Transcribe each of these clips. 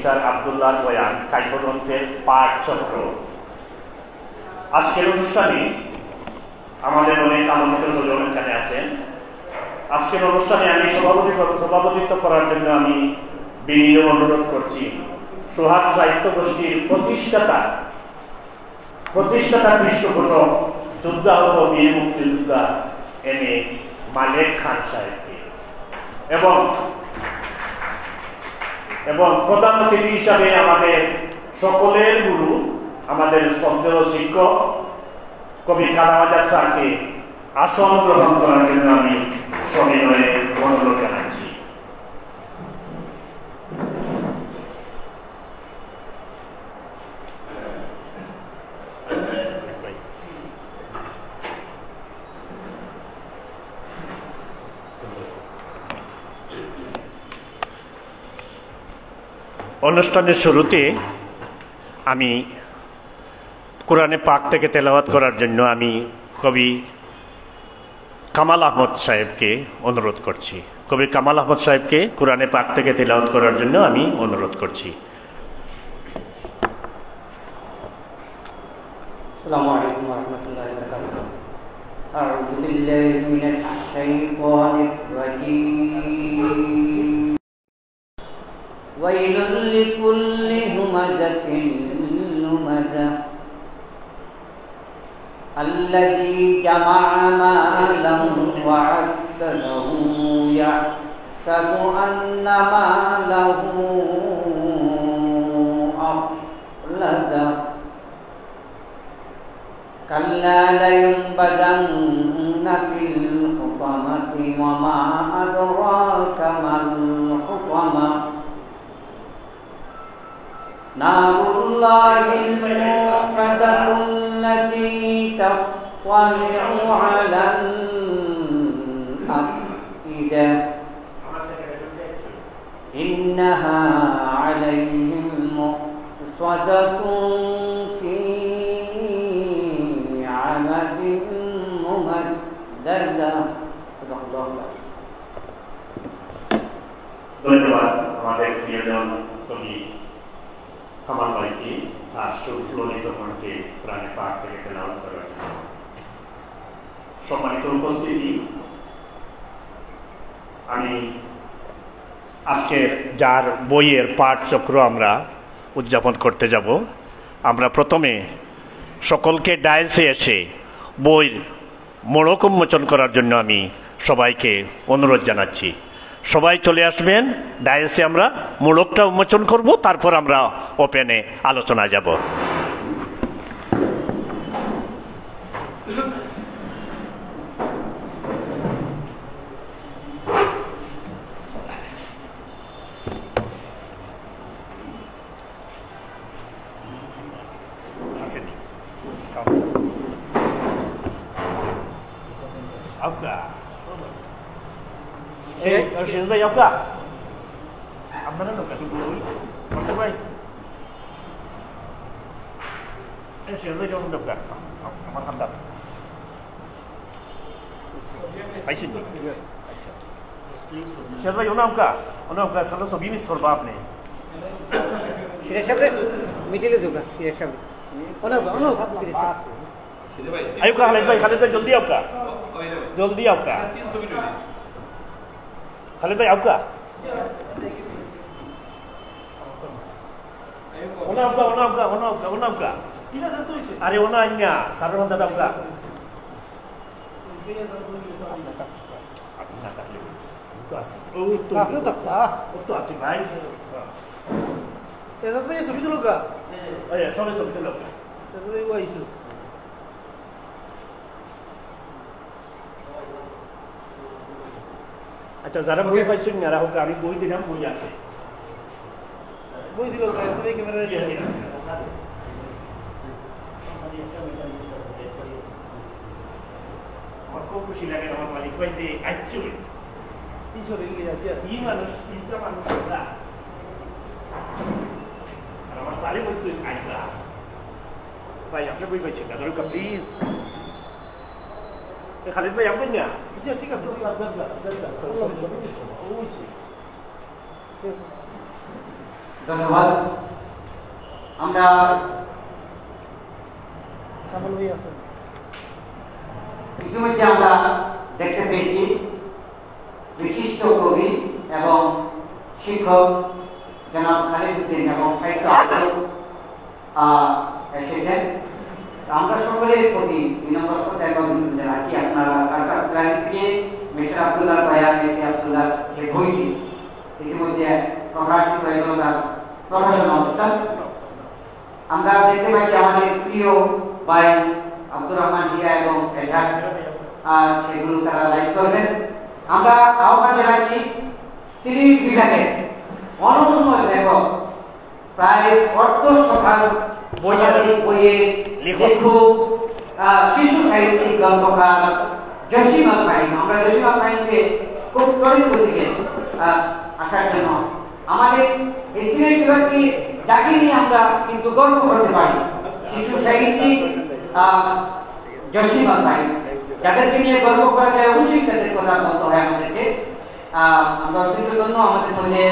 Mister Abdullah বয়ান কাব্যগ্রন্থের পাঠ চক্র। আজকের অনুষ্ঠানে আমাদের অনেক আমন্ত্রিত স্বজন এখানে আছেন। আজকের অনুষ্ঠানে আমি সভাপতিত্ব করার জন্য আমি বিনীত অনুরোধ করছি সোহাগ সাহিত্য গোষ্ঠীর প্রতিষ্ঠাতা পৃষ্ঠপোষক যুদ্ধাহত বীর মুক্তিযোদ্ধা এম.এ. মালেক খান সাহেবকে এবং প্রধান অতিথি হিসাবে আমাদের সকলের গুরু, আমাদের শ্রদ্ধেয় শিক্ষক কবি কালাম আজাদ স্যারকে আসন গ্রহণ করার জন্য আমি সবিনয়ে অনুরোধ জানাচ্ছি। অনুষ্ঠানের শুরুতে আমি কোরআনে পাক থেকে তেলাওয়াত করার জন্য আমি কবি কামাল আহমদ সাহেবকে অনুরোধ করছি। কবি কামাল আহমদ সাহেবকে কোরআনে পাক থেকে তেলাওয়াত করার জন্য আমি অনুরোধ করছি। আসসালামু আলাইকুম ওয়া রাহমাতুল্লাহি ওয়া বারাকাতুহু। আউযু বিল্লাহি মিনাশ শাইতানির রাজীম। ওয়াইলুল লিকুল্লি হুমাযাতিন লুমাযা الذي جمع مالا وعدده يحسب أن ماله أخلده كلا لينبذن في الحطمة وما أدراك ما الحطمة نار الله الموقدة التي تطلع على الأفئدة إنها عليهم مؤصدة في عمد ممددة صدق الله العظيم. ধন্যবাদ আমাদের প্রিয়জন কবি কামাল ভাইকে তার সুললিত কণ্ঠে কোরআনে পাক থেকে তেলাওয়াত করার জন্য। সম্মানিত উপস্থিতি, আমি আজকে যার বইয়ের পাঠ চক্র আমরা উদযাপন করতে যাব, আমরা প্রথমে সকলকে ডায়াসে এসে বইয়ের মোড়ক উন্মোচন করার জন্য আমি সবাইকে অনুরোধ জানাচ্ছি। সবাই চলে আসবেন ডায়াসে, আমরা মোড়কটা উন্মোচন করব, তারপর আমরা ওপেনে আলোচনা যাব। শেষ ভাই আপনার আপনারা লোক কষ্ট ভাই শেষ ভাই যেমন দরকার আমার খান্দার পাইছেন শেষ ভাই ওনামকা সালো ছবি মিস করবা আপনি সিরাজ সাহেব মিটিলে দোকা সিরাজ সাহেব আয়ুকা খালেদ ভাই জলদি आपका खालिद भाई आपका आपका अरे ओना अन्या सारा दादा आपका तो आसिफ भाई এজাজ ভাই ছবি তুলো কা अरे सभी तो लोग এজাজ ভাই আইছো আচ্ছা যারা বই পাইছেন না হোক আমি বই দিলাম, বই আছে বই দিলো কা এজাজ ভাই ক্যামেরা আমার খুব খুশি লাগে আমার মালিক ভাই যে অ্যাকচুয়ালি এই মানুষ তিনটা মানুষ আর আমার সালে বলছে আইলা ভাই আপনি বই পাইছেন না দরকার প্লিজ খালিদ ভাই আপনি না ঠিক আছে ধন্যবাদ। আমরা কামাল ভাই আছে। ইতিমধ্যে আমরা দেখতে পেয়েছি বিশিষ্ট কবি এবং শিক্ষক জনাব খালিদ উদ্দিন এবং সাহিত্য এসেছেন। আমরা সকলের প্রতি বিনম্রতা এবং জানাচ্ছি আপনারা সরকার থেকে মিস্টার আব্দুল্লাহ বয়ান আব্দুল্লাহ যে বইটি ইতিমধ্যে প্রকাশিত হয়ে গেল তার প্রকাশনা অনুষ্ঠান। আমরা দেখতে পাচ্ছি আমাদের প্রিয় ভাই আব্দুর রহমান হিয়া এবং এজাজ সেগুলো তারা লাইভ করবেন। আমরা আহ্বান জানাচ্ছি সিরিজ বিভাগের অনন্য লেখক প্রায় 48 বইয়ের লেখক শিশু সাহিত্যিক গল্পকার জসিমা ফাহিম। আমরা জসিমা ফাহিমকে খুব তরিত দিকে আসার জন্য আমাদের এই সিরিজ বিভাগকে যাকে নিয়ে আমরা কিন্তু গর্ব করতে পারি, শিশু সাহিত্যিক জসিমা ফাহিম, যাদেরকে নিয়ে গর্ব করা যায় অবশ্যই তাদের কথা বলতে হয় আমাদেরকে। আমরা অত্যন্ত ধন্য আমাদের মধ্যে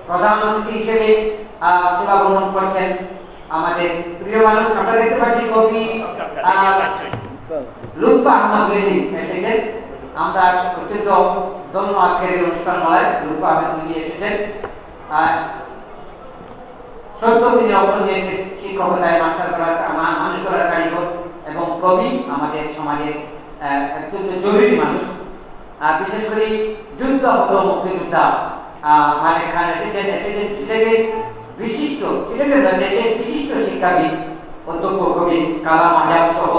প্রধান অতিথি হিসেবে সেবা গ্রহণ করছেন আমাদের প্রিয় মানুষ। আমরা দেখতে পাচ্ছি কবি লুৎফা আহমদ রেজি এসেছেন। আমরা অত্যন্ত ধন্য আজকের এই অনুষ্ঠান নয়, লুৎফা আহমদ রেজি এসেছেন। সত্য তিনি অবসর নিয়েছেন শিক্ষকতায়, মাস্টার করার মানুষ করার কারিগর এবং কবি, আমাদের সমাজের অত্যন্ত জরুরি মানুষ। বিশেষ করে যুদ্ধ মুক্তিযোদ্ধা মালিক খান এসেছেন। সিলেটের বিশিষ্ট দেশের বিশিষ্ট শিক্ষাবিদ অধ্যক্ষ কবি কালাম আজাদ সহ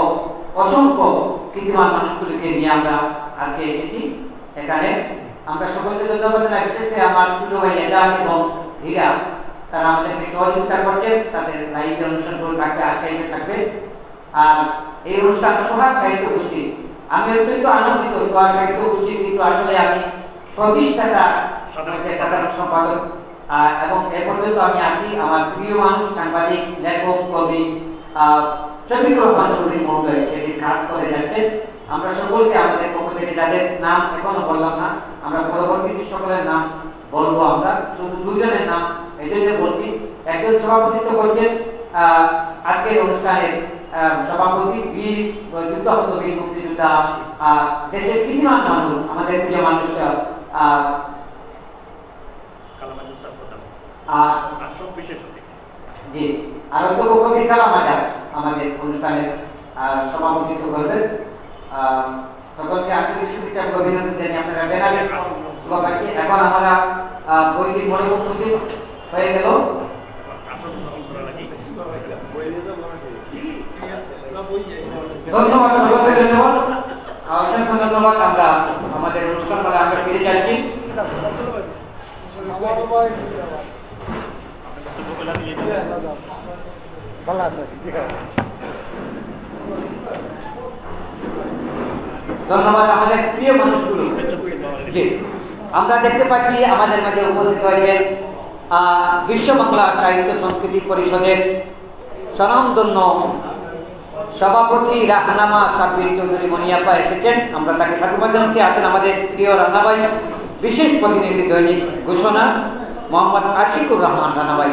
অসংখ্য কৃতিমান মানুষগুলিকে নিয়ে আমরা আজকে এসেছি এখানে। আমরা সকলকে ধন্যবাদ জানাই, বিশেষ করে আমার ছোট ভাই এজাজ এবং হীরা, তারা আমাদেরকে সহযোগিতা করছেন। তাদের লাইভ অনুষ্ঠানগুলো থাকবে, আর্কাইভে থাকবে। আর এই অনুষ্ঠান সোহাগ সাহিত্য গোষ্ঠী, আমি অত্যন্ত আনন্দিত। সোহাগ সাহিত্য গোষ্ঠী কিন্তু আসলে আমি প্রতিষ্ঠাতা সাধারণ সম্পাদক এবং এ পর্যন্ত আমি আছি। আমার প্রিয় মানুষ সাংবাদিক, লেখক, কবি শফিকুর রহমান চৌধুরী মহোদয় সেদিন কাজ করে যাচ্ছেন। আমরা সকলকে আমাদের পক্ষ থেকে, যাদের নাম এখনো বললাম না, আমরা পরবর্তীতে সকলের নাম বলবো। আমরা শুধু দুজনের নাম এই জন্য বলছি। একজন সভাপতিত্ব করছেন আজকের অনুষ্ঠানের সভাপতি বীর যুদ্ধাহত বীর মুক্তিযোদ্ধা, দেশের কৃতিমান মানুষ, আমাদের প্রিয় মানুষ জি আর কবি কালাম আজাদ আমাদের অনুষ্ঠানের সভাপতিত্ব করবেন। সকলকে আন্তরিক শুভেচ্ছা অভিনন্দন জানিয়ে আপনারা বেনালে শুভকামনা। এখন আমরা বইটির মনোযোগ উচিত হয়ে গেল। ধন্যবাদ, সকলকে ধন্যবাদ, অসংখ্য ধন্যবাদ। আমরা আমাদের অনুষ্ঠান করে আমরা ফিরে যাচ্ছি। ধন্যবাদ আমাদের প্রিয় মানুষগুলো। জি আমরা দেখতে পাচ্ছি আমাদের মাঝে উপস্থিত হয়েছেন বিশ্ব বাংলা সাহিত্য সংস্কৃতি পরিষদের স্বনামধন্য সভাপতি রাহনামা সাব্বির চৌধুরী মনিয়াপা এসেছেন। আমরা তাকে সাধুবাদ জানাতে আছেন আমাদের প্রিয় রান্নাবাই, বিশেষ প্রতিনিধি দৈনিক ঘোষণা মোহাম্মদ আশিকুর রহমান রানাবাই।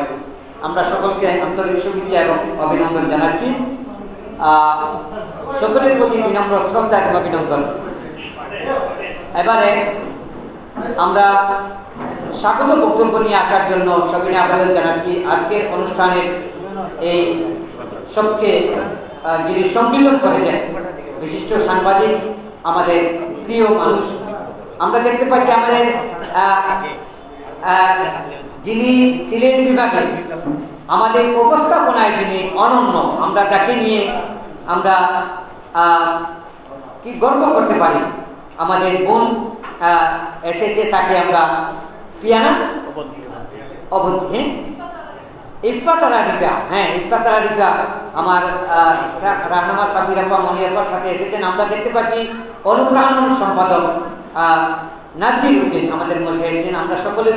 আমরা সকলকে আন্তরিক শুভেচ্ছা এবং অভিনন্দন জানাচ্ছি। সকলের প্রতি বিনম্র শ্রদ্ধা এবং অভিনন্দন। এবারে আমরা স্বাগত বক্তব্য নিয়ে আসার জন্য সবিনয় আবেদন জানাচ্ছি। আজকের অনুষ্ঠানের এই সবচেয়ে যিনি সম্মিলন করেছেন বিশিষ্ট সাংবাদিক, আমাদের প্রিয় মানুষ। আমরা দেখতে পাচ্ছি আমাদের যিনি সিলেট বিভাগে আমাদের উপস্থাপনায় যিনি অনন্য, আমরা তাকে নিয়ে আমরা কি গর্ব করতে পারি। আমাদের বোন এসেছে, তাকে আমরা পিয়ানা অবধি ইফতারারিকা, হ্যাঁ ইফতারারিকা আমার রাহনামা সাবির আপা মনিয়াপার সাথে এসেছেন। আমরা দেখতে পাচ্ছি অনুপ্রেরণা সম্পাদক নাসির উদ্দিন আমাদের মধ্যে এসেছেন। আমরা সকলের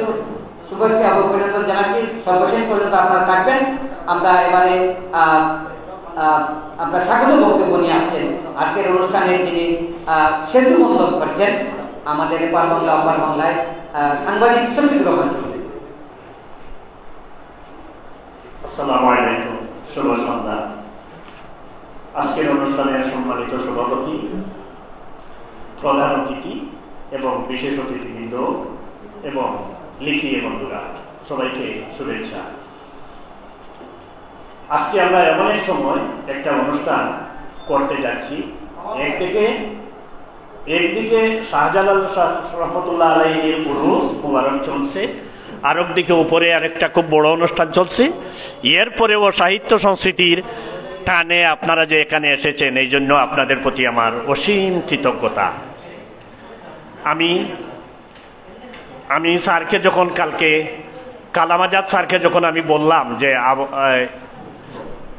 শুভেচ্ছা এবং অভিনন্দন জানাচ্ছি। সর্বশেষ পর্যন্ত আপনারা থাকবেন। আমরা এবারে আপনার স্বাগত বক্তব্য নিয়ে আসছেন আজকের অনুষ্ঠানের যিনি সেতু বন্ধন করছেন আমাদের এপার বাংলা অপার বাংলায় সাংবাদিক শফিকুর রহমান চৌধুরী। আসসালামু আলাইকুম, শুভ সন্ধ্যা। আজকের অনুষ্ঠানের সম্মানিত সভাপতি, প্রধান অতিথি এবং বিশেষ অতিথিবৃন্দ এবং লিখিয়ে বন্ধুরা, সবাইকে শুভেচ্ছা। আজকে আমরা এমন এক সময় একটা অনুষ্ঠান করতে যাচ্ছি। একদিকে শাহজালাল রহমতুল্লাহ আলাইহির উরুস মুবারক চলছে, আর একদিকে উপরে আরেকটা খুব বড় অনুষ্ঠান চলছে। এরপরেও সাহিত্য সংস্কৃতির টানে আপনারা যে এখানে এসেছেন, এই জন্য আপনাদের প্রতি আমার অসীম কৃতজ্ঞতা। আমি স্যারকে যখন কালকে কালাম আজাদ স্যারকে যখন আমি বললাম যে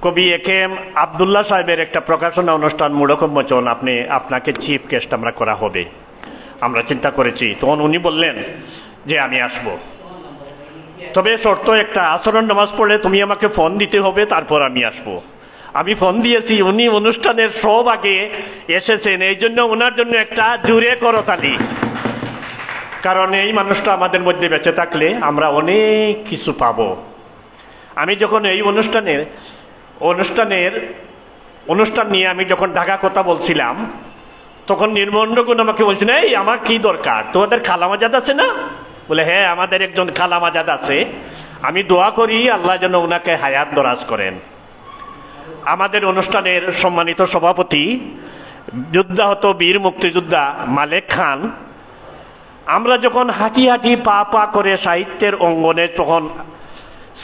কবি একেএম আবদুল্লাহ সাহেবের একটা প্রকাশনা অনুষ্ঠান মূঢ়কোন্মোচন আপনাকে চিফ গেস্ট আমরা করা হবে, আমরা চিন্তা করেছি। তখন উনি বললেন যে আমি আসব, তবে শর্ত একটা, আসরের নামাজ পড়লে তুমি আমাকে ফোন দিতে হবে, তারপর আমি আসব। আমি ফোন দিয়েছি, উনি অনুষ্ঠানের সব আগে এসেছেন, এই জন্য ওনার জন্য একটা জুড়ে করতালি। কারণ এই মানুষটা আমাদের মধ্যে বেঁচে থাকলে আমরা অনেক কিছু পাব। আমি যখন এই অনুষ্ঠান নিয়ে আমি যখন ঢাকা কথা বলছিলাম, তখন নির্মণ্ডগুণ আমাকে বলছেন, এই আমার কি দরকার, তোমাদের কালাম আজাদ আছে না? বলে হ্যাঁ, আমাদের একজন কালাম আজাদ আছে। আমি দোয়া করি আল্লাহ যেন ওনাকে হায়াত দরাজ করেন। আমাদের অনুষ্ঠানের সম্মানিত সভাপতি, যুদ্ধাহত বীর মুক্তিযোদ্ধা মালেক খান, আমরা যখন হাঁটি হাঁটি পা পা করে সাহিত্যের অঙ্গনে, তখন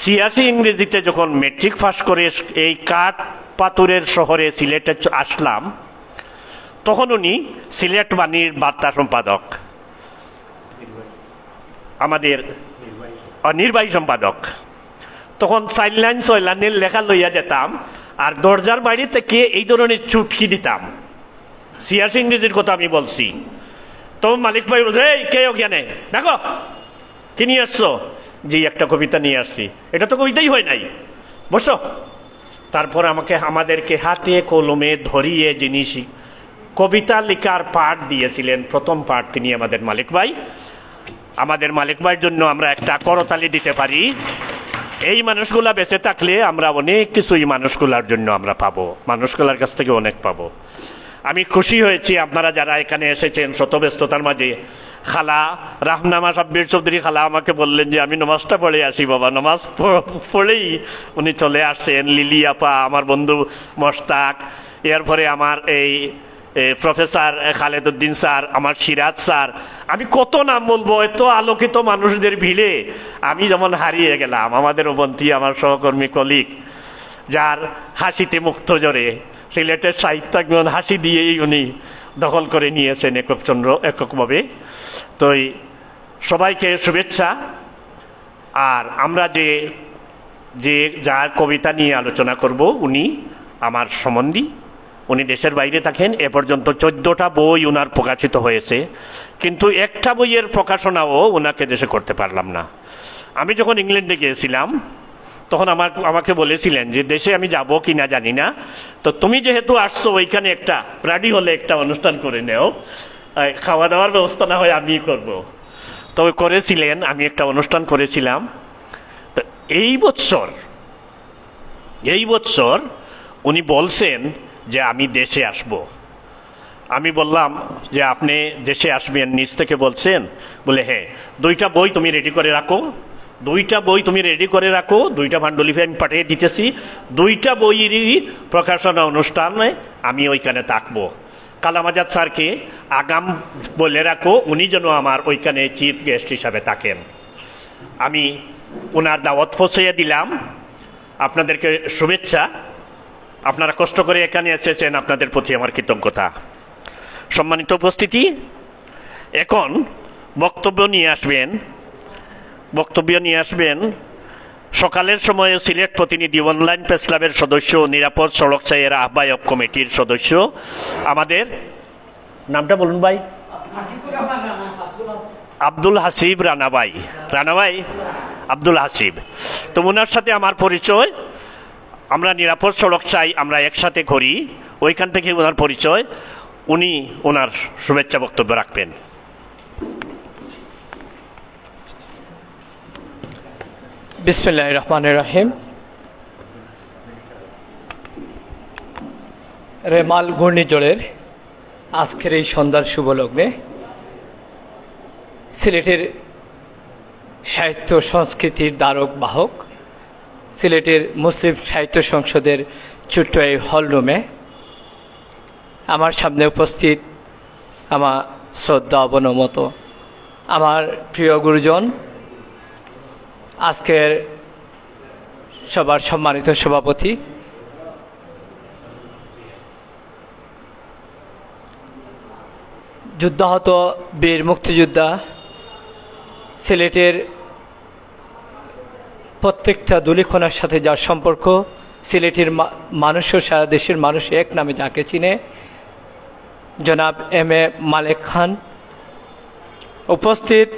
৮৬ ইংরেজিতে যখন মেট্রিক পাস করে এই কাঠ পাথরের শহরে সিলেটে আসলাম, তখন উনি সিলেট বাণীর বার্তা সম্পাদক, আমাদের নির্বাহী সম্পাদক। তখন ৪ লাইন ৬ লাইনের লেখা লইয়া যেতাম, আর দরজার বাইরে থেকে এই ধরনের চুটকি দিতাম। ৮৬ ইংরেজির কথা আমি বলছি। তখন মালিক ভাই বলছে, এই কে ওখানে, দেখো কি নিয়ে আসছো? যে একটা কবিতা নিয়ে আসছি। এটা তো কবিতাই হয় নাই, বসো। তারপর আমাদেরকে হাতে কলমে ধরিয়ে জিনিস কবিতা লেখার পাঠ দিয়েছিলেন। প্রথম পাঠ তিনি আমাদের মালিক ভাই। আমাদের মালিক ভাইয়ের জন্য আমরা একটা করতালি দিতে পারি। এই মানুষগুলা বেঁচে থাকলে আমরা অনেক কিছুই মানুষগুলার জন্য আমরা পাবো, মানুষগুলার কাছ থেকে অনেক পাবো। আমি খুশি হয়েছি আপনারা যারা এখানে এসেছেন শত ব্যস্ততার মাঝে। খালা রাহনামা সাব্বির চৌধুরী খালা আমাকে বললেন যে আমি নামাজটা পড়ে আসি বাবা। নামাজ পড়েই উনি চলে আসছেন। লিলি আপা, আমার বন্ধু মোশতাক, এরপরে আমার এই প্রফেসর খালেদ উদ্দিন স্যার, আমার সিরাজ স্যার, আমি কত নাম বলবো। এত আলোকিত মানুষদের ভিড়ে আমি যেমন হারিয়ে গেলাম। আমাদের অবন্তী, আমার সহকর্মী কলিগ, যার হাসিতে মুক্ত জোরে সিলেটের সাহিত্য হাসি দিয়েই উনি দখল করে নিয়েছেন এককভাবে। তো সবাইকে শুভেচ্ছা। আর আমরা যে যার কবিতা নিয়ে আলোচনা করব, উনি আমার সম্বন্ধী, উনি দেশের বাইরে থাকেন। এ পর্যন্ত 14টা বই ওনার প্রকাশিত হয়েছে, কিন্তু একটা বইয়ের প্রকাশনাও ওনাকে দেশে করতে পারলাম না। আমি যখন ইংল্যান্ডে গিয়েছিলাম, তখন আমাকে বলেছিলেন যে দেশে আমি যাব কি না জানি না, তো তুমি যেহেতু আসছো ওইখানে একটা প্রাডি হলে একটা অনুষ্ঠান করে নেও, খাওয়া দাওয়ার ব্যবস্থা না হয় আমি করব। তবে করেছিলেন, আমি একটা অনুষ্ঠান করেছিলাম। তো এই বছর উনি বলছেন যে আমি দেশে আসব। আমি বললাম যে আপনি দেশে আসবেন, নিজ থেকে বলছেন? বলে হ্যাঁ। 2টা বই তুমি রেডি করে রাখো, 2টা বই তুমি রেডি করে রাখো, 2টা ভান্ডলিপি আমি পাঠিয়ে দিতেছি। 2টা বইয়েরই প্রকাশনা অনুষ্ঠানে আমি ওইখানে থাকবো। কালাম আজাদ স্যারকে আগাম বলে রাখো, উনি যেন আমার ওইখানে চিফ গেস্ট হিসাবে থাকেন। আমি ওনার দাওয়াত পৌঁছে দিলাম। আপনাদেরকে শুভেচ্ছা। আপনারা কষ্ট করে এখানে এসেছেন, আপনাদের প্রতি আমার কৃতজ্ঞতা। সম্মানিত উপস্থিতি, এখন বক্তব্য নিয়ে আসবেন সকালের সময় সিলেট প্রতিনিধি, অনলাইন প্রেস ক্লাবের সদস্য, নিরাপদ সড়ক চাইয়ের আহ্বায়ক কমিটির সদস্য, আমাদের নামটা বলুন ভাই, আব্দুল হাসিব রানা ভাই, আব্দুল হাসিব। তো ওনার সাথে আমার পরিচয়। আমরা নিরাপদ সড়ক চাই, আমরা একসাথে করি, ওইখান থেকে ওনার পরিচয়। উনি ওনার শুভেচ্ছা বক্তব্য রাখবেন। বিসমিল্লাহির রহমানির রহিম। রেমাল ঘূর্ণিঝড়ের আজকের এই সন্ধ্যার শুভ লগ্নে সিলেটের সাহিত্য সংস্কৃতির দ্বারক বাহক সিলেটের মুসলিম সাহিত্য সংসদের ছোট্ট এই হলরুমে আমার সামনে উপস্থিত আমার শ্রদ্ধা অবনমত আমার প্রিয় গুরুজন, আজকের সবার সম্মানিত সভাপতি, যুদ্ধাহত বীর মুক্তিযোদ্ধা, সিলেটের প্রত্যেকটা দুলিখনার সাথে যার সম্পর্ক, সিলেটের মানুষ ও সারা দেশের মানুষ এক নামে যাকে চিনে, জনাব এম এ মালেক খান উপস্থিত।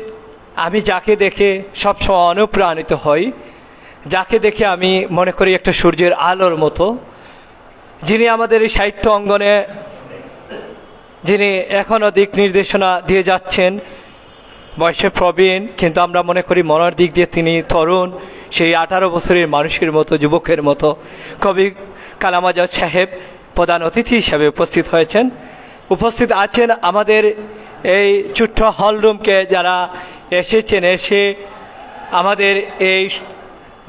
আমি যাকে দেখে সবসময় অনুপ্রাণিত হই, যাকে দেখে আমি মনে করি একটা সূর্যের আলোর মতো, যিনি আমাদের এই সাহিত্য অঙ্গনে যিনি এখনও দিক নির্দেশনা দিয়ে যাচ্ছেন, বয়সে প্রবীণ কিন্তু আমরা মনে করি মনের দিক দিয়ে তিনি তরুণ, সেই 18 বছরের মানুষের মতো, যুবকের মতো। কবি কালাম আজাদ সাহেব প্রধান অতিথি হিসাবে উপস্থিত হয়েছেন। উপস্থিত আছেন আমাদের এই ছোট্ট হলরুমকে যারা এসেছেন, এসে আমাদের এই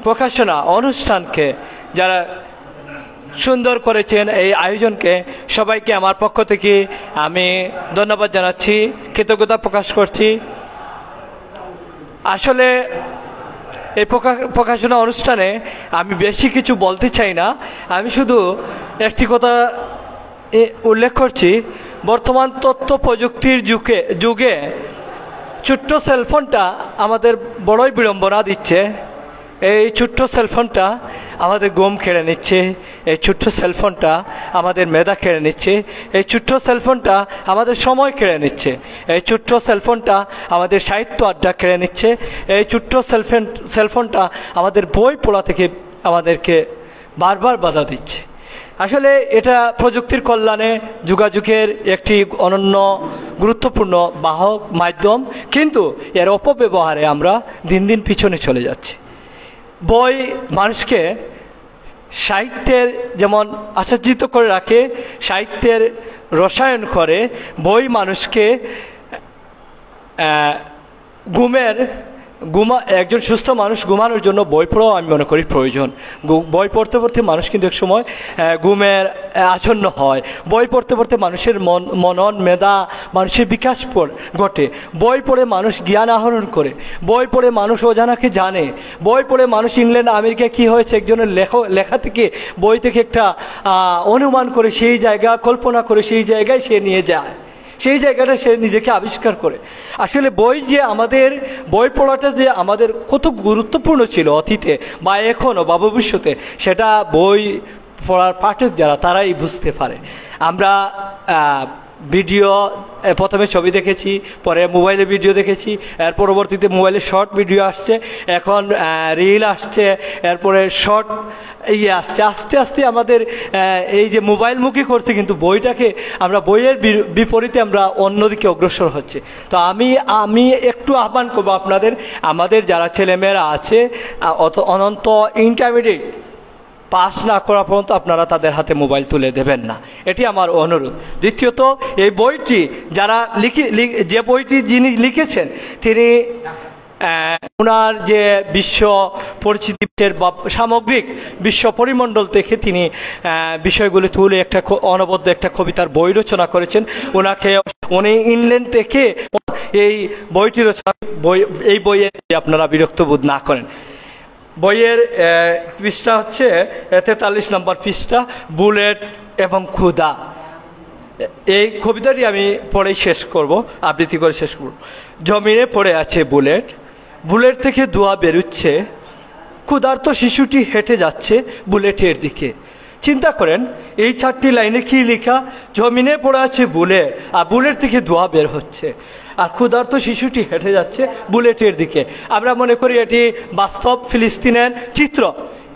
প্রকাশনা অনুষ্ঠানকে যারা সুন্দর করেছেন, এই আয়োজনকে সবাইকে আমার পক্ষ থেকে আমি ধন্যবাদ জানাচ্ছি, কৃতজ্ঞতা প্রকাশ করছি। আসলে এই প্রকাশনা অনুষ্ঠানে আমি বেশি কিছু বলতে চাই না, আমি শুধু একটি কথা উল্লেখ করছি। বর্তমান তথ্য প্রযুক্তির যুগে ছোট্ট সেলফোনটা আমাদের বড়ই বিড়ম্বনা দিচ্ছে। এই ছোট্ট সেলফোনটা আমাদের ঘুম কেড়ে নিচ্ছে, এই ছোট্ট সেলফোনটা আমাদের মেধা কেড়ে নিচ্ছে, এই ছোট্ট সেলফোনটা আমাদের সময় কেড়ে নিচ্ছে, এই ছোট্ট সেলফোনটা আমাদের সাহিত্য আড্ডা কেড়ে নিচ্ছে, এই ছোট্ট সেলফোনটা আমাদের বই পড়া থেকে আমাদেরকে বারবার বাধা দিচ্ছে। আসলে এটা প্রযুক্তির কল্যাণে যোগাযোগের একটি অনন্য গুরুত্বপূর্ণ বাহক মাধ্যম, কিন্তু এর অপব্যবহারে আমরা দিন দিন পিছনে চলে যাচ্ছি। বই মানুষকে সাহিত্যের যেমন আশ্চর্যিত করে রাখে, সাহিত্যের রসায়ন করে, বই মানুষকে একজন সুস্থ মানুষ ঘুমানোর জন্য বই পড়াও আমি মনে করি প্রয়োজন। বই পড়তে পড়তে মানুষ কিন্তু এক সময় ঘুমের আসন্ন হয়। বই পড়তে পড়তে মানুষের মনন মেধা, মানুষের বিকাশ ঘটে। বই পড়ে মানুষ জ্ঞান আহরণ করে, বই পড়ে মানুষ অজানাকে জানে, বই পড়ে মানুষ ইংল্যান্ড আমেরিকায় কী হয়েছে একজনের লেখা থেকে, বই থেকে একটা অনুমান করে সেই জায়গা কল্পনা করে সেই জায়গায় সে নিয়ে যায়, সেই জায়গাটা সে নিজেকে আবিষ্কার করে। আসলে বই যে আমাদের বই পড়াটা যে আমাদের কত গুরুত্বপূর্ণ ছিল অতীতে বা এখনও বা ভবিষ্যতে, সেটা বই পড়ার পাঠক যারা তারাই বুঝতে পারে। আমরা ভিডিও প্রথমে ছবি দেখেছি, পরে মোবাইলে ভিডিও দেখেছি, এর পরবর্তীতে মোবাইলে শর্ট ভিডিও আসছে, এখন রিল আসছে, এরপরে শর্ট আসছে। আস্তে আস্তে আমাদের এই যে মোবাইলমুখী করছে, কিন্তু বইটাকে আমরা বইয়ের বিপরীতে আমরা অন্যদিকে অগ্রসর হচ্ছে। তো আমি একটু আহ্বান করবো আপনাদের, আমাদের যারা ছেলেমেয়েরা আছে অনন্ত ইন্টারমিডিয়েট পাস না করা পর্যন্ত আপনারা তাদের হাতে মোবাইল তুলে দেবেন না, এটি আমার অনুরোধ। দ্বিতীয়ত, এই বইটি যে বইটি যিনি লিখেছেন তিনি ওনার যে বিশ্ব পরিচিতির বা সামগ্রিক বিশ্ব পরিমণ্ডল থেকে তিনি বিষয়গুলি তুলে একটা অনবদ্য একটা কবিতার বই রচনা করেছেন। উনি ইংল্যান্ড থেকে এই বইটি রচনা এই বইয়ে আপনারা বিরক্ত বোধ না করেন। বইয়ের পৃষ্ঠা হচ্ছে 43 নম্বর পৃষ্ঠা, বুলেট এবং ক্ষুধা। এই কবিতাটি আমি পড়েই শেষ করব, আবৃত্তি করে শেষ করব। জমিনে পড়ে আছে বুলেট, বুলেট থেকে ধোঁয়া বেরোচ্ছে, ক্ষুধার্ত শিশুটি হেঁটে যাচ্ছে বুলেটের দিকে। চিন্তা করেন এই 4টি লাইনে কি লেখা, জমিনে পড়ে আছে বুলেট আর বুলেট থেকে ধোঁয়া বের হচ্ছে, আর ক্ষুধার্ত শিশুটি হেঁটে যাচ্ছে বুলেটের দিকে। আমরা মনে করি এটি বাস্তব ফিলিস্তিনের চিত্র,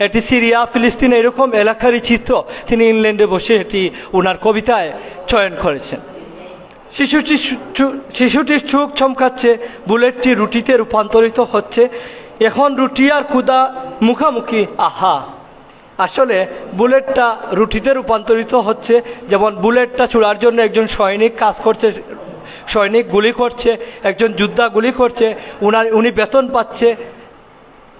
এটি সিরিয়া ফিলিস্তিন এরকম এলাকারই চিত্র তিনি ইংল্যান্ডে বসে এটি ওনার কবিতায় চয়ন করেছেন। শিশুটির চোখ চমকাচ্ছে, বুলেটটি রুটিতে রূপান্তরিত হচ্ছে, এখন রুটি আর ক্ষুধা মুখামুখি, আহা আসলে বুলেটটা রুটিতে রূপান্তরিত হচ্ছে। যেমন বুলেটটা ছোড়ার জন্য একজন সৈনিক কাজ করছে, সৈনিক গুলি করছে, একজন যোদ্ধা গুলি করছে, উনি বেতন পাচ্ছে,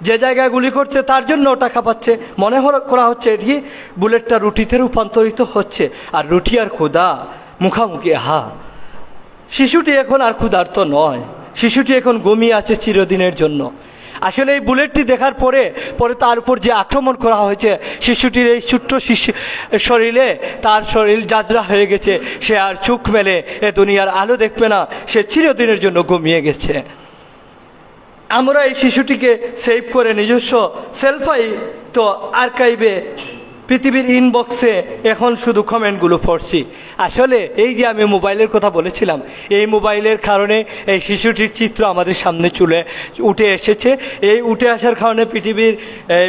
যে জায়গায় গুলি করছে তার জন্য টাকা পাচ্ছে। মনে করা হচ্ছে এটি বুলেটটা রুটিতে রূপান্তরিত হচ্ছে। আর রুটি আর ক্ষুধা মুখামুখি। শিশুটি এখন আর ক্ষুধার্ত নয়, শিশুটি এখন ঘুমিয়ে আছে চিরদিনের জন্য। আসলে এই বুলেটটি দেখার পরে তার উপর যে আক্রমণ করা হয়েছে, শিশুটির এই ছোট্ট শরীরে তার শরীর যাত্রা হয়ে গেছে, সে আর চোখ মেলে এ দুনিয়ার আলো দেখবে না, সে চিরদিনের জন্য ঘুমিয়ে গেছে। আমরা এই শিশুটিকে সেভ করে নিজস্ব সেলফাই তো আর্কাইভে পৃথিবীর ইনবক্সে এখন শুধু কমেন্টগুলো পড়ছি। আসলে এই যে আমি মোবাইলের কথা বলেছিলাম, এই মোবাইলের কারণে এই শিশুটির চিত্র আমাদের সামনে উঠে এসেছে। এই উঠে আসার কারণে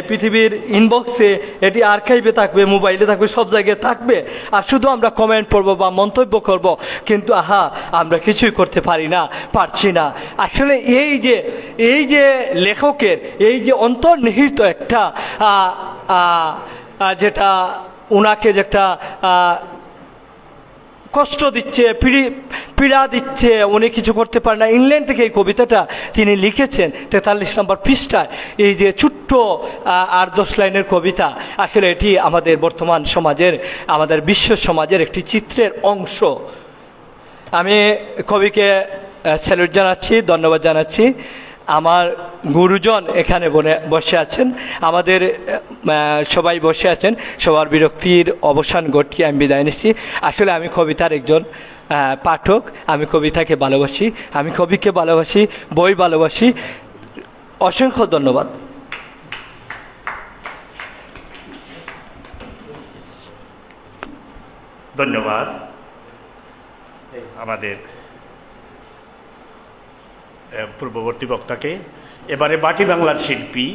পৃথিবীর ইনবক্সে এটি আর্কাইভে থাকবে, মোবাইলে থাকবে, সব জায়গায় থাকবে। আর শুধু আমরা কমেন্ট পড়ব বা মন্তব্য করব, কিন্তু আমরা কিছুই করতে পারছি না। আসলে এই যে লেখকের এই যে অন্তর্নিহিত একটা যেটা ওনাকে যেটা কষ্ট দিচ্ছে, পীড়া দিচ্ছে, উনি কিছু করতে পারে না। ইংল্যান্ড থেকে এই কবিতাটা তিনি লিখেছেন 43 নম্বর পৃষ্ঠায়। এই যে ছোট্ট 8-10 লাইনের কবিতা, আসলে এটি আমাদের বর্তমান সমাজের, আমাদের বিশ্ব সমাজের একটি চিত্রের অংশ। আমি কবিকে স্যালুট জানাচ্ছি, ধন্যবাদ জানাচ্ছি। আমার গুরুজন এখানে বসে আছেন, আমাদের সবাই বসে আছেন। সবার বিরক্তির অবসান ঘটিয়ে আমি বিদায় নিচ্ছি। আসলে আমি কবিতার একজন পাঠক, আমি কবিতাকে ভালোবাসি, আমি কবিকে ভালোবাসি, বই ভালোবাসি। অসংখ্য ধন্যবাদ। ধন্যবাদ আমাদের পূর্ববর্তী বক্তাকে। এবারে বাটি বাংলার শিল্পী,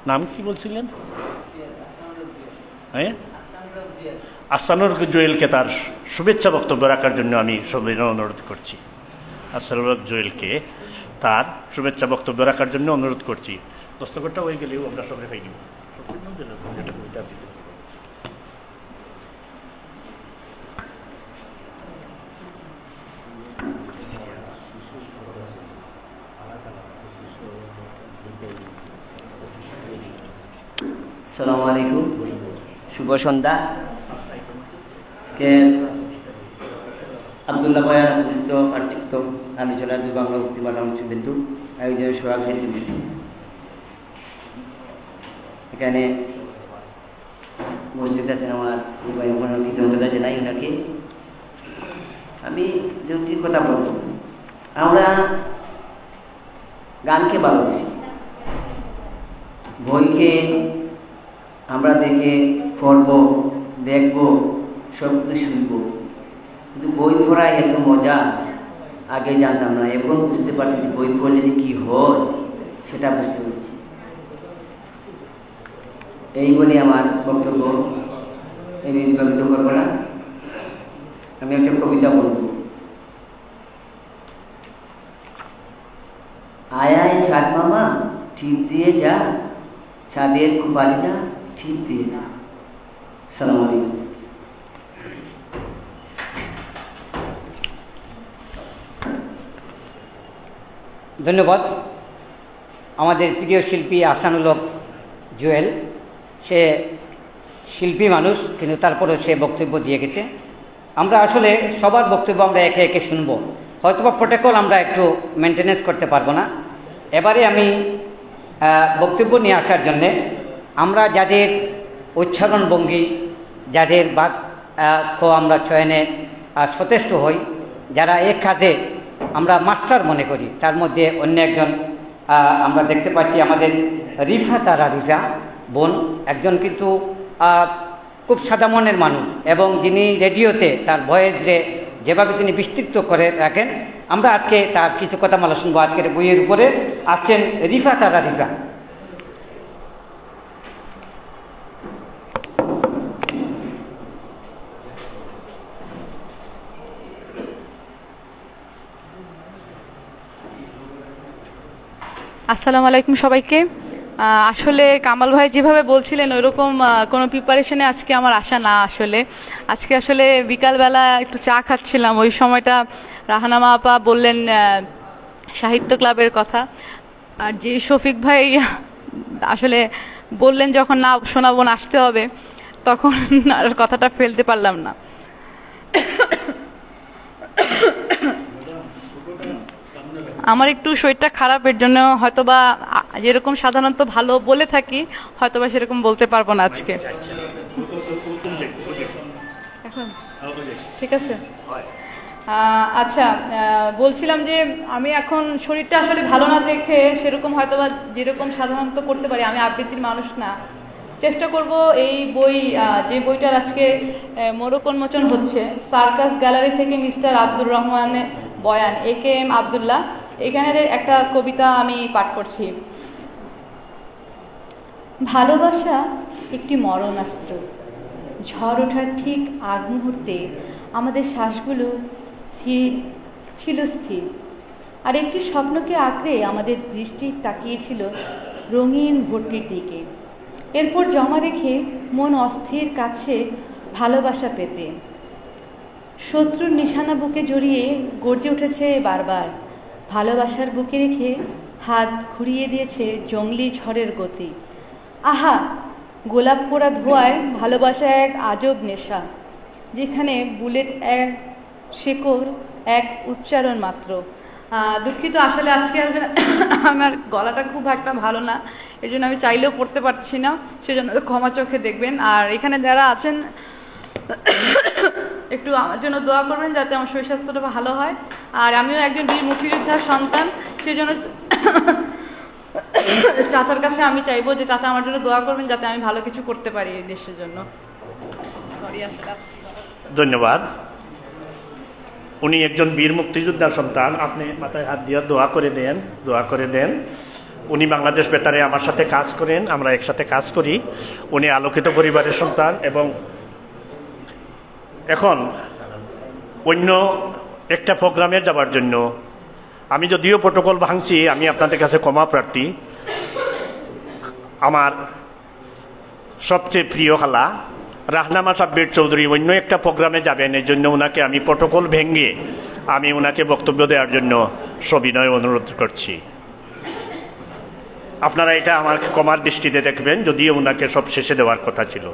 নাম কি বলছিলেন? হ্যাঁ, আহসানুল হক জুয়েলকে তার শুভেচ্ছা বক্তব্য রাখার জন্য আমি সবিনয় অনুরোধ করছি। আহসানুল হক জুয়েলকে তার শুভেচ্ছা বক্তব্য রাখার জন্য অনুরোধ করছি। দস্তখতটা হয়ে গেলেও আমরা সবাই পাই দিব। আসসালামু আলাইকুম, শুভ সন্ধ্যা। আবদুল্লাহ বয়ান আয়োজিত পাঠ্যক্ত আলোচনা দুই বাংলা মুক্তিমালা অংশবিন্দু আয়োজনের সভাপতি এখানে উপস্থিত আছেন আমার কৃতজ্ঞতা জানাই ওনাকে। আমি যুক্তির কথা বলব, আমরা গানকে ভালোবাসি, বইকে আমরা দেখে পড়ব, দেখব, সব কিছু শুনব, কিন্তু বই পড়ায় এত মজা আগে জানতাম না, এখন বুঝতে পারছি যে বই পড়লে যে কী হয় সেটা বুঝতে পারছি। এই বলে আমার বক্তব্য এই নির্বাচিত করব না, আমি একটা কবিতা বলব। আয় আয় ছাদ মামা টিপ দিয়ে যা, ছাদের খুপালিটা টিপ দিয়ে যা। আসসালামু আলাইকুম। ধন্যবাদ। আমাদের প্রিয় শিল্পী আহসানুল হক জুয়েল, সে শিল্পী মানুষ, কিন্তু তারপরেও সে বক্তব্য দিয়ে গেছে। আমরা আসলে সবার বক্তব্য আমরা একে একে শুনবো, হয়তোবা প্রোটোকল আমরা একটু মেনটেনেন্স করতে পারবো না। এবারে আমি বক্তব্য নিয়ে আসার জন্যে আমরা যাদের উচ্চারণ ভঙ্গি, যাদের বাক্য আমরা চয়নে সচেষ্ট হই, যারা এক কাজে আমরা মাস্টার মনে করি, তার মধ্যে অন্য একজন আমরা দেখতে পাচ্ছি আমাদের রিফা তারা রিফা বোন, একজন কিন্তু খুব সাদা মনের মানুষ, এবং যিনি রেডিওতে তার ভয়েস যেভাবে তিনি বিস্তৃত করে রাখেন। আমরা আজকে তার কিছু কথা মালা শুনবো। আজকের বইয়ের উপরে আসছেন রিফা তারা রিফা। আসসালামু আলাইকুম সবাইকে। আসলে কামাল ভাই যেভাবে বলছিলেন ওইরকম কোনো প্রিপারেশনে আজকে আমার আসা না। আজকে আসলে বিকালবেলা একটু চা খাচ্ছিলাম, ওই সময়টা রাহানামা আপা বললেন সাহিত্য ক্লাবের কথা, আর যে শফিক ভাই আসলে বললেন যখন না শোনাবো না আসতে হবে, তখন আর কথাটা ফেলতে পারলাম না। আমার একটু শরীরটা খারাপের জন্য হয়তোবা যেরকম সাধারণত ভালো বলে থাকি হয়তোবা সেরকম বলতে পারবো না আজকে। এখন ঠিক আছে। আচ্ছা, বলছিলাম যে আমি এখন শরীরটা আসলে ভালো না দেখে সেরকম হয়তোবা যেরকম সাধারণত করতে পারি, আমি আবৃত্তির মানুষ না। চেষ্টা করব এই বই, যে বইটার আজকে মোড়ক উন্মোচন হচ্ছে, সার্কাস গ্যালারি থেকে মিস্টার আব্দুর রহমানের বয়ান, AKM আবদুল্লাহ, এখানের একটা কবিতা আমি পাঠ করছি। ভালোবাসা একটি মরণাস্ত্র, ঝড় ওঠার ঠিক আগ মুহূর্তে আমাদের শ্বাসগুলো ছিল স্থির, আর একটি স্বপ্নকে আঁকড়ে আমাদের দৃষ্টি তাকিয়েছিল রঙিন ভোরটির দিকে। এরপর জমা রেখে মন অস্থির কাছে ভালোবাসা পেতে শত্রুর নিশানা বুকে জড়িয়ে গর্জে উঠেছে বারবার, ভালোবাসার বুকে রেখে হাত ঘুরিয়ে দিয়েছে জঙ্গলি ঝড়ের গতি। আহা, গোলাপ পোড়া ধোঁয়ায় ভালোবাসা এক আজব নেশা, যেখানে বুলেট এক শেকড় এক উচ্চারণ মাত্র। দুঃখিত, আসলে আজকে আমার গলাটা খুব একটা ভালো না, এই জন্য আমি চাইলেও পড়তে পারছি না, সেজন্য ক্ষমা চোখে দেখবেন। আর এখানে যারা আছেন একটু আমার জন্য দোয়া করবেন যাতে আমার শরীর স্বাস্থ্যটা ভালো হয়। আর আমিও একজন বীর মুক্তিযোদ্ধার সন্তান, সেজন্য চাচার কাছে আমি চাইবো যে চাচা আমার জন্য দোয়া করবেন যাতে আমি ভালো কিছু করতে পারি এই দেশের জন্য। সরি আসলে। ধন্যবাদ। উনি একজন বীর মুক্তিযোদ্ধার সন্তান, আপনি মাথায় হাত দিয়ে দোয়া করে দেন। উনি বাংলাদেশ বেতারে আমার সাথে কাজ করেন, আমরা একসাথে কাজ করি। উনি আলোকিত পরিবারের সন্তান। এবং এখন অন্য একটা প্রোগ্রামে যাবার জন্য আমি যদিও প্রোটোকল ভাঙছি, আমি আপনাদের কাছে ক্ষমা প্রার্থী। আমার সবচেয়ে প্রিয় খালা রাহনামা সাব্বির চৌধুরী অন্য একটা প্রোগ্রামে যাবেন, এই জন্য ওনাকে আমি প্রোটোকল ভেঙে আমি ওনাকে বক্তব্য দেওয়ার জন্য সবিনয় অনুরোধ করছি। আপনারা এটা আমার ক্ষমার দৃষ্টিতে দেখবেন, যদিও ওনাকে সব শেষে দেওয়ার কথা ছিল।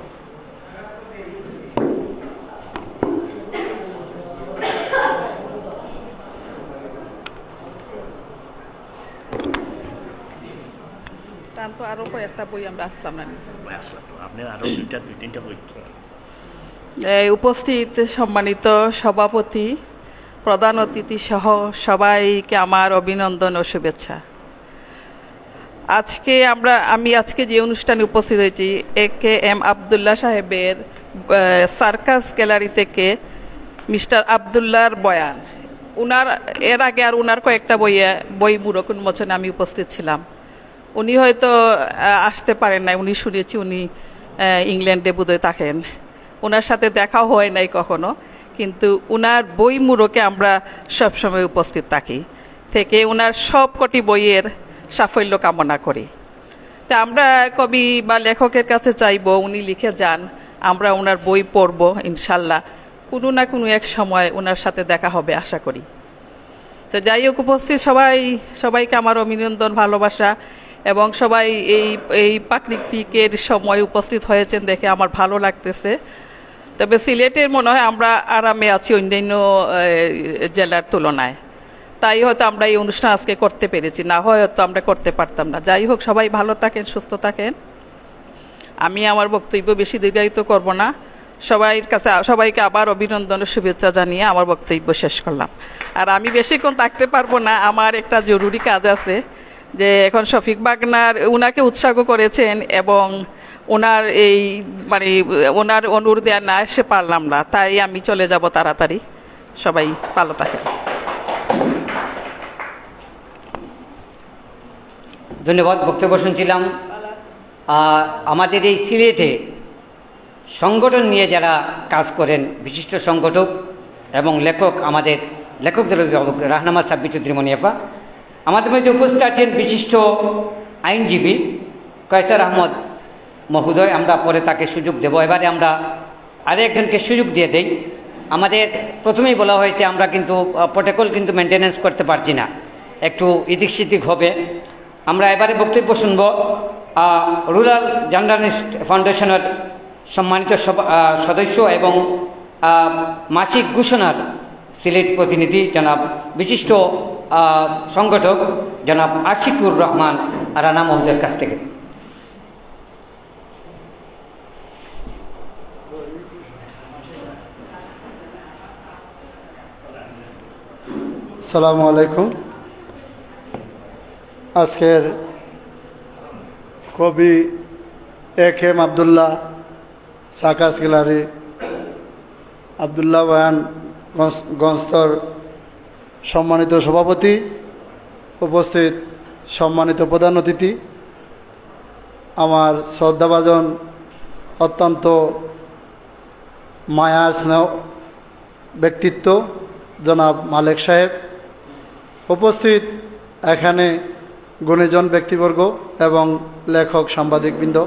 আরো কয়েকটা বই আমরা আসলাম না, আপনি আরো দুই তিনটা বই। উপস্থিত সম্মানিত সভাপতি, প্রধান অতিথি সহ সবাইকে আমার অভিনন্দন ও শুভেচ্ছা। আমি আজকে যে অনুষ্ঠানে উপস্থিত হয়েছি, AKM আবদুল্লাহ সাহেবের সার্কাস গ্যালারি থেকে মিস্টার আবদুল্লাহর বয়ান, এর আগে আর উনার কয়েকটা বই মোড়ক উন্মোচনে আমি উপস্থিত ছিলাম। উনি হয়তো আসতে পারেন নাই, উনি শুনেছি উনি ইংল্যান্ডে বোধহয় থাকেন, ওনার সাথে দেখাও হয় নাই কখনো, কিন্তু উনার বই মোড়কে আমরা সবসময় উপস্থিত থাকি থেকে উনার সবকটি বইয়ের সাফল্য কামনা করি। তা আমরা কবি বা লেখকের কাছে চাইব উনি লিখে যান, আমরা ওনার বই পড়ব, ইনশাল্লাহ কোনো না কোনো এক সময় ওনার সাথে দেখা হবে আশা করি। তো যাই হোক, উপস্থিত সবাইকে আমার অভিনন্দন, ভালোবাসা, এবং সবাই এই প্রাকৃতিকের সময় উপস্থিত হয়েছেন দেখে আমার ভালো লাগতেছে। তবে সিলেটের মনে হয় আমরা আরামে আছি অন্যান্য জেলার তুলনায়, তাই হয়তো আমরা এই অনুষ্ঠান আজকে করতে পেরেছি, না হয়তো আমরা করতে পারতাম না। যাই হোক, সবাই ভালো থাকেন, সুস্থ থাকেন। আমি আমার বক্তব্য বেশি দীর্ঘায়িত করব না, সবাইকে আবার অভিনন্দন ও শুভেচ্ছা জানিয়ে আমার বক্তব্য শেষ করলাম। আর আমি বেশিক্ষণ থাকতে পারবো না, আমার একটা জরুরি কাজ আছে, যে এখন শফিক বাগনার উনাকে উৎসাহ করেছেন এবং ওনার ওনার অনুরোধে না এসে পারলাম না, তাই আমি চলে যাব তাড়াতাড়ি। সবাই ভালো থাকেন। ধন্যবাদ। বক্তব্য শুনছিলাম। আমাদের এই সিলেটে সংগঠন নিয়ে যারা কাজ করেন, বিশিষ্ট সংগঠক এবং লেখক, আমাদের লেখকদের অভিভাবক রাহনামা সাব্বির চৌধুরী মনিয়াফা, আমাদের মধ্যে উপস্থিত আছেন বিশিষ্ট আইনজীবী কয়সার আহমদ মহোদয়, আমরা পরে তাকে সুযোগ দেব। এবারে আমরা আরেকজনকে সুযোগ দিয়ে দেই। আমাদের প্রথমেই বলা হয়েছে আমরা কিন্তু প্রোটোকল কিন্তু মেনটেন্যান্স করতে পারছি না, একটু ইদিক সিদিক হবে। আমরা এবারে বক্তব্য শুনব রুরাল জার্নালিস্ট ফাউন্ডেশনের সম্মানিত সদস্য এবং মাসিক ঘোষণার সিলেট প্রতিনিধি জনাব বিশিষ্ট সংগঠক জনাব আশিকুর রহমান রানা মহোদয়ের কাছ থেকে। আসসালামু আলাইকুম। আজকের কবি A K M. Abdullah circus gallery Abdullah বয়ান গঞ্জতর সম্মানিত সভাপতি, উপস্থিত সম্মানিত প্রধান অতিথি, আমার শ্রদ্ধাভাজন অত্যন্ত মায়ার স্নেহ ব্যক্তিত্ব জনাব মালেক সাহেব, উপস্থিত এখানে গুণীজন ব্যক্তিবর্গ এবং লেখক সাংবাদিকবৃন্দ,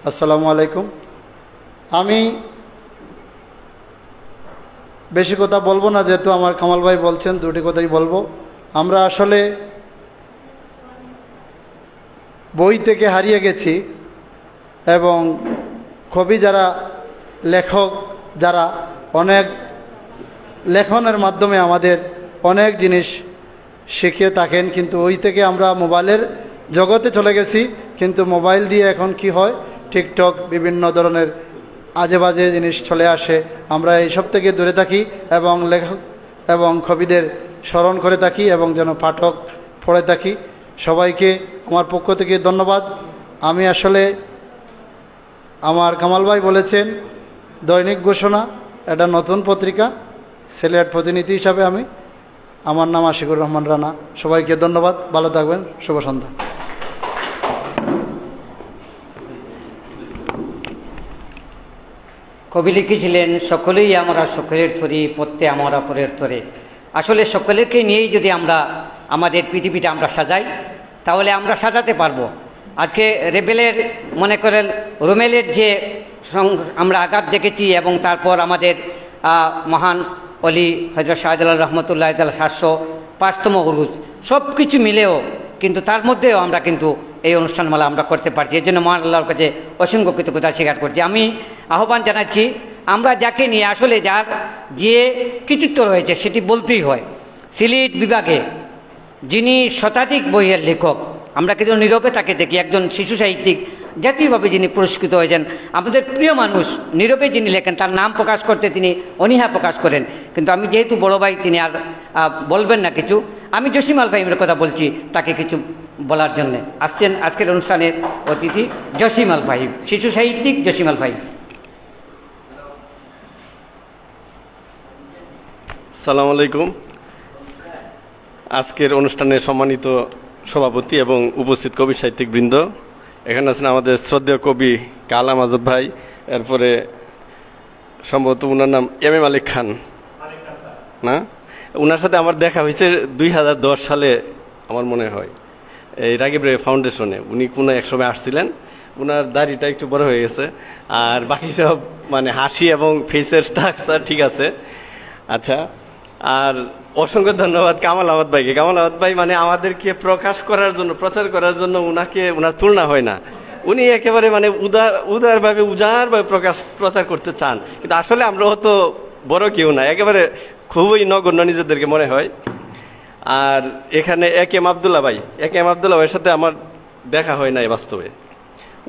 আসসালামু আলাইকুম। আমি বেশি কথা বলবো না, যেহেতু আমার কামাল ভাই বলছেন, দুটি কথাই বলবো। আমরা আসলে বই থেকে হারিয়ে গেছি এবং কবি যারা, লেখক যারা অনেক লেখনের মাধ্যমে আমাদের অনেক জিনিস শিখিয়ে থাকেন, কিন্তু ওই থেকে আমরা মোবাইলের জগতে চলে গেছি। কিন্তু মোবাইল দিয়ে এখন কি হয়, টিকটক বিভিন্ন ধরনের আজে বাজে জিনিস চলে আসে। আমরা এইসব থেকে দূরে থাকি এবং লেখক এবং কবিদের স্মরণ করে থাকি এবং যেন পাঠক পড়ে থাকি। সবাইকে আমার পক্ষ থেকে ধন্যবাদ। আমি আসলে আমার কামাল ভাই বলেছেন দৈনিক ঘোষণা, এটা নতুন পত্রিকা, সিলেট প্রতিনিধি হিসাবে আমার নাম আশিকুর রহমান রানা। সবাইকে ধন্যবাদ, ভালো থাকবেন, শুভ সন্ধ্যা। কবি লিখেছিলেন, সকলেই আমরা সকলের তরে, পড়তে আমরা পরের তরে। আসলে সকলেরকে নিয়েই যদি আমরা আমাদের পৃথিবীটা আমরা সাজাই, তাহলে আমরা সাজাতে পারবো। আজকে রেবেলের মনে করেন রোমেলের যে আমরা আঘাত দেখেছি এবং তারপর আমাদের মহান অলি হযরত শাহজালাল রহমতুল্লাহ তাআলা 705তম উরুজ, সব কিছু মিলেও কিন্তু তার মধ্যেও আমরা কিন্তু এই অনুষ্ঠানমালা আমরা করতে পারছি। এর জন্য মহান আল্লাহর কাছে অসংখ্য কৃতজ্ঞতা স্বীকার করছি। আমি আহ্বান জানাচ্ছি, আমরা যাকে নিয়ে আসলে যার যে কৃতিত্ব রয়েছে সেটি বলতেই হয়। সিলেট বিভাগে যিনি শতাধিক বইয়ের লেখক, আমরা কিন্তু নীরবে তাকে দেখি, একজন শিশু সাহিত্যিক জাতীয়ভাবে যিনি পুরস্কৃত হয়েছেন, আমাদের প্রিয় মানুষ, নীরবে যিনি লেখেন, তার নাম প্রকাশ করতে তিনি অনীহা প্রকাশ করেন। কিন্তু আমি যেহেতু বড় ভাই, তিনি আর বলবেন না কিছু, আমি জসিম আল ফাহিমের কথা বলছি তাকে কিছু বলার জন্য। আসছেন আজকের অনুষ্ঠানের অতিথি জসিম আল ফাহিম, শিশু সাহিত্যিক জসিম আল ফাহিম। আসসালামু আলাইকুম। আজকের অনুষ্ঠানের সম্মানিত সভাপতি এবং উপস্থিত কবি সাহিত্যিক বৃন্দ, এখানে আছেন আমাদের শ্রদ্ধেয় কবি কালাম আজাদ ভাই, এরপরে সম্ভবত উনার নাম এম এ মালিক খান না, উনার সাথে আমার দেখা হয়েছে 2010 সালে আমার মনে হয়, এই রাগিব রায় ফাউন্ডেশনে। উনি কোনো এক সময় আসছিলেন, উনার দাড়িটা একটু বড় হয়ে গেছে, আর বাকি সব মানে হাসি এবং ফেসের স্ট্রাকচার ঠিক আছে। আচ্ছা, আর অসংখ্য ধন্যবাদ কামাল আহমদ ভাইকে। কামাল আহমদ ভাই মানে আমাদেরকে প্রকাশ করার জন্য, প্রচার করার জন্য উনার তুলনা হয় না। উনি একেবারে মানে উদারভাবে প্রচার করতে চান, কিন্তু আসলে আমরা হয়তো বড় কেউ না, একেবারে খুবই নগণ্য নিজেদেরকে মনে হয়। আর এখানে এ.কে.এম. আবদুল্লাহ ভাই, এ.কে.এম. আবদুল্লাহ ভাইয়ের সাথে আমার দেখা হয় নাই বাস্তবে,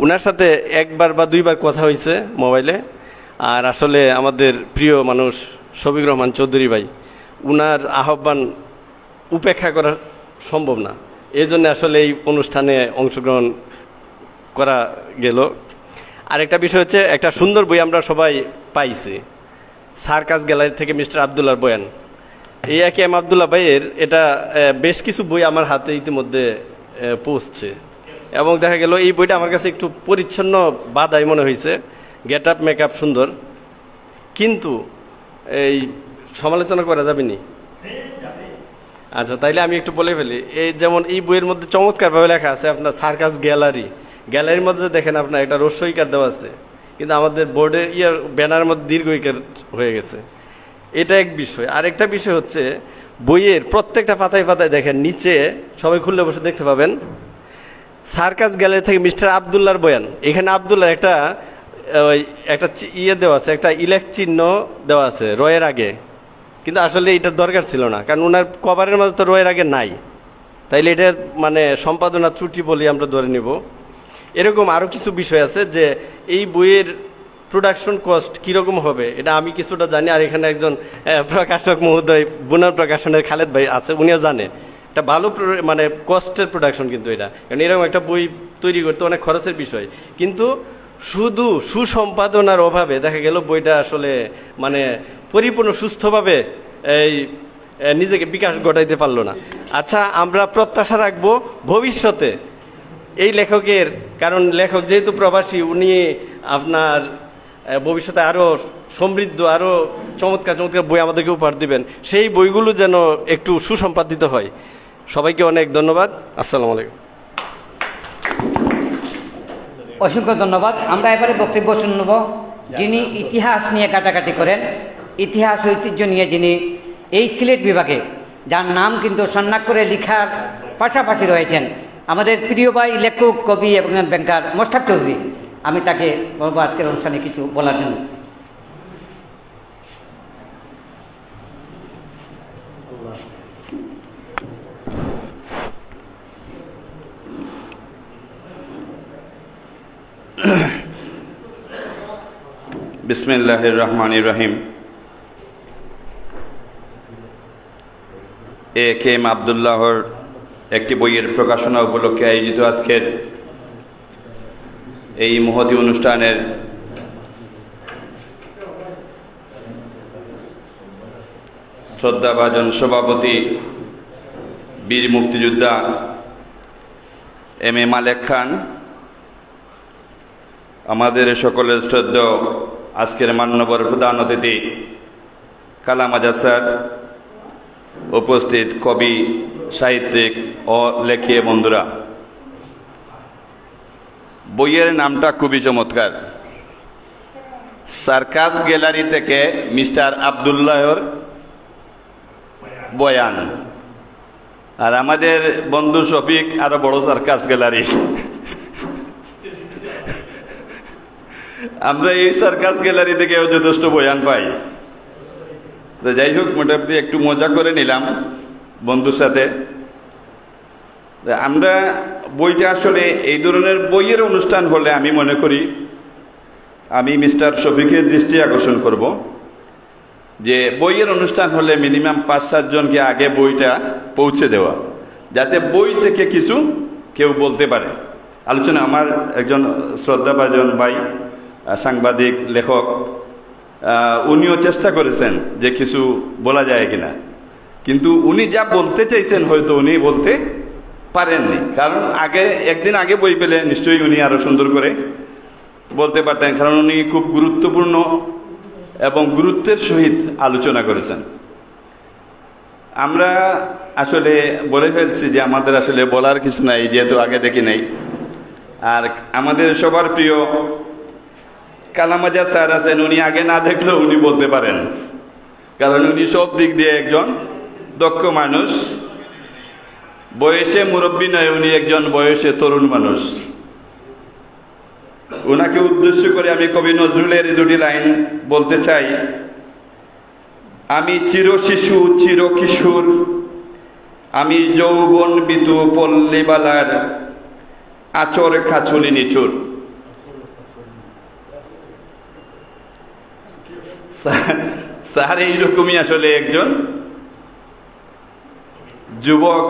উনার সাথে একবার বা দুইবার কথা হয়েছে মোবাইলে। আর আসলে আমাদের প্রিয় মানুষ শফিক রহমান চৌধুরী ভাই, উনার আহ্বান উপেক্ষা করা সম্ভব না, এই জন্য আসলে এই অনুষ্ঠানে অংশগ্রহণ করা গেল। আরেকটা বিষয় হচ্ছে, একটা সুন্দর বই আমরা সবাই পাইছি, সার্কাস গ্যালারি থেকে মিস্টার আবদুল্লাহর বয়ান। এই এ.কে.এম. আবদুল্লাহ ভাইয়ের এটা বেশ কিছু বই আমার হাতে ইতিমধ্যে পৌঁছছে, এবং দেখা গেল এই বইটা আমার কাছে একটু পরিচ্ছন্ন বাদাই মনে হয়েছে, গেট আপ মেকআপ সুন্দর, কিন্তু এই সমালোচনা করা যাবে নি? আচ্ছা, তাইলে আমি একটু বলে ফেলি। এই যেমন এই বইয়ের মধ্যে চমৎকারভাবে লেখা আছে আপনার সার্কাস গ্যালারি, গ্যালারির মধ্যে দেখেন আপনার একটা রস্যইকার দেওয়া আছে, কিন্তু আমাদের বোর্ডের ব্যানারের মধ্যে দীর্ঘইকার হয়ে গেছে। এটা এক বিষয়। আরেকটা বিষয় হচ্ছে বইয়ের প্রত্যেকটা পাতায় পাতায় দেখেন নিচে সবাই খুললে বসে দেখতে পাবেন সার্কাস গ্যালারি থেকে মিস্টার আবদুল্লাহর বয়ান। এখানে আবদুল্লাহ একটা দেওয়া আছে, একটা ইলেক চিহ্ন দেওয়া আছে রয়ের আগে, কিন্তু আসলে এটার দরকার ছিল না, কারণ ওনার কভারের মধ্যে তো রয়ের আগে নাই, তাইলে এটা মানে সম্পাদনা ত্রুটি বলে আমরা ধরে নিব। এরকম আরও কিছু বিষয় আছে যে এই বইয়ের প্রোডাকশন কস্ট কীরকম হবে এটা আমি কিছুটা জানি, আর এখানে একজন প্রকাশক মহোদয় বুনার প্রকাশনের খালেদ ভাই আছে, উনিও জানে এটা ভালো মানে কস্টের প্রোডাকশন, কিন্তু এটা কারণ এরকম একটা বই তৈরি করতে অনেক খরচের বিষয়, কিন্তু শুধু সুসম্পাদনার অভাবে দেখা গেল বইটা আসলে মানে পরিপূর্ণ সুস্থভাবে এই নিজেকে বিকাশ ঘটাইতে পারলো না। আচ্ছা, আমরা প্রত্যাশা রাখবো ভবিষ্যতে এই লেখকের, কারণ লেখক যেহেতু প্রবাসী, উনি আপনার ভবিষ্যতে আরো সমৃদ্ধ আরো চমৎকার চমৎকার বই আমাদেরকে উপহার দিবেন, সেই বইগুলো যেন একটু সুসম্পাদিত হয়। সবাইকে অনেক ধন্যবাদ। আসসালামু আলাইকুম। অসংখ্য ধন্যবাদ। আমরা এবারে বক্তব্য শুনব যিনি ইতিহাস নিয়ে কাটাকাটি করেন, ইতিহাস ঐতিহ্য নিয়ে যিনি এই সিলেট বিভাগে, যার নাম কিন্তু স্বর্ণাক্ষরে লেখার পাশাপাশি রয়েছেন, আমাদের প্রিয় ভাই লেখক, কবি এবং ব্যাংকার মোশতাক চৌধুরী। আমি তাকে বলবো আজকের অনুষ্ঠানে কিছু বলার জন্য। বিসমিল্লাহির রহমানির রহিম। এ কে এম আবদুল্লাহর একটি বইয়ের প্রকাশনা উপলক্ষে আয়োজিত আজকের এই মহতী অনুষ্ঠানের শ্রদ্ধাভাজন সভাপতি বীর মুক্তিযোদ্ধা এম এ মালেক খান, আমাদের সকলের শ্রদ্ধেয় আজকের মান্যবর প্রধান অতিথি কালাম আজাদ স্যার, উপস্থিত কবি, সাহিত্যিক ও লেখিয়া বন্ধুরা, বইয়ের নামটা খুবই চমৎকার। সার্কাস গ্যালারি থেকে মিস্টার আবদুল্লাহর বয়ান, আর আমাদের বন্ধু শফিক আরো বড় সার্কাস গ্যালারি। আমরা এই সার্কাস গ্যালারি থেকে যথেষ্ট বয়ান পাই। যাই হোক, মোটামুটি একটু মজা করে নিলাম বন্ধুর সাথে। আমরা বইটা আসলে এই ধরনের বইয়ের অনুষ্ঠান হলে আমি মনে করি আমি মিস্টার শফিকের দৃষ্টি আকর্ষণ করব যে বইয়ের অনুষ্ঠান হলে মিনিমাম 5-7 জনকে আগে বইটা পৌঁছে দেওয়া, যাতে বই থেকে কিছু কেউ বলতে পারে। আলোচনা আমার একজন শ্রদ্ধাভাজন ভাই, সাংবাদিক, লেখক, উনিও চেষ্টা করেছেন যে কিছু বলা যায় কিনা, কিন্তু উনি যা বলতে চাইছেন হয়তো উনি বলতে পারেননি, কারণ একদিন আগে বই পেলে নিশ্চয়ই উনি আরো সুন্দর করে বলতে পারতেন, কারণ উনি খুব গুরুত্বপূর্ণ এবং গুরুত্বের সহিত আলোচনা করেছেন। আমরা আসলে বলে ফেলছি যে আমাদের আসলে বলার কিছু নাই, যেহেতু আগে দেখি নাই। আর আমাদের সবার প্রিয় কালাম আজাদ স্যার আছেন, উনি আগে না দেখলেও উনি বলতে পারেন, কারণ উনি সব দিক দিয়ে একজন দক্ষ মানুষ। বয়সে মুরব্বী নয়, উনি একজন বয়সে তরুণ মানুষ। উনাকে উদ্দেশ্য করে আমি কবি নজরুলের 2টি লাইন বলতে চাই। আমি চির শিশু চির কিশোর, আমি যৌবন বিতু পল্লীবালার আচর খাচুলি নিচুর। স্যার এইরকমই আসলে একজন যুবক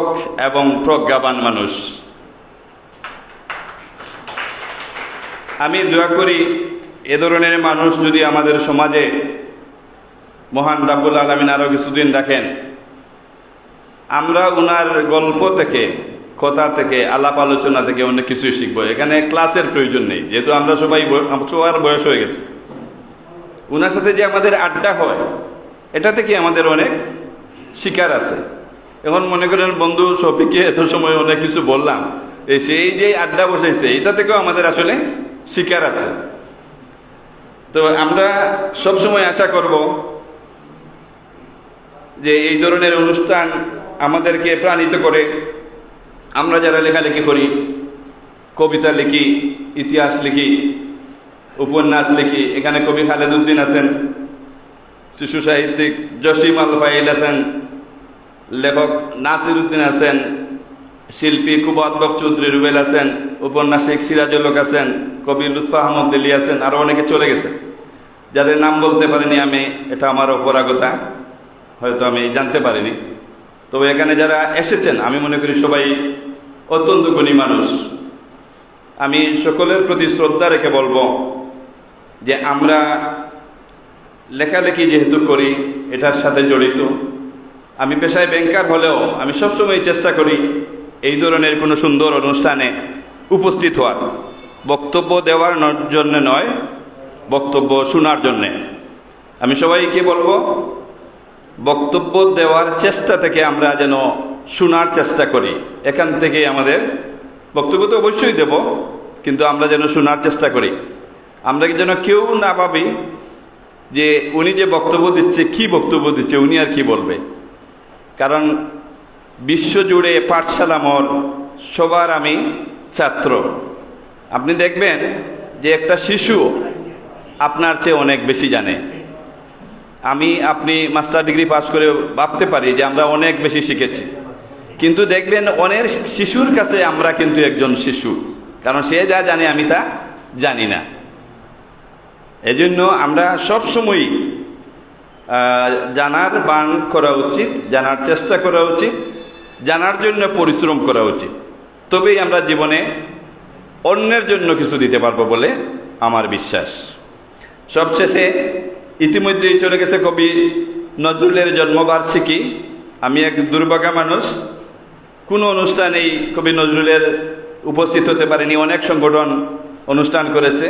এবং প্রজ্ঞাবান মানুষ। আমি দোয়া করি এ ধরনের মানুষ যদি আমাদের সমাজে মহান রাব্বুল আলামিন আরো কিছুদিন রাখেন, আমরা উনার গল্প থেকে, কথা থেকে, আলাপ আলোচনা থেকে অনেক কিছুই শিখবো। এখানে ক্লাসের প্রয়োজন নেই, যেহেতু আমরা সবাই সবার বয়স হয়ে গেছে। উনার সাথে যে আমাদের আড্ডা হয়, এটা থেকে আমাদের অনেক শিকার আছে। এখন মনে করেন বন্ধু শফিককে এত সময় অনেক কিছু বললাম, সেই যে আড্ডা বসেছে এটা থেকেও আমাদের আসলে শিকার আছে। তো আমরা সবসময় আশা করব যে এই ধরনের অনুষ্ঠান আমাদেরকে প্রাণিত করে। আমরা যারা লেখালেখি করি, কবিতা লিখি, ইতিহাস লিখি, উপন্যাস লিখি, এখানে কবি খালেদ উদ্দিন আছেন, শিশু সাহিত্যিক জসিম আল ফাইল আছেন, লেখক নাসির উদ্দিন আছেন, শিল্পী কুবাত বক চৌধুরী রুবেল আছেন, উপন্যাসিক সিরাজুল হক আছেন, কবি লুৎফা আহমদ দিল্লি আছেন, আরো অনেকে চলে গেছে যাদের নাম বলতে পারিনি আমি, এটা আমার অপরাগতা, হয়তো আমি জানতে পারিনি। তবে এখানে যারা এসেছেন আমি মনে করি সবাই অত্যন্ত গুণী মানুষ। আমি সকলের প্রতি শ্রদ্ধা রেখে বলবো যে আমরা লেখালেখি যেহেতু করি, এটার সাথে জড়িত। আমি পেশায় ব্যাংকার হলেও আমি সবসময় চেষ্টা করি এই ধরনের কোনো সুন্দর অনুষ্ঠানে উপস্থিত হওয়ার, বক্তব্য দেওয়ার জন্য নয়, বক্তব্য শোনার জন্যে। আমি সবাইকে বলবো বক্তব্য দেওয়ার চেষ্টা থেকে আমরা যেন শোনার চেষ্টা করি। এখান থেকে আমাদের বক্তব্য তো অবশ্যই দেব, কিন্তু আমরা যেন শোনার চেষ্টা করি। আমরা যেন কেউ না ভাবি যে উনি যে বক্তব্য দিচ্ছে, কি বক্তব্য দিচ্ছে, উনি আর কি বলবে। কারণ বিশ্বজুড়ে পাঠশালা মোর, সবার আমি ছাত্র। আপনি দেখবেন যে একটা শিশু আপনার চেয়ে অনেক বেশি জানে। আপনি মাস্টার ডিগ্রি পাস করে ভাবতে পারি যে আমরা অনেক বেশি শিখেছি, কিন্তু দেখবেন অনেক শিশুর কাছে আমরা কিন্তু একজন শিশু, কারণ সে যা জানে আমি তা জানি না। এজন্য আমরা সবসময় জানার বান করা উচিত, জানার চেষ্টা করা উচিত, জানার জন্য পরিশ্রম করা উচিত। তবেই আমরা জীবনে অন্যের জন্য কিছু দিতে পারবো বলে আমার বিশ্বাস। সবশেষে ইতিমধ্যেই চলে গেছে কবি নজরুলের জন্মবার্ষিকী। আমি এক দুর্ভাগা মানুষ, কোনো অনুষ্ঠানেই কবি নজরুলের উপস্থিত হতে পারেনি। অনেক সংগঠন অনুষ্ঠান করেছে।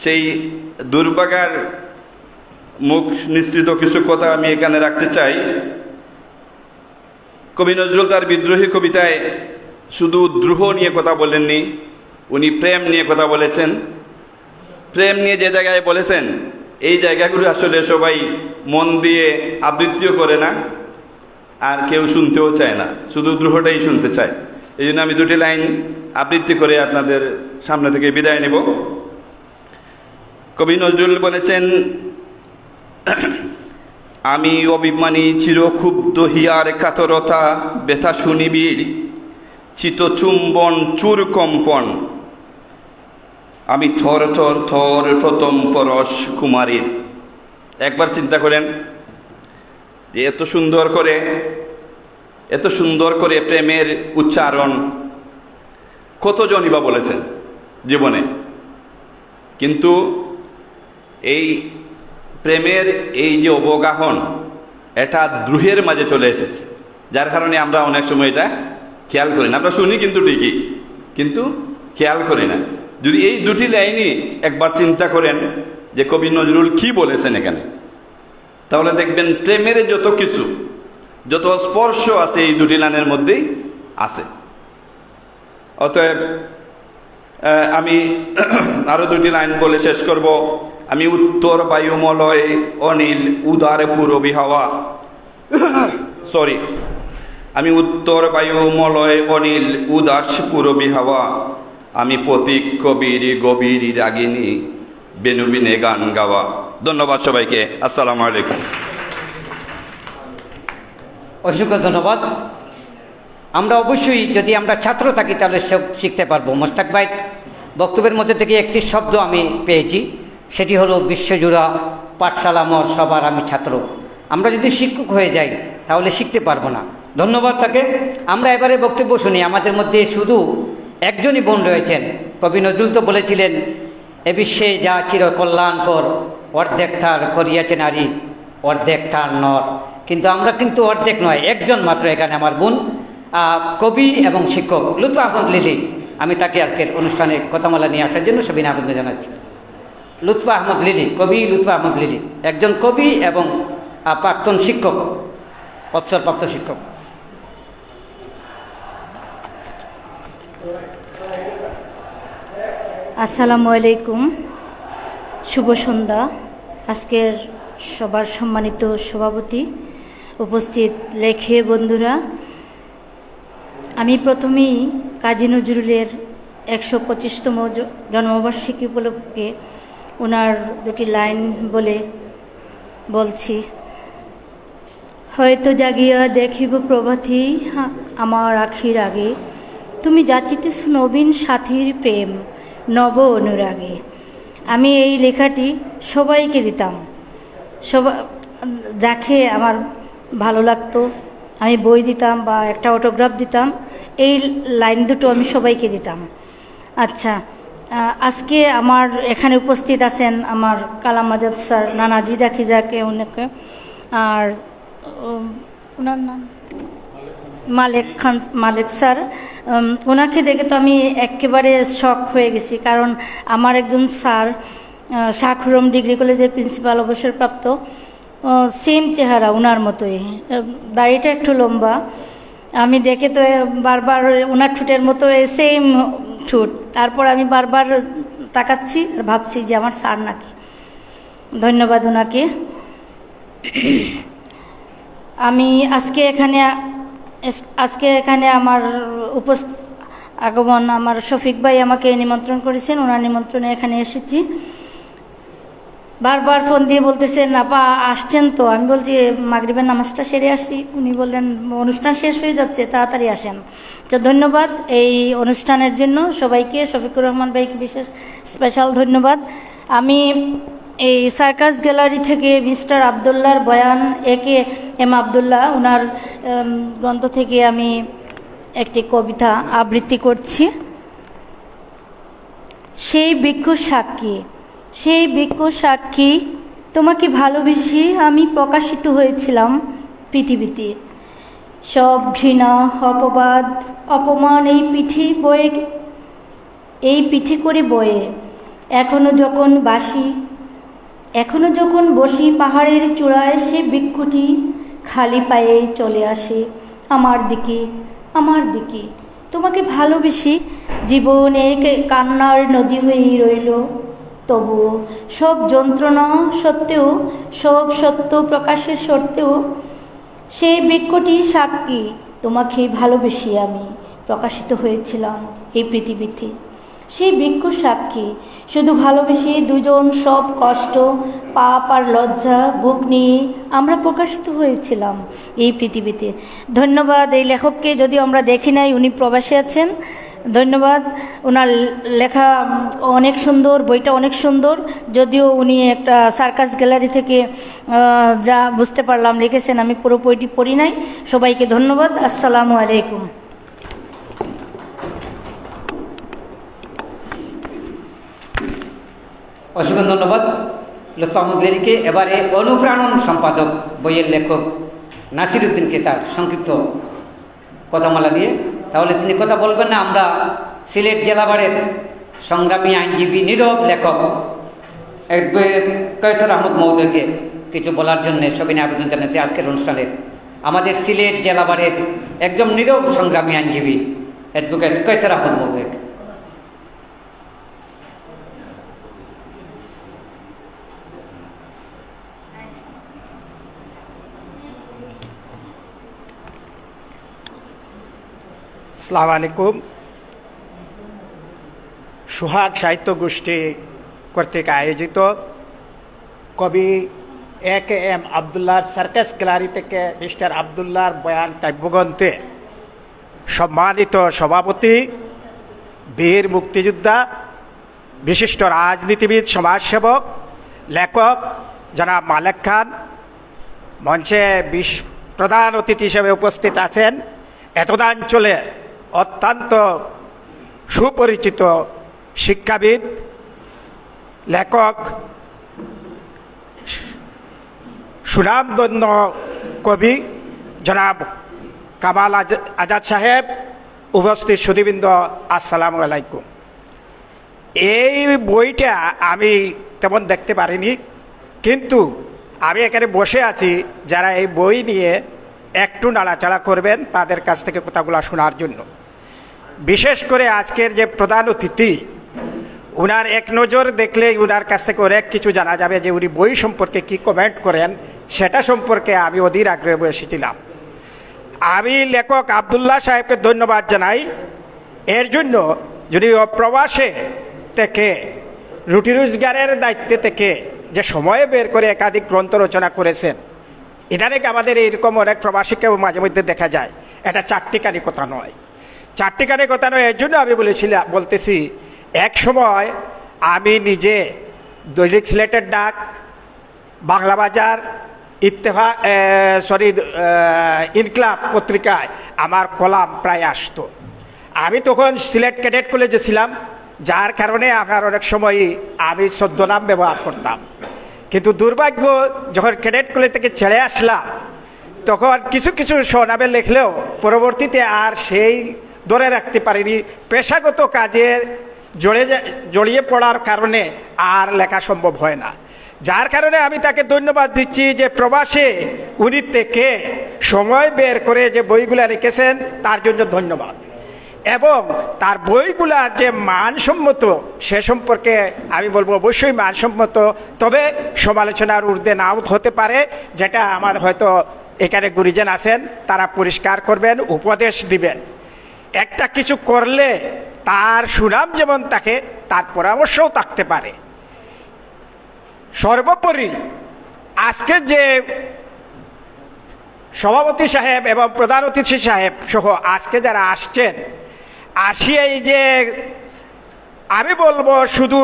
সেই দুর্ভাগার মুখ নিঃসৃত কিছু কথা আমি এখানে রাখতে চাই। কবি নজরুল তার বিদ্রোহী কবিতায় শুধু দ্রোহ নিয়ে কথা বলেননি, উনি প্রেম নিয়ে কথা বলেছেন। প্রেম নিয়ে যে জায়গায় বলেছেন, এই জায়গাগুলো আসলে সবাই মন দিয়ে আবৃত্তিও করে না, আর কেউ শুনতেও চায় না, শুধু দ্রোহটাই শুনতে চায়। এই জন্য আমি দুটি লাইন আবৃত্তি করে আপনাদের সামনে থেকে বিদায় নেব। কবি নজরুল বলেছেন, আমি অভিমানী চিরক্ষুব্ধ হিয়ার কাতরতা, ব্যথা শুনিবি চিতচুম্বন চুর কম্পন, আমি থর থর থর প্রথম পরশ কুমারীর। একবার চিন্তা করেন যে এত সুন্দর করে প্রেমের উচ্চারণ কতজনই বা বলেছেন জীবনে, কিন্তু এই প্রেমের এই যে অবগাহন, এটা দ্রোহের মাঝে চলে এসেছে, যার কারণে আমরা অনেক সময় এটা খেয়াল করি না। আমরা শুনি কিন্তু ঠিকই, কিন্তু খেয়াল করি না। যদি এই দুটি লাইনই একবার চিন্তা করেন যে কবি নজরুল কি বলেছেন এখানে, তাহলে দেখবেন প্রেমের যত কিছু, যত স্পর্শ আছে এই দুটি লাইনের মধ্যেই আছে। অতএব আমি আরো দুটি লাইন বলে শেষ করব। আমি উত্তর বায়ুমলয় অনিল উদার পুরবী হাওয়া, আমি উত্তর বায়ুমলয় অনিল উদাস পুরবী হাওয়া, আমি পথিক কবির গভীর রাগিনী বেনুবিনে গান গাওয়া। ধন্যবাদ সবাইকে। আসসালামু আলাইকুম। অসংখ্য ধন্যবাদ। আমরা অবশ্যই যদি আমরা ছাত্র থাকি তাহলে সব শিখতে পারবো। মোস্তাক ভাই বক্তব্যের মধ্যে থেকে একটি শব্দ আমি পেয়েছি, সেটি হলো বিশ্বজোড়া পাঠশালা মোর, সবার আমি ছাত্র। আমরা যদি শিক্ষক হয়ে যাই তাহলে শিখতে পারবো না। ধন্যবাদ তাকে। আমরা এবারে বক্তব্য শুনি। আমাদের মধ্যে শুধু একজনই বোন রয়েছেন। কবি নজরুল তো বলেছিলেন, এ বিশ্বে যা চির কল্যাণকর, অর্ধেক তার করিয়াছে নারী, অর্ধেক তার নর। কিন্তু আমরা কিন্তু অর্ধেক নয়, একজন মাত্র এখানে আমার বোন, কবি এবং শিক্ষক লুৎফা আহমদ লিলি। আমি তাকে আজকের অনুষ্ঠানে কথামালা নিয়ে আসার জন্য সবিনয় আবেদন জানাচ্ছি। লুৎফা আহমদ লিলি, কবি লুৎফা আহমদ লিলি একজন কবি এবং প্রাক্তন শিক্ষক, অবসরপ্রাপ্ত শিক্ষক। আসসালামু আলাইকুম, শুভ সন্ধ্যা। আজকের সবার সম্মানিত সভাপতি, উপস্থিত লেখে বন্ধুরা, আমি প্রথমেই কাজী নজরুলের 125তম জন্মবার্ষিকী উপলক্ষে ওনার দুটি লাইন বলছি। হয়তো জাগিয়া দেখিব প্রভাতী আমার আখির আগে, তুমি যাচিতেছ নবীন সাথীর প্রেম নব অনুরাগে। আমি এই লেখাটি সবাইকে দিতাম, যাকে আমার ভালো লাগতো আমি বই দিতাম বা একটা অটোগ্রাফ দিতাম। এই লাইন দুটো আমি সবাইকে দিতাম। আচ্ছা, আজকে আমার এখানে উপস্থিত আছেন আমার কালাম আজাদ স্যার, নানাজি ডাকি যাকে ওনাকে, আর ওনার নাম মালেক স্যার। ওনাকে দেখে তো আমি একেবারে শক হয়ে গেছি, কারণ আমার একজন স্যার শাহখুরম ডিগ্রি কলেজের প্রিন্সিপাল অবসরপ্রাপ্ত, সেম চেহারা ওনার মতোই, দাড়িটা একটু লম্বা। আমি দেখে তো বারবার ওনার ঠোঁটের মতো সেম ঠোঁট, তারপর আমি বারবার তাকাচ্ছি আর ভাবছি যে আমার স্যার নাকি। ধন্যবাদ ওনাকে। আমি আজকে এখানে আমার আগমন, আমার শফিক ভাই আমাকে নিমন্ত্রণ করেছেন, ওনার নিমন্ত্রণে এখানে এসেছি। বারবার ফোন দিয়ে বলতেছেন আপা আসছেন তো? আমি বলছি মাগরিবের নামাজটা সেরে আসছি। উনি বললেন অনুষ্ঠান শেষ হয়ে যাচ্ছে, তাড়াতাড়ি আসেন। তো ধন্যবাদ এই অনুষ্ঠানের জন্য সবাইকে, শফিকুর রহমান ভাইকে বিশেষ স্পেশাল ধন্যবাদ। আমি এই সার্কাস গ্যালারি থেকে মিস্টার আবদুল্লাহর বয়ান, একে এম আবদুল্লাহ, ওনার গ্রন্থ থেকে আমি একটি কবিতা আবৃত্তি করছি। সেই বৃক্ষ সাক্ষী, তোমাকে ভালোবেসে আমি প্রকাশিত হয়েছিলাম পৃথিবীতে। সব ঘৃণা, অপবাদ, অপমান এই পিঠে করে বয়ে এখনো যখন বসি পাহাড়ের চূড়ায়, সে বৃক্ষটি খালি পায়ে চলে আসে আমার দিকে। তোমাকে ভালোবেসে জীবন এক কান্নার নদী হয়েই রইল। তবুও সব যন্ত্রণা সত্ত্বেও, সব সত্য প্রকাশের সত্ত্বেও, সেই বৃক্ষটি সাক্ষী, তোমাকে ভালোবেসে আমি প্রকাশিত হয়েছিলাম এই পৃথিবীতে। সেই বৃক্ষ সাক্ষী, শুধু ভালোবেসে দুজন সব কষ্ট, পাপ আর লজ্জা বুক নিয়ে আমরা প্রকাশিত হয়েছিলাম এই পৃথিবীতে। ধন্যবাদ এই লেখককে, যদিও আমরা দেখি নাই, উনি প্রবাসী আছেন। ধন্যবাদ, ওনার লেখা অনেক সুন্দর, বইটা অনেক সুন্দর, যদিও উনি একটা সার্কাস গ্যালারি থেকে যা বুঝতে পারলাম লিখেছেন, আমি পুরো বইটি পড়ি নাই। সবাইকে ধন্যবাদ। আসসালামু আলাইকুম। অসংখ্য ধন্যবাদ লুৎফামুদ্দিনকে। এবারে অনুপ্রাণন সম্পাদক, বইয়ের লেখক নাসির উদ্দিনকে তার সংক্ষিপ্ত কথামালা দিয়ে, তাহলে তিনি কথা বলবেন না। আমরা সিলেট জেলা বারের সংগ্রামী আইনজীবী, নীরব লেখক কৈথর আহমদ মহোদয়কে কিছু বলার জন্য সবিনয় আবেদন জানাচ্ছি আজকের অনুষ্ঠানে। আমাদের সিলেট জেলা বারের একজন নীরব সংগ্রামী আইনজীবী অ্যাডভোকেট কৈথর আহমদ মহোদয়কে। আসসালামু আলাইকুম। সোহাগ সাহিত্য গোষ্ঠী কর্তৃক আয়োজিত কবি একে এম আবদুল্লাহর সার্কাস গ্যালারি থেকে মিস্টার আবদুল্লাহর বয়ান কাব্যগ্রন্থে সম্মানিত সভাপতি, বীর মুক্তিযোদ্ধা, বিশিষ্ট রাজনীতিবিদ, সমাজসেবক, লেখক জনাব মালেক খান মঞ্চে প্রধান অতিথি হিসেবে উপস্থিত আছেন। এতদাঞ্চলের অত্যন্ত সুপরিচিত শিক্ষাবিদ, লেখক, সুনামধন্য কবি জনাব কামাল আজাদ সাহেব, উপস্থিত সুধীবৃন্দ, আসসালামু আলাইকুম। এই বইটা আমি তেমন দেখতে পারিনি, কিন্তু আমি এখানে বসে আছি যারা এই বই নিয়ে একটু নাড়াচাড়া করবেন তাদের কাছ থেকে কথাগুলো শোনার জন্য। বিশেষ করে আজকের যে প্রধান অতিথি, উনার এক নজর দেখলে উনার কাছ থেকে অনেক কিছু জানা যাবে যে উনি বই সম্পর্কে কি কমেন্ট করেন, সেটা সম্পর্কে আমি অধীর আগ্রহে এসেছিলাম। আমি লেখক আব্দুল্লাহ সাহেবকে ধন্যবাদ জানাই এর জন্য, যদি প্রবাসে থেকে রুটি রোজগারের দায়িত্বে থেকে যে সময় বের করে একাধিক গ্রন্থ রচনা করেছেন। এটা নাকি আমাদের এইরকম অনেক প্রবাসীকেও মাঝে মধ্যে দেখা যায়। এটা চারটিখানি কথা নয়, চারটিখানি কথা নয়। এর জন্য আমি বলতেছি, এক সময় আমি নিজে দৈনিক সিলেটের ডাক, বাংলা বাজার, ইত্তেফাক ইনকলাব পত্রিকায় আমার কলাম প্রায় আসতো। আমি তখন সিলেট ক্যাডেট কলেজে ছিলাম, যার কারণে আমার অনেক সময়ই আমি ছদ্মনাম ব্যবহার করতাম। কিন্তু দুর্ভাগ্য, যখন ক্যাডেট কলেজ থেকে ছেড়ে আসলাম তখন কিছু কিছু স্বনামে লিখলেও পরবর্তীতে আর সেই ধরে রাখতে পারিনি। পেশাগত কাজে জড়িয়ে পড়ার কারণে আর লেখা সম্ভব হয় না। যার কারণে আমি তাকে ধন্যবাদ দিচ্ছি যে প্রবাসে উনি থেকে সময় বের করে যে বইগুলা রেখেছেন তার জন্য ধন্যবাদ। এবং তার বইগুলা যে মানসম্মত সে সম্পর্কে আমি বলবো অবশ্যই মানসম্মত, তবে সমালোচনার ঊর্ধ্বে নাও হতে পারে, যেটা আমার হয়তো এখানে গুরুজন আছেন তারা পরিষ্কার করবেন, উপদেশ দিবেন। একটা কিছু করলে তার সুনাম যেমন থাকে তার পরামর্শও থাকতে পারে। সর্বোপরি আজকে যে সভাপতি সাহেব এবং প্রধান অতিথি সাহেব সহ আজকে যারা আসছেন, আসিয়াই যে আমি বলবো শুধু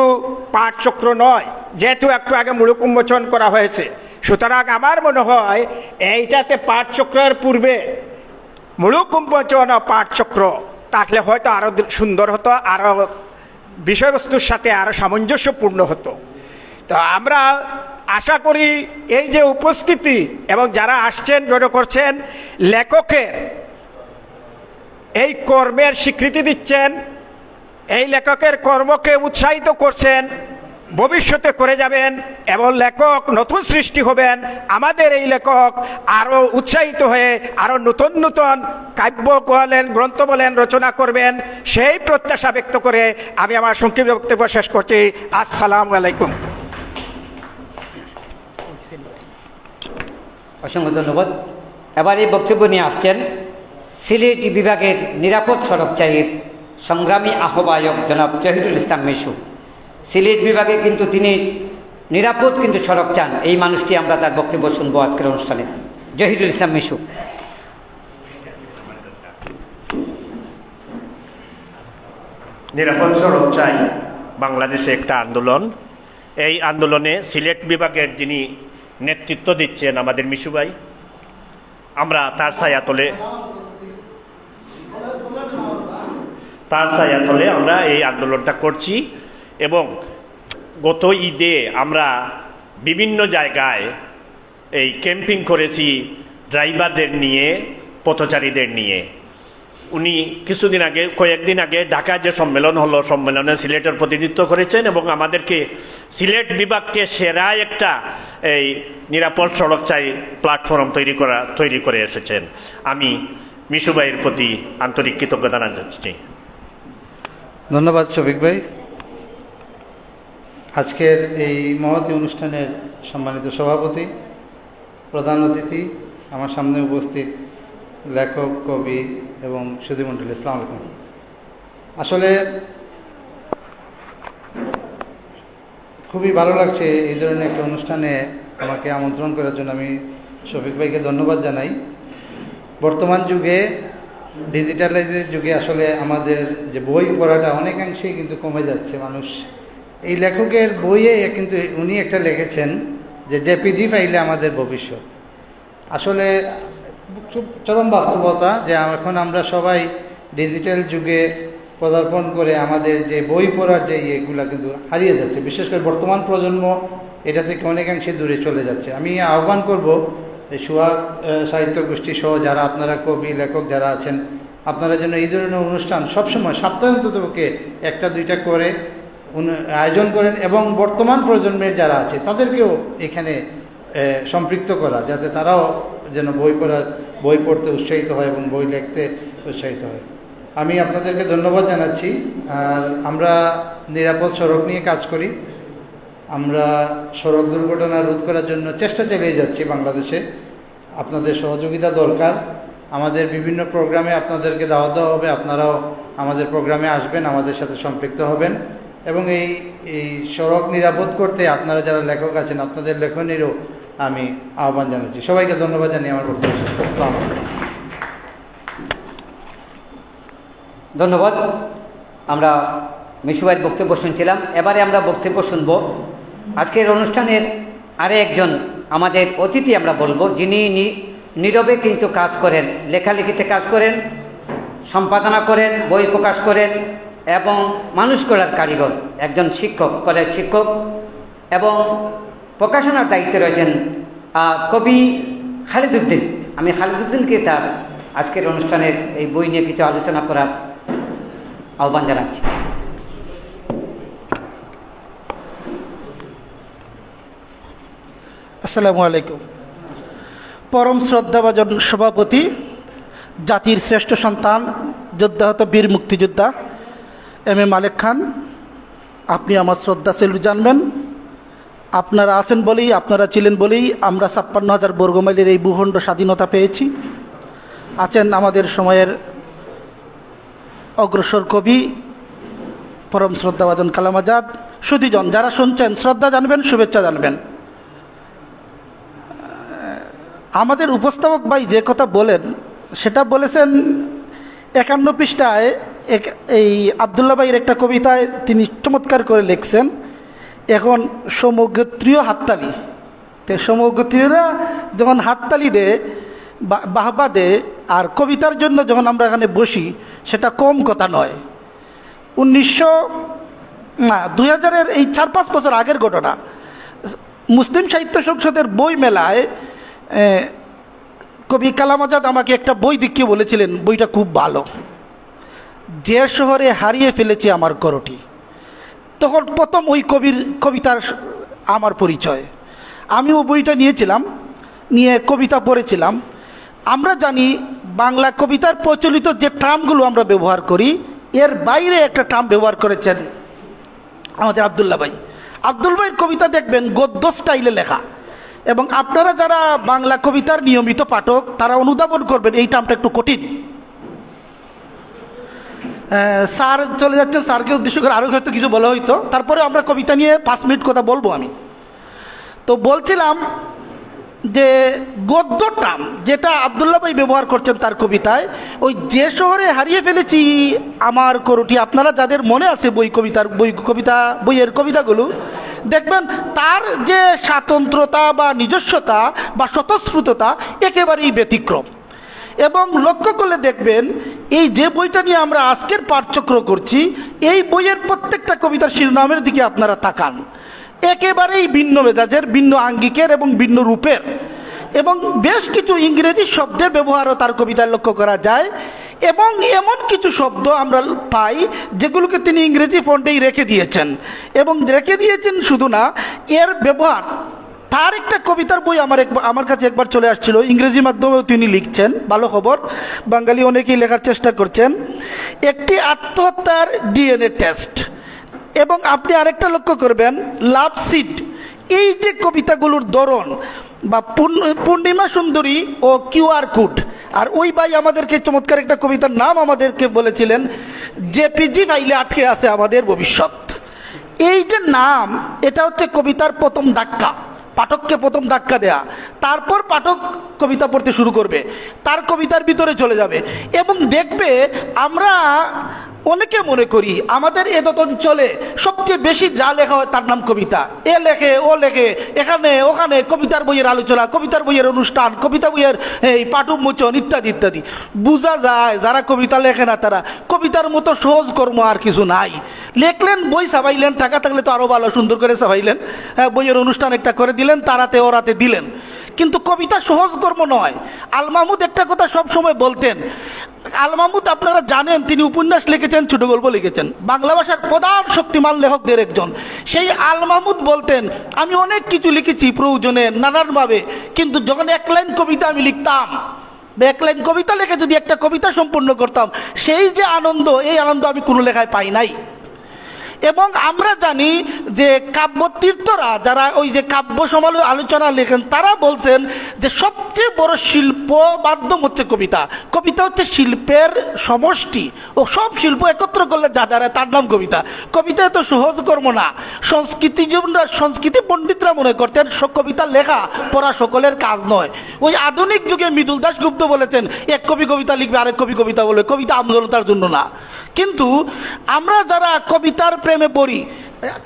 পাঠচক্র নয়, যেহেতু একটু আগে মূলক উন্মোচন করা হয়েছে, সুতরাং আমার মনে হয় এইটাতে পাঠচক্রের পূর্বে মূলক উন্মোচন ও পাঠচক্র থাকলে হয়তো আরো সুন্দর হতো, আরো বিষয়বস্তুর সাথে আরো সামঞ্জস্যপূর্ণ হতো। তো আমরা আশা করি এই যে উপস্থিতি এবং যারা আসছেন জড়ো করছেন, লেখকের এই কর্মের স্বীকৃতি দিচ্ছেন, এই লেখকের কর্মকে উৎসাহিত করছেন, ভবিষ্যতে করে যাবেন এবং লেখক নতুন সৃষ্টি হবেন। আমাদের এই লেখক আরো উৎসাহিত হয়ে আরো নতুন নতুন কাব্য বলেন, গ্রন্থ বলেন রচনা করবেন, সেই প্রত্যাশা ব্যক্ত করে আমি আমার সংক্ষিপ্ত বক্তব্য শেষ করছি। আসসালামু আলাইকুম। অসংখ্য ধন্যবাদ। এবার এই বক্তব্য নিয়ে আসছেন সিলেট বিভাগের নিরাপদ সড়কচারীর সংগ্রামী আহ্বায়ক জনাব জহিরুল ইসলাম মিশু। সিলেট বিভাগে কিন্তু তিনি নিরাপদ কিন্তু সড়ক চান, এই মানুষটি আমরা তার বক্তব্য শুনবো আজকের অনুষ্ঠানে। জহিরুল ইসলাম মিশু। নিরাপদ সড়ক চাই বাংলাদেশে একটা আন্দোলন। এই আন্দোলনে সিলেট বিভাগের যিনি নেতৃত্ব দিচ্ছেন আমাদের মিশু ভাই, আমরা তার ছায়াতলে আমরা এই আন্দোলনটা করছি। এবং গত ঈদে আমরা বিভিন্ন জায়গায় এই ক্যাম্পিং করেছি ড্রাইভারদের নিয়ে, পথচারীদের নিয়ে। উনি কিছুদিন আগে, কয়েকদিন আগে ঢাকায় যে সম্মেলন হলো, সম্মেলনে সিলেটের প্রতিনিধিত্ব করেছেন এবং আমাদেরকে সিলেট বিভাগকে সেরা একটা এই নিরাপদ সড়ক চাই প্ল্যাটফর্ম তৈরি করে এসেছেন। আমি মিশু ভাইয়ের প্রতি আন্তরিক কৃতজ্ঞতা জানাচ্ছি। ধন্যবাদ শফিক ভাই। আজকের এই মহতী অনুষ্ঠানের সম্মানিত সভাপতি, প্রধান অতিথি, আমার সামনে উপস্থিত লেখক, কবি এবং সুধীমণ্ডলী, আসসালামু আলাইকুম। আসলে খুবই ভালো লাগছে এই ধরনের একটা অনুষ্ঠানে আমাকে আমন্ত্রণ করার জন্য। আমি শফিক ভাইকে ধন্যবাদ জানাই। বর্তমান যুগে, ডিজিটালাইজের যুগে আসলে আমাদের যে বই পড়াটা অনেকাংশেই কিন্তু কমে যাচ্ছে। মানুষ এই লেখকের বইয়ে কিন্তু উনি একটা লিখেছেন যে জেপিজি ফাইলে আমাদের ভবিষ্যৎ। আসলে খুব চরম বাস্তবতা যে এখন আমরা সবাই ডিজিটাল যুগে পদার্পণ করে আমাদের যে বই পড়ার যে ইয়েগুলো কিন্তু হারিয়ে যাচ্ছে। বিশেষ করে বর্তমান প্রজন্ম এটা থেকে অনেকাংশে দূরে চলে যাচ্ছে। আমি আহ্বান করব এই সোহাগ সাহিত্য গোষ্ঠী সহ যারা আপনারা কবি, লেখক যারা আছেন, আপনারা যেন এই ধরনের অনুষ্ঠান সবসময় সপ্তাহে অন্ততপক্ষে একটা দুইটা করে আয়োজন করেন এবং বর্তমান প্রজন্মের যারা আছে তাদেরকেও এখানে সম্পৃক্ত করা, যাতে তারাও যেন বই পড়তে উৎসাহিত হয় এবং বই লিখতে উৎসাহিত হয়। আমি আপনাদেরকে ধন্যবাদ জানাচ্ছি। আর আমরা নিরাপদ সড়ক নিয়ে কাজ করি। আমরা সড়ক দুর্ঘটনা রোধ করার জন্য চেষ্টা চালিয়ে যাচ্ছি বাংলাদেশে। আপনাদের সহযোগিতা দরকার। আমাদের বিভিন্ন প্রোগ্রামে আপনাদেরকে দাওয়াত দেওয়া হবে, আপনারাও আমাদের প্রোগ্রামে আসবেন, আমাদের সাথে সম্পৃক্ত হবেন এবং এই সড়ক নিরাপদ করতে আপনারা যারা লেখক আছেন আপনাদের লেখনীরও আমি আহ্বান জানাচ্ছি। সবাইকে ধন্যবাদ জানিয়ে আমার বক্তব্য শেষ করলাম। ধন্যবাদ। আমরা মিশু ভাইয়ের বক্তব্য শুনছিলাম। এবারে আমরা বক্তব্য শুনব আজকের অনুষ্ঠানের আরে একজন আমাদের অতিথি আমরা বলবো, যিনি নীরবে কিন্তু কাজ করেন, লেখালেখিতে কাজ করেন, সম্পাদনা করেন, বই প্রকাশ করেন এবং মানুষ গড়ার কারিগর, একজন শিক্ষক, কলেজ শিক্ষক এবং প্রকাশনার দায়িত্বে রয়েছেন কবি খালিদ উদ্দিন। আমি খালিদ উদ্দিনকে তার আজকের অনুষ্ঠানের এই বই নিয়ে কিছু আলোচনা করার আহ্বান জানাচ্ছি। আসসালামু আলাইকুম। পরম শ্রদ্ধাভাজন সভাপতি, জাতির শ্রেষ্ঠ সন্তান, যোদ্ধাহত বীর মুক্তিযোদ্ধা এম এ মালেক খান, আপনি আমার শ্রদ্ধা সেলুট জানবেন। আপনারা আছেন বলেই, আপনারা ছিলেন বলেই আমরা ৫৬,০০০ বর্গমাইলের এই ভূখণ্ড স্বাধীনতা পেয়েছি। আছেন আমাদের সময়ের অগ্রসর কবি পরম শ্রদ্ধাভাজন কালাম আজাদ। সুধীজন যারা শুনছেন, শ্রদ্ধা জানবেন, শুভেচ্ছা জানবেন। আমাদের উপস্থাপক ভাই যে কথা বলেন সেটা বলেছেন ৫১ পৃষ্ঠায়। এই আবদুল্লাহ ভাইয়ের একটা কবিতায় তিনি চমৎকার করে লিখছেন, এখন সমগোত্রীয় হাততালি। তো সমগোত্রীয়রা যখন হাততালি দেয়, বাহবা দেয়, আর কবিতার জন্য যখন আমরা এখানে বসি, সেটা কম কথা নয়। 2000-এর এই ৪-৫ বছর আগের ঘটনা। মুসলিম সাহিত্য সংসদের বই মেলায় কবি কালাম আজাদ আমাকে একটা বই দেখিয়ে বলেছিলেন, বইটা খুব ভালো, যে শহরে হারিয়ে ফেলেছি আমার করটি। তখন প্রথম ওই কবিতার আমার পরিচয়। আমি ও বইটা নিয়েছিলাম, নিয়ে কবিতা পড়েছিলাম। আমরা জানি বাংলা কবিতার প্রচলিত যে টার্মগুলো আমরা ব্যবহার করি, এর বাইরে একটা টার্ম ব্যবহার করেছেন আমাদের আবদুল্লাহ ভাই। আবদুল ভাইয়ের কবিতা দেখবেন গদ্য স্টাইলে লেখা, এবং আপনারা যারা বাংলা কবিতার নিয়মিত পাঠক তারা অনুধাবন করবেন এই টার্মটা একটু কঠিন। স্যার চলে যাচ্ছেন, স্যারকে উদ্দেশ্য করে আরও হয়তো কিছু বলা হইতো, তারপরে আমরা কবিতা নিয়ে 5 মিনিট কথা বলবো। আমি তো বলছিলাম যে গদ্য টার্ম যেটা আবদুল্লাহ ভাই ব্যবহার করছেন তার কবিতায়, ওই যে শহরে হারিয়ে ফেলেছি আমার করুটি, আপনারা যাদের মনে আছে বইয়ের কবিতাগুলো দেখবেন, তার যে স্বাতন্ত্রতা বা নিজস্বতা বা স্বতঃস্ফূর্ততা একেবারেই ব্যতিক্রম। এবং লক্ষ্য করলে দেখবেন এই যে বইটা নিয়ে আমরা আজকের পাঠচক্র করছি, এই বইয়ের প্রত্যেকটা কবিতার শিরোনামের দিকে আপনারা তাকান, একেবারেই ভিন্ন মেজাজের, ভিন্ন আঙ্গিকের এবং ভিন্ন রূপের, এবং বেশ কিছু ইংরেজি শব্দের ব্যবহারও তার কবিতায় লক্ষ্য করা যায়। এবং এমন কিছু শব্দ আমরা পাই যেগুলোকে তিনি ইংরেজি ফন্টেই রেখে দিয়েছেন, এবং রেখে দিয়েছেন শুধু না, এর ব্যবহার। তার একটা কবিতার বই আমার কাছে একবার চলে আসছিল, ইংরেজি মাধ্যমেও তিনি লিখছেন, ভালো খবর, বাঙালি অনেকেই লেখার চেষ্টা করছেন, একটি আত্মহত্যার ডিএনএ টেস্ট। এবং আপনি আরেকটা লক্ষ্য করবেন, লাভ সিট। এই যে কবিতাগুলোর ধরন বা পূর্ণিমা সুন্দরী ও কিউআর কোড। আর ওই ভাই আমাদেরকে চমৎকার একটা কবিতার নাম আমাদেরকে বলেছিলেন, জেপিজি ফাইলে আটকে আছে আমাদের ভবিষ্যৎ। এই যে নাম, এটা হচ্ছে কবিতার প্রথম ধাক্কা, পাঠককে প্রথম ধাক্কা দেয়া। তারপর পাঠক কবিতা পড়তে শুরু করবে, তার কবিতার ভিতরে চলে যাবে এবং দেখবে আমরা অনেকে মনে করি আমাদের এদত অঞ্চলে সবচেয়ে বেশি যা লেখা হয় তার নাম কবিতা। এ লেখে, ও লেখে, এখানে ওখানে কবিতার বইয়ের আলোচনা, কবিতার বইয়ের অনুষ্ঠান, কবিতা বইয়ের এই পাঠ উন্মোচন ইত্যাদি ইত্যাদি। বোঝা যায় যারা কবিতা লেখে না তারা কবিতার মতো সহজ কর্ম আর কিছু নাই। লেখলেন, বই ছাপাইলেন, টাকা থাকলে তো আরো ভালো, সুন্দর করে ছাপাইলেন, বইয়ের অনুষ্ঠান একটা করে দিলেন, তারাতে ওরাতে দিলেন। কিন্তু কবিতা সহজ কর্ম নয়। আল মাহমুদ একটা কথা সব সময় বলতেন, আল মাহমুদ আপনারা জানেন তিনি উপন্যাস লিখেছেন, ছোট গল্প লিখেছেন, বাংলা ভাষার প্রধান শক্তিমান লেখকদের একজন। সেই আল মাহমুদ বলতেন, আমি অনেক কিছু লিখেছি প্রয়োজনে নানানভাবে, কিন্তু যখন 1 লাইন কবিতা আমি লিখতাম, 1 লাইন কবিতা লিখে যদি একটা কবিতা সম্পূর্ণ করতাম, সেই যে আনন্দ, এই আনন্দ আমি কোনো লেখায় পাই নাই। এবং আমরা জানি যে কাব্যতীর্থরা যারা ওই যে কাব্য আলোচনা লেখেন তারা বলছেন যে সবচেয়ে বড় শিল্প মাধ্যম হচ্ছে কবিতা। কবিতা হচ্ছে শিল্পের সমষ্টি, ও সব শিল্প একত্র করলে যা দাঁড়ায় তার নাম কবিতা। কবিতা এত সহজ কর্ম না। সংস্কৃতি পণ্ডিতরা মনে করতেন কবিতা লেখা পড়া সকলের কাজ নয়। ওই আধুনিক যুগে মৃদুল দাশগুপ্ত বলেছেন এক কবি কবিতা লিখবে, আরেক কবি কবিতা বলবে, কবিতা আমজনতার জন্য না। কিন্তু আমরা যারা কবিতার প্রেমে পড়ি,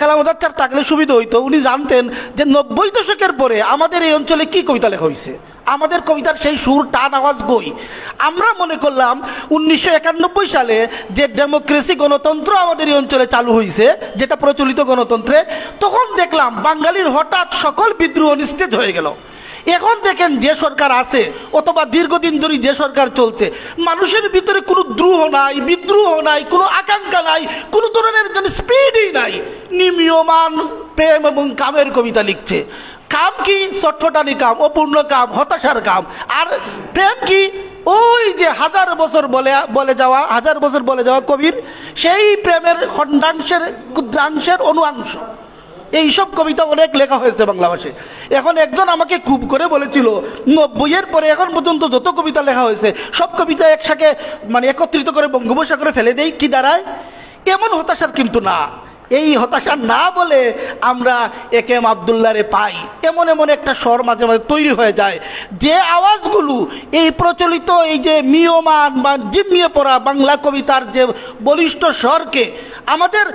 কালামজাদ স্যার থাকলে সুবিধা হইতো, উনি জানতেন যে 90 দশকের পরে আমাদের এই অঞ্চলে কি কবিতা লেখা হয়েছে, আমাদের কবিতার সেই সুর টান আওয়াজ কই। আমরা মনে করলাম 1991 সালে যে ডেমোক্রেসি গণতন্ত্র আমাদের এই অঞ্চলে চালু হয়েছে, যেটা প্রচলিত গণতন্ত্রে, তখন দেখলাম বাঙালির হঠাৎ সকল বিদ্রোহ নিস্তেজ হয়ে গেল। এখন দেখেন যে সরকার আছে অথবা দীর্ঘদিন ধরে যে সরকার চলছে, মানুষের ভিতরে কোনো দ্রোহ নাই, বিদ্রোহ নাই, কোনো আকাঙ্ক্ষা নাই, কোনো ধরনের স্পিডই নাই। নিমীয়মান প্রেম এবং কামের কবিতা লিখছে। কাম কি? চটফটানি কাম, অপূর্ণ কাম, হতাশার কাম। আর প্রেম কি? ওই যে হাজার বছর বলে যাওয়া কবির সেই প্রেমের খণ্ডাংশের ক্ষুদ্রাংশের অনুয়াংশ। এইসব কবিতা অনেক লেখা হয়েছে বাংলা ভাষায়। এখন একজন আমাকে খুব করে বলেছিল 90-এর পরে এখন পর্যন্ত যত কবিতা লেখা হয়েছে সব কবিতা একসাথে একত্রিত করে বঙ্গোপসাগরে ফেলে দেই, কি দাঁড়ায়? এমন হতাশার কিন্তু না। এই হতাশা না বলে আমরা একে এম আবদুল্লাহরে পাই, এমন এমন একটা স্বর মাঝে মাঝে তৈরি হয়ে যায় যে আওয়াজগুলো এই প্রচলিত এই যে মিয়মান বা জিমিয়ে পড়া বাংলা কবিতার যে বলিষ্ঠ স্বরকে আমাদের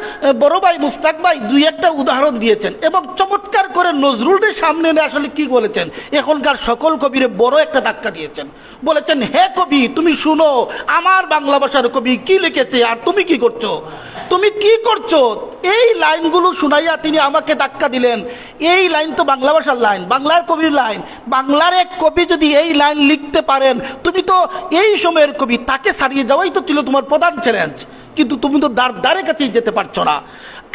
বড় ভাই মুস্তাক ভাই দুই একটা উদাহরণ দিয়েছেন এবং চমৎকার করে নজরুলের সামনে এনে আসলে কি বলেছেন, এখনকার সকল কবিরে বড় একটা ধাক্কা দিয়েছেন। বলেছেন, হে কবি তুমি শুনো, আমার বাংলা ভাষার কবি কি লিখেছে আর তুমি কি করছো, তুমি কি করছো। এই লাইনগুলো শুনাইয়া তিনি আমাকে ধাক্কা দিলেন। এই লাইন তো বাংলা ভাষার লাইন, বাংলার কবির লাইন। বাংলার এক কবি যদি এই লাইন লিখতে পারেন, তুমি তো এই সময়ের কবি, তাকে ছাড়িয়ে যাওয়াই তো ছিল তোমার প্রধান চ্যালেঞ্জ। কিন্তু তুমি তো দ্বারে কাছেই যেতে পারছো না।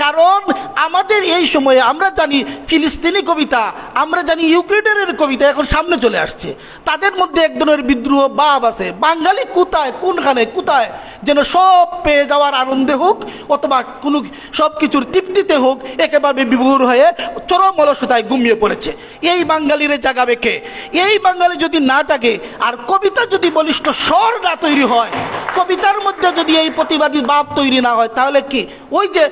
কারণ আমাদের এই সময়ে আমরা জানি ফিলিস্তিনি কবিতা, আমরা জানি ইউক্রেনের কবিতা এখন সামনে চলে আসছে। তাদের মধ্যে এক ধরনের বিদ্রোহ ভাব আছে। বাঙালি কোথায়, কোনখানে, কোথায় যেন সব পেয়ে যাওয়ার আনন্দে হোক অথবা কোনো সব কিছুর তৃপ্তিতে হোক, একেবারে বিভোর হয়ে চরম অলসতায় ঘুমিয়ে পড়েছে। এই বাঙালির জাগাবে কে? এই বাঙালি যদি না জাগে আর কবিতা যদি বলিষ্ঠ স্বর না তৈরি হয়, কবিতার মধ্যে যদি এই প্রতিবাদী ভাব তৈরি না হয়, তাহলে কি ওই যে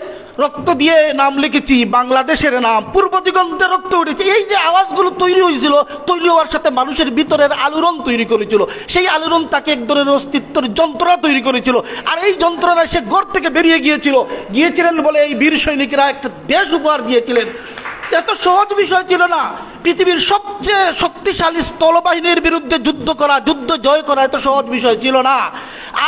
রক্ত দিয়ে নাম লিখেছি, বাংলাদেশের নাম, পূর্ব দিগন্তে রক্ত উঠেছে, এই যে আওয়াজগুলো তৈরি হয়েছিল, তৈরি হওয়ার সাথে মানুষের ভিতরের আলোড়ন তৈরি করেছিল। সেই আলোড়ন তাকে এক ধরনের অস্তিত্বের যন্ত্রণা তৈরি করেছিল। আর এই যন্ত্রণায় সে ঘর থেকে বেরিয়ে গিয়েছিলেন বলে এই বীর সৈনিকরা একটা দেশ উপহার দিয়েছিলেন। এত সহজ বিষয় ছিল না। পৃথিবীর সবচেয়ে শক্তিশালী স্থলবাহিনীর বিরুদ্ধে যুদ্ধ করা, যুদ্ধ জয় করা এত সহজ বিষয় ছিল না।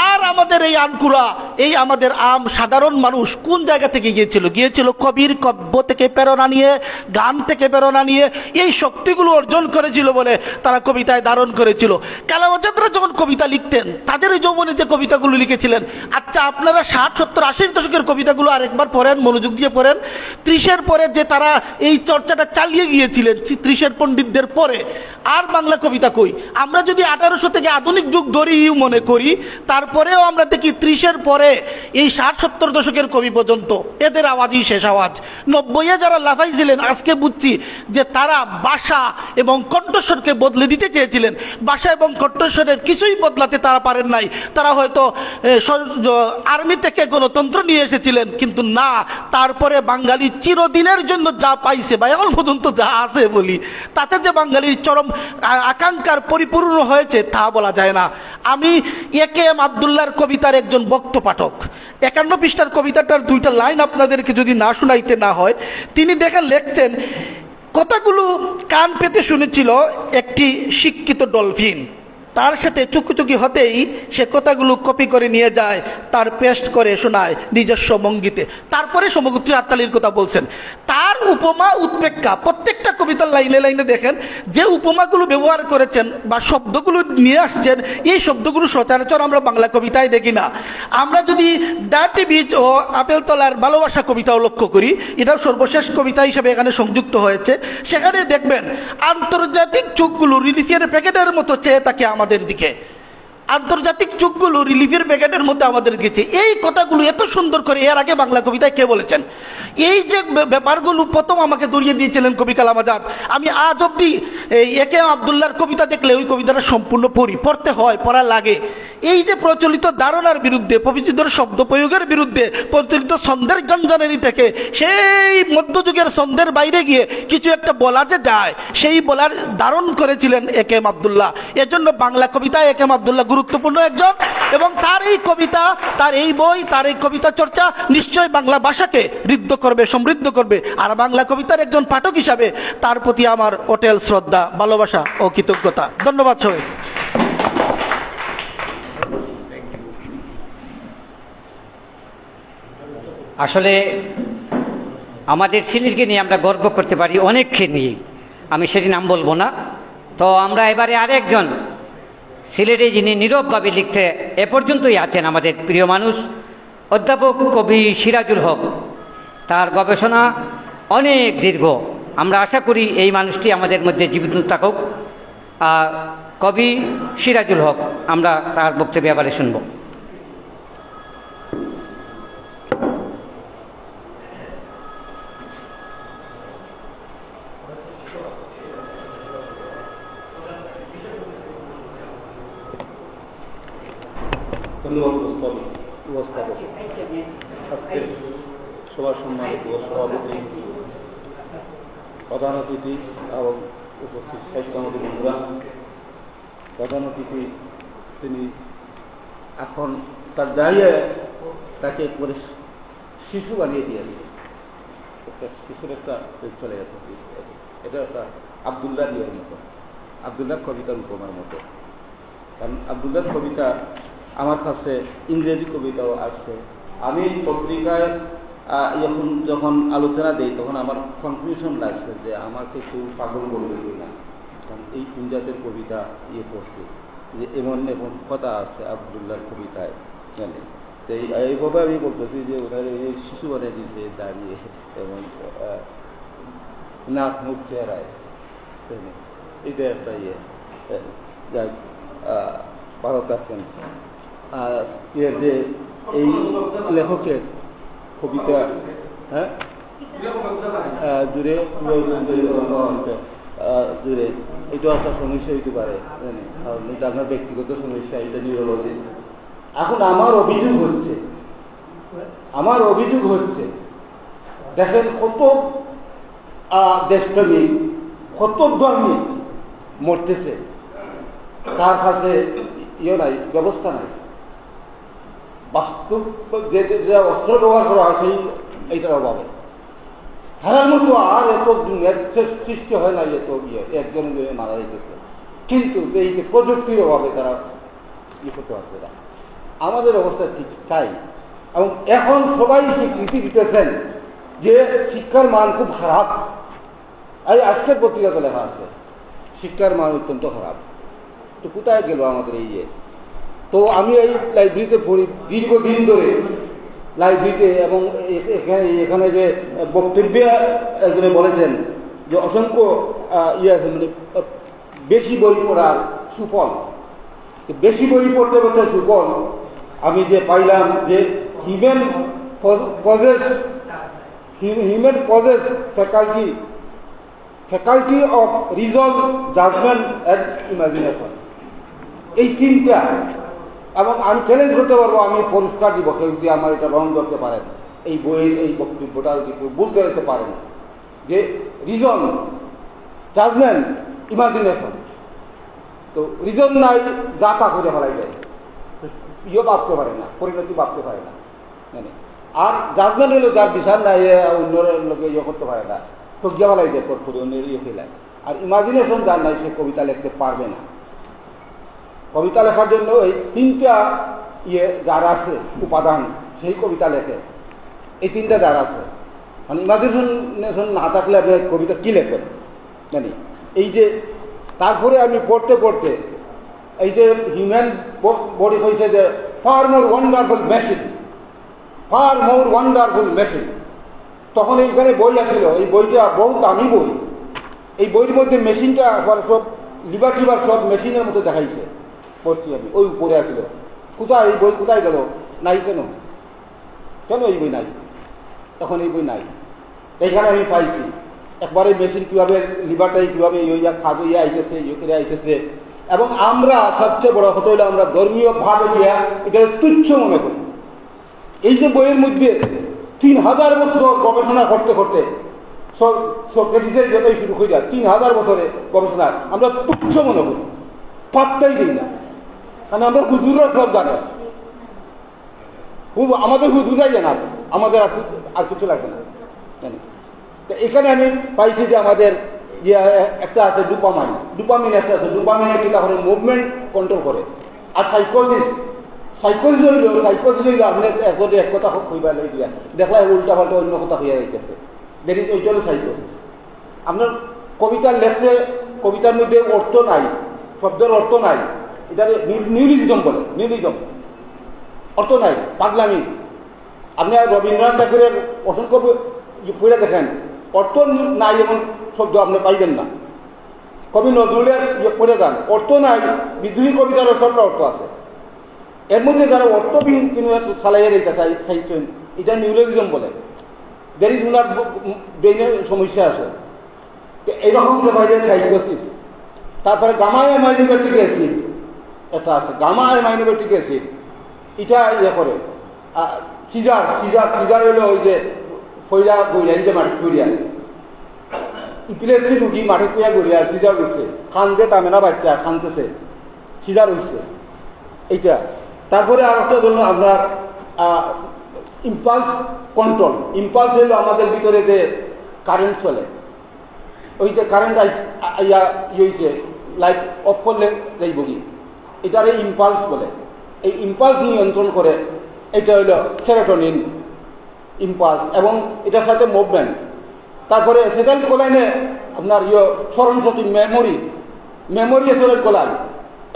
আর আমাদের এই আনকুরা, এই আমাদের সাধারণ মানুষ কোন জায়গা থেকে গিয়েছিল কবির কাব্য থেকে প্রেরণা নিয়ে, গান থেকে প্রেরণা নিয়ে এই শক্তিগুলো অর্জন করেছিল বলে তারা কবিতায় ধারণ করেছিল। কালামজাদরা যখন কবিতা লিখতেন, তাদের ওই যৌবনে যে কবিতাগুলো লিখেছিলেন, আচ্ছা আপনারা 60, 70, 80 দশকের কবিতাগুলো আরেকবার পড়েন, মনোযোগ দিয়ে পড়েন। 30-এর পরে যে তারা এই চর্চাটা চালিয়ে গিয়েছিলেন, 30-এর পণ্ডিতদের পরে আর বাংলা কবিতা কই? আমরা যদি 1800 থেকে আধুনিক যুগ ধরি মনে করি, তারপরেও আমরা দেখি 30-এর পরে এই 60-70 দশকের কবি পর্যন্ত এদের আওয়াজই শেষ আওয়াজ। 90-এ যারা লাফাইছিলেন, আজকে বুঝছি যে তারা ভাষা এবং কণ্ঠস্বরকে বদলে দিতে চেয়েছিলেন। ভাষা এবং কণ্ঠস্বরের কিছুই বদলাতে তারা পারেন নাই। তারা হয়তো আর্মি থেকে গণতন্ত্র নিয়ে এসেছিলেন, কিন্তু না, তারপরে বাঙালি চিরদিনের জন্য যা পাইছে বা এখন পর্যন্ত যা আছে বলি, তাতে যে বাঙালির চরম আকাঙ্ক্ষার পরিপূর্ণ হয়েছে তা বলা যায় না। আমি একে এম আবদুল্লাহর কবিতার একজন বক্ত পাঠক। 51 পৃষ্ঠার কবিতাটার 2টা লাইন আপনাদেরকে যদি না শুনাইতে না হয়, তিনি দেখেন লেখছেন, কথাগুলো কান পেতে শুনেছিল একটি শিক্ষিত ডলফিন। তার সাথে চুকুচুকি হতেই সে কথাগুলো কপি করে নিয়ে যায়, তার পেস্ট করে শোনায় নিজস্ব ভঙ্গিতে। তারপরে সমগোত্রী আত্মালির কথা বলছেন। তার উপমা উৎপ্রেক্ষা প্রত্যেকটা কবিতার লাইনে লাইনে দেখেন যে উপমাগুলো ব্যবহার করেছেন বা শব্দগুলো নিয়ে আসছেন, এই শব্দগুলো সচরাচর আমরা বাংলা কবিতায় দেখি না। আমরা যদি ডার্টি বীজ ও আপেল তলার ভালোবাসা কবিতাও লক্ষ্য করি, এটাও সর্বশেষ কবিতা হিসেবে এখানে সংযুক্ত হয়েছে, সেখানে দেখবেন আন্তর্জাতিক চোখগুলো রিলিফের প্যাকেটের মতো চেয়ে থাকে আমাদের দিকে। আন্তর্জাতিক যুগগুলো রিলিফের প্যাকেটের মধ্যে আমাদের গেছে। এই কথাগুলো এত সুন্দর করে এর আগে বাংলা কবিতায় কে বলেছেন? এই যে ব্যাপারগুলো প্রথম আমাকে দড়িয়ে দিয়েছিলেন কবি কালাম আজাদ। আমি আজ অব্দি এই একে আবদুল্লাহর কবিতা দেখলে ওই কবিতাটা সম্পূর্ণ পড়তে হয়, পড়া লাগে। এই যে প্রচলিত ধারণার বিরুদ্ধে, প্রচলিত শব্দ প্রয়োগের বিরুদ্ধে, প্রচলিত ছন্দের জঞ্জানেরি থেকে সেই মধ্যযুগের ছন্দের বাইরে গিয়ে কিছু একটা বলা যে যায়, সেই বলার ধারণ করেছিলেন এ কে এম আবদুল্লাহ। এজন্য বাংলা কবিতায় এ কে এম আবদুল্লাহ গুরুত্বপূর্ণ একজন, এবং তার এই কবিতা, তার এই বই, তার এই কবিতা চর্চা নিশ্চয় বাংলা ভাষাকে ঋদ্ধ করবে, সমৃদ্ধ করবে। আর বাংলা কবিতার একজন পাঠক হিসাবে তার প্রতি আমার অটেল শ্রদ্ধা, ভালোবাসা ও কৃতজ্ঞতা। ধন্যবাদ সবাই। আসলে আমাদের সিলেটকে নিয়ে আমরা গর্ব করতে পারি অনেককে নিয়ে, আমি সেটি নাম বলবো না। তো আমরা এবারে আরেকজন সিলেটে যিনি নীরবভাবে লিখতে এ পর্যন্তই আছেন, আমাদের প্রিয় মানুষ অধ্যাপক কবি সিরাজুল হক। তার গবেষণা অনেক দীর্ঘ, আমরা আশা করি এই মানুষটি আমাদের মধ্যে জীবিত থাকুক। কবি সিরাজুল হক, আমরা তার বক্তব্য এবারে শুনব। ধন্যবাদ উপস্থাপক। আজকের সভা সম্মানিত সভাপতি, প্রধান অতিথি এবং উপস্থিত সাহিত্যমন্ত্রী বন্ধুরা, প্রধান অতিথি তিনি এখন তার দাঁড়িয়ে তাকে একবারে শিশু বানিয়ে দিয়েছে, একটা শিশুর একটা চলে গেছে। এটা একটা আবদুল্লাহ ইয়ের মতো, আবদুল্লাহ কবিতার উপমার মতো। কারণ আবদুল্লাহ কবিতা আমার কাছে ইংরেজি কবিতাও আসছে। আমি পত্রিকায় যখন আলোচনা দিই তখন আমার কনফিউশন লাগছে যে আমাকে কেউ পাগল বলবে কিনা, কারণ এই কোন জাতের কবিতা পড়ছি, যে এমন এমন কথা আছে আবদুল্লাহর কবিতায় জানে। তো এইভাবে আমি বলতেছি যে ওনার এই শিশু বানিয়ে দিয়েছে দাঁড়িয়ে, এবং নাক মুখ চেহারায়, এটা একটা যাই ভালো থাকেন। যে এই লেখকের কবিতা জুড়ে জুড়ে এটাও একটা সমস্যা হইতে পারে, কারণ এটা আপনার ব্যক্তিগত সমস্যা, এটা নিউরোলজি। এখন আমার অভিযোগ হচ্ছে দেখেন কত দেশপ্রেমিক, কত ধর্মিক মরতেছে, তার কাছে নাই, ব্যবস্থা নাই। বাস্তব যে অস্ত্র ব্যবহার করা হয় সেই এইটার অভাবে হারার মতো আর এত সৃষ্টি হয় না, এত একজন মারা যেতেছে। কিন্তু এই যে প্রযুক্তির অভাবে তারা করতে পারছে না। আমাদের অবস্থা ঠিক তাই, এবং এখন সবাই স্বীকৃতি দিতেছেন যে শিক্ষার মান খুব খারাপ। এই আজকের পত্রিকাতে লেখা আছে শিক্ষার মান অত্যন্ত খারাপ। তো কোথায় গেল আমাদের এই তো আমি এই লাইব্রেরিতে পড়ি দীর্ঘদিন ধরে লাইব্রেরিতে, এবং এখানে যে বক্তব্যে একজনে বলেছেন যে অসংখ্য আছে, মানে বেশি বই পড়ার সুফল, বেশি বই পড়তে পড়তে সুফল আমি যে পাইলাম যে human possess faculty of reason, judgment and imagination, এই তিনটা, এবং আমি চ্যালেঞ্জ করতে পারবো, আমি পরিষ্কার দিব কেউ যদি আমার এটা রং করতে পারেন, এই বইয়ের এই বক্তব্যটা যদি কেউ বলতে দিতে পারেন যে রিজন, জাজমেন্ট, ইমাজিনেশন। তো রিজন নাই, যা তা করে ফেলাই যায়, ভাবতে পারে না, পরিণতি ভাবতে পারে না। আর জাজমেন্ট হলো যার বিচার নাই, অন্য লোকে করতে পারে না, তো গিয়ে ফেলাই যায়, অন্যের ফেলায়। আর ইমাজিনেশন যার নাই সে কবিতা লিখতে পারবে না। কবিতা লেখার জন্য এই তিনটা যার আছে উপাদান, সেই কবিতা লেখে, এই তিনটা যার আছে। মানে ইমাজিনেশন না থাকলে আপনি কবিতা কি লেখবেন জানি। এই যে তারপরে আমি পড়তে পড়তে এই যে হিউম্যান বডি হয়েছে যে ফার মোর ওয়ান্ডারফুল মেশিন, তখন এইখানে বই আসছিল, এই বইটা বহু দামি বই। এই বইয়ের মধ্যে মেশিনটা সব লিবার্টিবার সব মেশিনের মতো দেখাইছে। পড়ছি আমি, ওই উপরে আসছিল। কোথায় এই বই কোথায় গেল? নাই কেন? কেন এই বই নাই? এখন এই বই নাই। এইখানে আমি পাইছি একবারে মেশিন কীভাবে লিভারটাই কীভাবে ইয়া খাদ ইয়ে আইতেছে, ইয়ে করে আইতেছে। এবং আমরা সবচেয়ে বড় কথা হইলে আমরা ধর্মীয় ভাবে গিয়া এটা তুচ্ছ মনে করি। এই যে বইয়ের মধ্যে 3000 বছর গবেষণা করতে করতে সক্রেটিসের যতই শুরু হয়ে যায় 3000 বছরে গবেষণা আমরা তুচ্ছ মনে করি, পাত্তাই দিই না। কারণ আমরা হুজুররা সব জানে, আমাদের হুজুরাই জানা, আমাদের আর কিছু লাগবে না। এখানে আমি পাইছি যে আমাদের যে একটা আছে ডোপামিন একটা আছে। ডোপামিনে চিন্তা করে মুভমেন্ট কন্ট্রোল করে। আর সাইকোলজিস হইল আপনি এক কথা কইবা দিয়া দেখলা উল্টা পাল্টা অন্য কথা হইয়া যাইতেছে, দেরি ওইটা হলো সাইকোলজিস। আপনার কবিতা লেখছে, কবিতার মধ্যে অর্থ নাই, শব্দের অর্থ নাই, এটা নিউলিজম বলে, নিউলিজম অর্থ নাই, পাগলামি। আপনি রবীন্দ্রনাথ ঠাকুরের অসংখ্য পড়ে দেখেন, অর্থ নাই এমন শব্দ আপনি পাইবেন না। কবি নজরুলের পড়ে যান, অর্থ নাই, বিদ্রোহী কবিতার সব অর্থ আছে। এর মধ্যে যারা অর্থবিহীন কিন্তু চালাইয়া রেখে চাইছেন, এটা নিউরোলিজম বলে। দেরি ওনার ব্রেনের সমস্যা আছে, এইরকম বাইরে সাইকোসিস। তারপরে গামা অ্যামাইনোবেটিক অ্যাসিড একটা আছে, গামা অ্যামাইনোবেটিক অ্যাসিড, এটা ইয়ে করে। সিজার হইলো ওই যে ফইরা গইলেন যে মাটি করিয়া ইপিলেপসি রুগী মাঠে কুয়া গড়িয়া সিজার হইছে, খানতে তামেনা বাচ্চা খানতেছে, সিজার হইছে এইটা। তারপরে আর একটা ধরুন আপনার ইম্পালস কন্ট্রোল। ইম্পালস হইলো আমাদের ভিতরে যে কারেন্ট চলে, ওই যে কারেন্ট হয়েছে লাইট অফ করলে যাইব কি, এটার এই ইম্পালস বলে। এই ইম্পালস নিয়ন্ত্রণ করে এটা হইল সেরোটোনিন ইম্পালস, এবং এটার সাথে মুভমেন্ট। তারপরে অ্যাসিটাইল কোলাইনে আপনার স্মরণ শক্তি, মেমোরি অ্যাসিটাইল কোলাইন।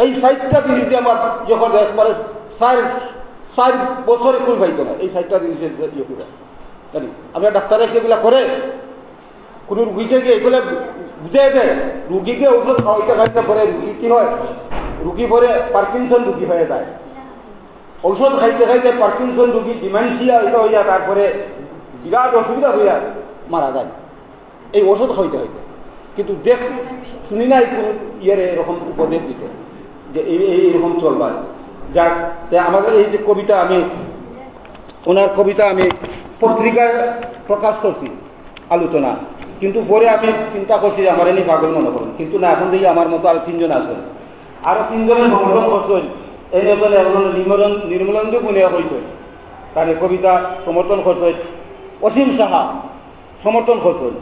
এই 4টা জিনিস দিয়ে আমার যখন একবারে 4 বছরে খুল পাইতো না, এই 4টা জিনিসের জানি। আপনার ডাক্তারে এগুলা করে, কোনো রুগীকে গিয়ে এগুলো বুঝাই দেয়, রুগীকে ঔষধ খাওয়াইতে পরে রুগী কি হয়, রুগী পরে পার্কিনসন রুগী হয়ে যায়। ঔষধ খাইতে খাইতে পার্কিনসন রুগী, ডিমেনশিয়া এটা হইয়া, তারপরে বিরাট অসুবিধা হইয়া মারা যায় এই ওষুধ খাইতে হইতে। কিন্তু শুনি নাই কোন ইয়ের এরকম উপদেশ দিতে যে এইরকম চলবার। যাক, আমাদের এই যে কবিতা, আমি ওনার কবিতা আমি পত্রিকায় প্রকাশ করছি আলোচনা, কিন্তু পরে আমি চিন্তা করছি যে আমার এনে পাগল মনে করুন, কিন্তু না, এখন দেখি আমার মতো আরো 3 জন আছেন, আরো 3 জনের সমর্থন করছেন। এই নজনে নির্মলেন্দু গুণিয়া হয়েছে, তার কবিতা সমর্থন করছেন। অসীম সাহা সমর্থন করছেন।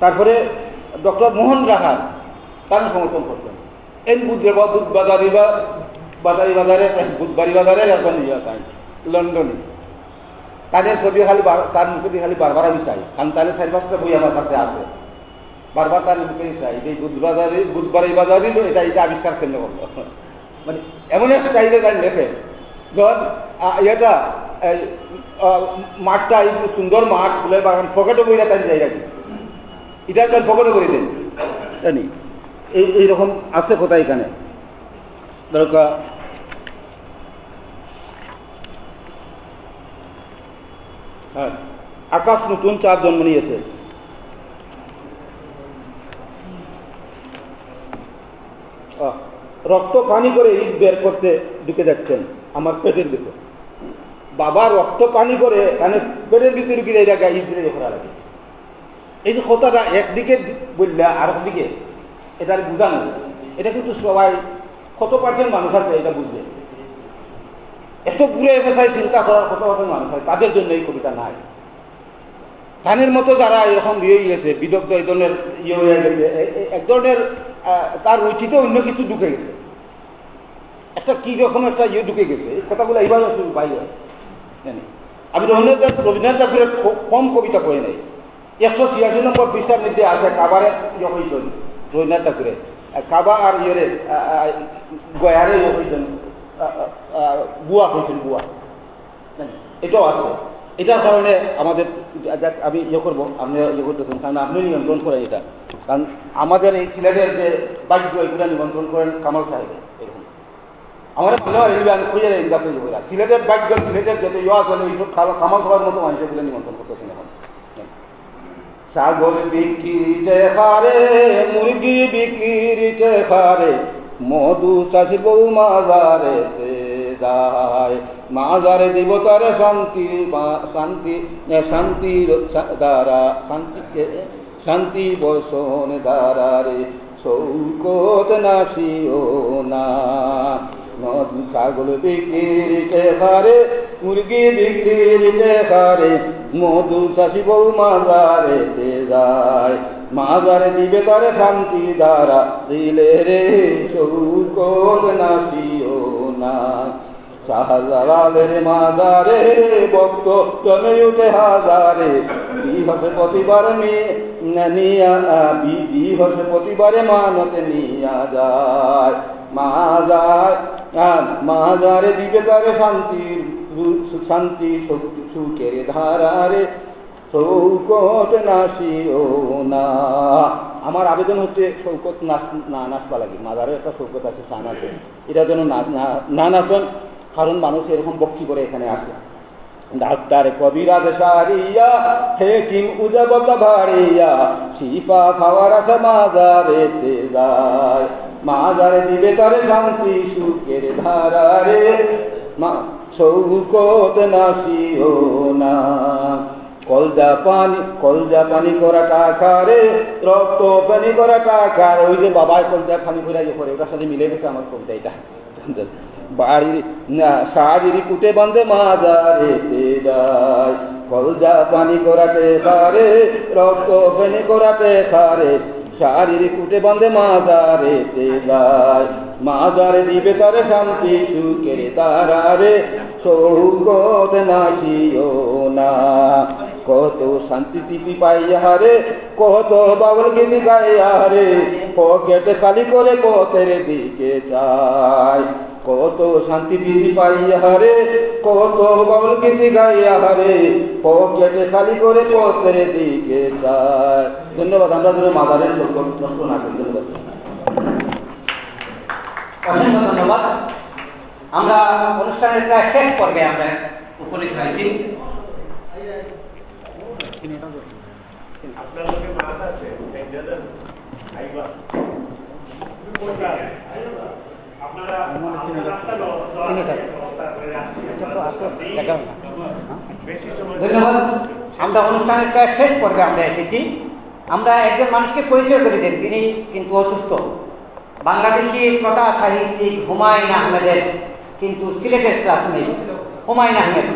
তারপরে ডক্টর মোহন রাহার তারা সমর্থন করছেন। বুধবাড়ি বাজারের একজন লন্ডনে তাদের ছবি খালি তার মুখে দিয়ে খালি বারবার আমি চাই, কারণ তাদের 4-5টা বই আমার কাছে আছে, বারবার তার মুখে চাই যে বুধবাড়ি বাজারে এটা আবিষ্কার কেন করলো। মানে এমন এক স্টাইলে তাই লেখে, ধর এটা মাঠটা সুন্দর মাঠ, ফুলের বাগান, ফকেটে বইটা তাই যাই রাখি, এটা তার ফকেটে করে দেন জানি। এইরকম আছে কোথায় এখানে দরকার। হ্যাঁ, আকাশ নতুন 4 জন্ম নিয়েছে। রক্ত পানি করে ইট বের করতে ঢুকে যাচ্ছেন আমার পেটের ভিতরে। বাবা রক্ত পানি করে মানে পেটের ভিতরে ঢুকে এই জায়গায় ইট দিলে করা লাগে। এই যে কথাটা একদিকে বললে আর একদিকে এটার বুঝানো, এটা কিন্তু সবাই কত% মানুষ আছে এটা বুঝবে। এত ঘুরে এসে চিন্তা করার কত% মানুষ হয়, তাদের জন্য এই কবিতা নাই। গানের মতো যারা এরকম ইয়ে গেছে, বিদগ্ধ এই ধরনের ইয়ে হয়ে গেছে, এক ধরনের তার রুচিতে অন্য কিছু ঢুকে গেছে, একটা কি রকম একটা ইয়ে ঢুকে গেছে। এই কথাগুলো এইভাবে বাইরে জানি। আমি রবীন্দ্রনাথ ঠাকুরের কম কবিতা পড়ে নাই। 186 নম্বর পৃষ্ঠার মধ্যে আছে কাবারের ইয়ে হয়েছেন রবীন্দ্রনাথ ঠাকুরের, কাবা আর ইয়ে গয়ারে ইয়ে হয়েছেন, বুয়া হয়েছেন, বুয়া এটাও আছে। এটার কারণে আমাদের আমি ইয়ে করবো, আপনি ইয়ে করতেছেন, কারণ আপনি নিয়ন্ত্রণ করেন এটা। কারণ আমাদের এই সিলেটের যে বাক্য এগুলো নিয়ন্ত্রণ করেন কামাল সাহেব, এরকম আমার মনে হয় আমি খুঁজে ইন্ডাস্ট্রি সিলেটের বাক্য সিলেটের যত ইয়া আছে এইসব খামাল খাওয়ার মতো মানুষগুলো নিমন্ত্রণ করতেছেন এখন। ছাগল বিক্রিতে খারে, মুরগি বিক্রিতে খারে, মধু চাষি বউ মাজারে যায়, মাজারে দিব তারে শান্তি শান্তি শান্তির দ্বারা শান্তি বসন দ্বারা রে শৌকত নাসিও না। ছাগল বিক্রিতে খারে, মুরগি বিক্রিতে খারে, মধু চাষি বউ মাজারে যায়, মাজারে দিবে তারে শান্তি দ্বারা দিলে রে শৌকত নাসিও না। শাহজালালের মাজারে ভক্ত জমে উঠে হাজারে, বিহসে প্রতিবারে নিয়া বিহসে প্রতিবারে মানতে নিয়া যায়, মাজারে দিবে তারে শান্তির শান্তি সুখের ধারারে শৌকত নাসিও না। আমার আবেদন হচ্ছে শৌকত না নাচবা লাগে, মাজারে একটা শৌকত আছে, সান আছে, এটা যেন না নাচেন, কারণ মানুষ এরকম বক্তি করে এখানে আসে। ডাক্তার কবিরাজ সারিয়া হেকিম উজবত ভাড়িয়া, শিফা খাওয়ার আসে মাজারে যায়, মাজারে দিবে তারে শান্তি সুখের ধারারে শৌকত নাসিও না। কলজা পানি করা টাকা রে, রক্ত পানি করা টাকা, ওই যে বাবায় কলজা পানি করে যে করে, ওটার সাথে মিলে গেছে আমার কলজা। এটা বাড়ির শাড়ির কুটে বান্ধে মাজারে যায়, কলজা পানি করাতে খারে, রক্ত পানি করাতে খারে, শাড়ির কুটে বান্ধে মাজারে যায়, মাজারে দিবে তারে শান্তি সুখের তারারে শৌকত নাসিও না। কত শান্তি টিপি পাইয়া রে, কত বাবল গীতি গাইয়া রে, পকেট খালি করে পথের দিকে চায়, কত শান্তি টিপি পাইয়া রে, কত বাবল গীতি গাইয়া রে, পকেট খালি করে পথের দিকে চায়। ধন্যবাদ। আমরা ধরে মাদারের শৌকত নষ্ট না করি। ধন্যবাদ। অসংখ্য ধন্যবাদ। আমরা অনুষ্ঠানের প্রায় শেষ পর্বে আমরা উপনীত হয়েছি। ধন্যবাদ। আমরা অনুষ্ঠানের প্রায় শেষ পর্বে আমরা এসেছি। আমরা একজন মানুষকে পরিচয় করে দেন, তিনি কিন্তু অসুস্থ। বাংলাদেশি কথা সাহিত্যিক হুমায়ুন আহমেদের কিন্তু সিলেটের ক্লাসমেট হুমায়ুন আহমেদ,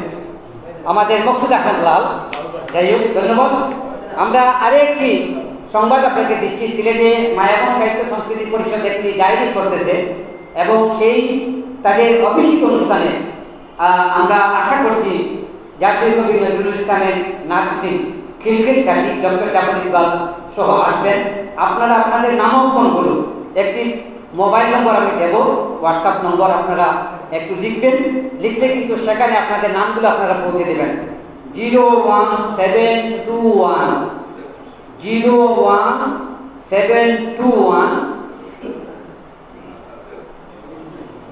আমাদের মকসুদ আহমেদ লাল। যাই হোক, ধন্যবাদ। আমরা আরেকটি সংবাদ আপনাকে দিচ্ছি। সিলেটে মায়াবন সাহিত্য সংস্কৃতি পরিষদ একটি ডায়েরি করতেছে এবং সেই তাদের অভিষেক অনুষ্ঠানে আমরা আশা করছি জাতীয় কবি নজরুল ইসলামের নাতি খিলখিল কাঠি ডক্টর জাফর ইকবাল সহ আসবেন। আপনারা আপনাদের নামাঙ্কন করুন। একটি মোবাইল নম্বর আমি দেব, হোয়াটসঅ্যাপ নম্বর, আপনারা একটু লিখবেন। লিখলে কিন্তু সেখানে আপনাদের নামগুলো আপনারা পৌঁছে দেবেন। 01721 01721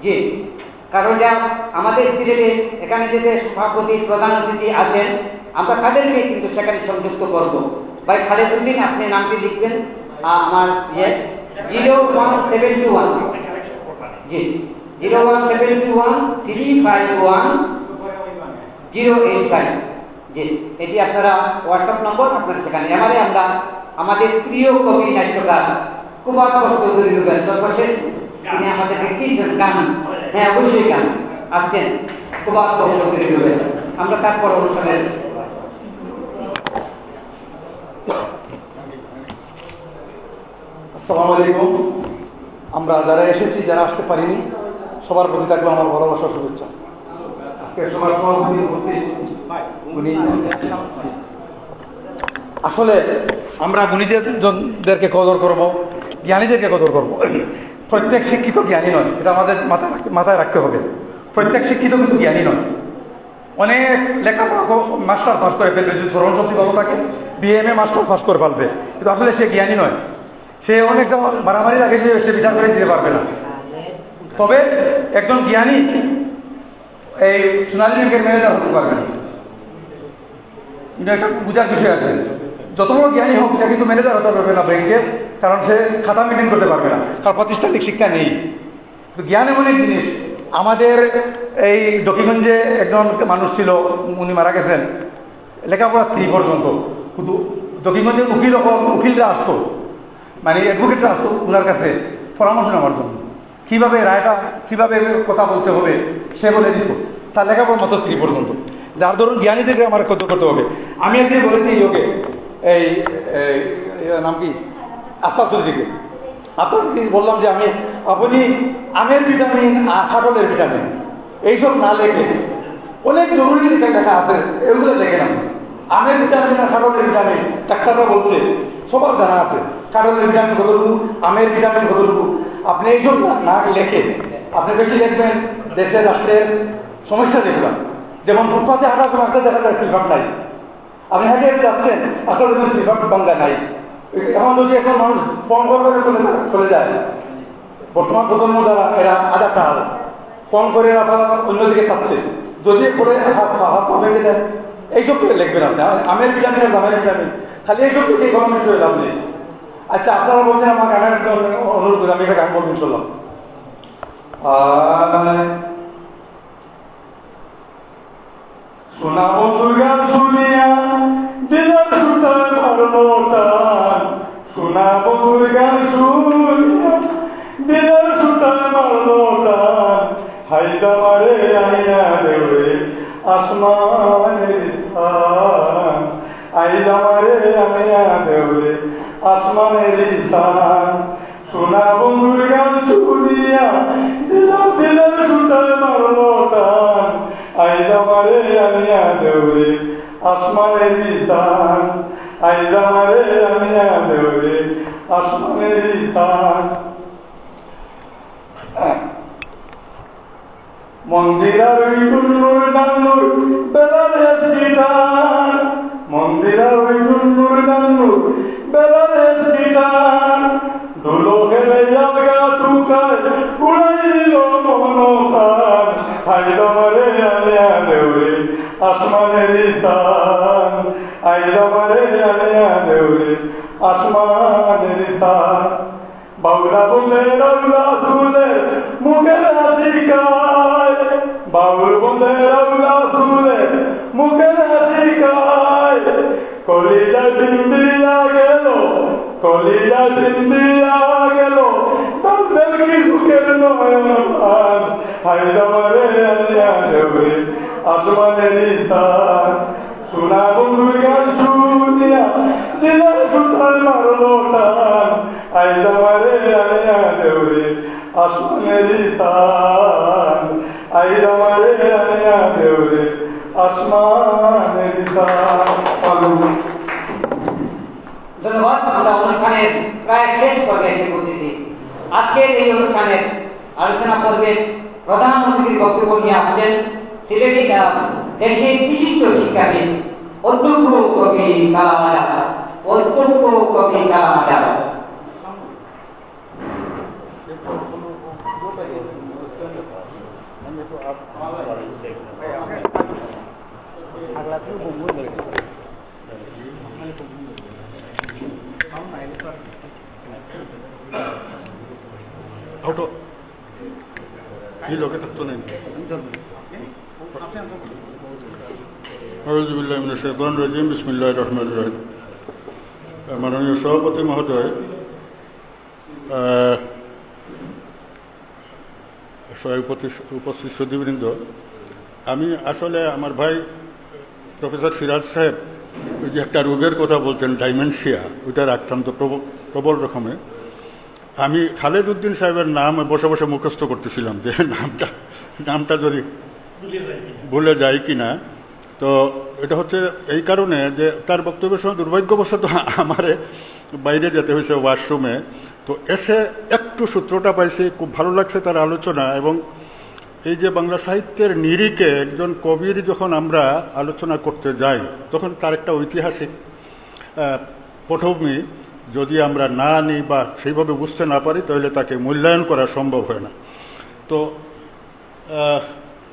জি। কারণ যা আমাদের সিলেটে এখানে যে সভাপতি প্রধান অতিথি আছেন, আমরা তাদেরকে কিন্তু সেখানে সংযুক্ত করব। ভাই খালেদুদ্দিন, আপনি নামটি লিখবেন। আমার 01721 জি 01721 351 085 জি। এটি আপনারা হোয়াটসঅ্যাপ নম্বর, আপনারা সেখানে আমরা আমাদের প্রিয় কবি নাট্যকার কুমার চৌধুরী রূপের সর্বশেষ তিনি আমাদেরকে কি গান, হ্যাঁ অবশ্যই গান আসছেন কুমার চৌধুরী রূপের। আমরা তারপর অনুষ্ঠানের আসসালামু আলাইকুম। আমরা যারা এসেছি, যারা আসতে পারিনি, সবার প্রতি থাকবে আমার ভালোবাসা, শুভেচ্ছা। আজকে সবার সভাপতি উপস্থিত উনি, আসলে আমরা গুণীদেরকে কদর করব, জ্ঞানীদেরকে কদর করব। প্রত্যেক শিক্ষিত জ্ঞানী নয়, এটা আমাদের মাথায় রাখতে হবে। প্রত্যেক শিক্ষিত কিন্তু জ্ঞানী নয়। অনেক লেখাপড়া মাস্টার পাস করে ফেলবে, যদি স্মরণশক্তি ভালো থাকে BMA মাস্টার পাস করে ফেলবে, কিন্তু আসলে সে জ্ঞানী নয়। সে অনেকটা মারামারি লাগে যে সে বিচার করে দিতে পারবে না। তবে একজন জ্ঞানী এই সোনালী ব্যাংকের ম্যানেজার হতে পারবে না, এটা একটা বোঝার বিষয় আছে। যত বড় জ্ঞানী হোক সে কিন্তু ম্যানেজার হতে পারবে না ব্যাংকের, কারণ সে খাতা মেনটেন করতে পারবে না, কারণ প্রাতিষ্ঠানিক শিক্ষা নেই। তো জ্ঞান এমন এক জিনিস। আমাদের এই দক্ষিণগঞ্জে একজন মানুষ ছিল, উনি মারা গেছেন, লেখাপড়া 3 পর্যন্ত, কিন্তু দক্ষিণগঞ্জের উকিলরা আসতো, মানে অ্যাডভোকেটরা আসতো ওনার কাছে পরামর্শ নেওয়ার জন্য, কীভাবে রায়টা কীভাবে কথা বলতে হবে সে বলে দিত। তার লেখাপড়া মাত্র 3 পর্যন্ত। যার ধরুন জ্ঞানীদেরকে আমার কত করতে হবে। আমি একদিন বলেছি যোগে এই নাম কি আফতাব চৌধুরীকে, বললাম যে আপনি আমের ভিটামিন আর কাঁঠালের ভিটামিন এইসব না লেখে অনেক জরুরি লেখা আছে, এগুলো লেখে না। আমের ভিটামিন আর কাঁঠালের ভিটামিন ডাক্তাররা বলছে, সবার জানা আছে কাঁঠালের ভিটামিন কতটুকু, আমের ভিটামিন কতটুকু। আপনি এইসব না লেখে আপনি বেশি লিখবেন দেশের রাষ্ট্রের সমস্যা দেখবেন। যেমন ফুটপাতে হাঁটার সময় আসতে দেখা যায় সিলভার নাই, আপনি হেঁটে হেঁটে যাচ্ছেন আসলে দেখবেন সিলভার বাঙ্গা নাই। এখন যদি এখন মানুষ ফোন করে চলে যায়, বর্তমান প্রজন্ম যারা এরা আধারটা হার ফোন করে আবার অন্যদিকে খাচ্ছে, যদি করে হাত পা ভেঙে দেয়, এইসব করে লিখবেন আপনি। আমের ভিটামিন আর জামের ভিটামিন খালি এইসব থেকে ইকোনমিক্স হয়ে লাভ নেই। আচ্ছা, আপনারা বলছেন আমার গানের অনুরোধ করে, আমি একটা গান বলবেন শুনলাম। সোনা বন্ধুর গান শুনিয়া দিলের সুতার মারলো টান, সোনা বন্ধুর গান শুনিয়া দিলের সুতার মারলো টান, হাইদা মারে আইয়া দেবে আসমানের স্থান, আইদা মারে আইয়া দেবে আসমানের স্থান, সোনা বন্ধুর গান শুনিয়া দিলের সুতার মারলো টান, আইদা মারে আইয়া দেবে আসমানের স্থান, আইদা মারে আইয়া দেবে আসমানের স্থান। মন্দিরার ওই টুন্নুর ডান্নুর বেলার হেসিটান, মন্দিরার ওই টুন্নুর ডান্নুর বেলার হেসিটান, ধুলো খেলে জায়গা টুকায় উড়াইল মনপান, আইদা মারে আইয়া দেবে আসমানের স্থান, আইদা মারে আইয়া দেবে আসমানের স্থান। বাউলা বলে রাউলা সুলে মুখের হাসি খায়, বাউল বলে রাউলা সুলে মুখের হাসি খায়, কলিজা বিন্দিয়া গেল, কলিজা বিন্দিয়া গেল, তাদের কি সুখের নয়ন পান, হাইদা মারে আইয়া দেবে আসমানের স্থান, সোনা বন্ধুর গান শুনিয়া দিলের সুতার মারলো টান, আইদা মারে আইয়া দেবে আসমানের স্থান, আইদা মারে আইয়া দেবে আসমানের স্থান। ধন্যবাদ। আমরা অনুষ্ঠানের প্রায় শেষ পর্বে এসে পৌঁছেছি। আজকের এই অনুষ্ঠানের আলোচনা পর্বে প্রধান অতিথির বক্তব্য নিয়ে আসছেন সিলেটি দেশের বিশিষ্ট শিক্ষাবিদ অধ্যক্ষ কবি কালাম আজাদ, অধ্যক্ষ কবি কালাম আজাদ। auto এই লোকে থাকতো না। আউযু বিল্লাহি মিনাশ শাইতানির রাজিম, বিসমিল্লাহির রহমানির রহিম। মাননীয় সভাপতি মহোদয়, উপস্থিত সুধীবৃন্দ, আমি আসলে আমার ভাই প্রফেসর সিরাজ সাহেব ওই যে একটা রোগের কথা বলছেন ডাইমেনশিয়া, ওইটার আক্রান্ত প্রবল রকমের। আমি খালেদ উদ্দিন সাহেবের নাম বসে বসে মুখস্থ করতেছিলাম যে নামটা যদি ভুলে যায় কিনা। তো এটা হচ্ছে এই কারণে যে তার বক্তব্যের সময় দুর্ভাগ্যবশত আমারে বাইরে যেতে হয়েছে ওয়াশরুমে। তো এসে একটু সূত্রটা পাইছি, খুব ভালো লাগছে তার আলোচনা। এবং এই যে বাংলা সাহিত্যের নিরিখে একজন কবির যখন আমরা আলোচনা করতে যাই, তখন তার একটা ঐতিহাসিক পটভূমি যদি আমরা না নিই বা সেইভাবে বুঝতে না পারি, তাহলে তাকে মূল্যায়ন করা সম্ভব হয় না। তো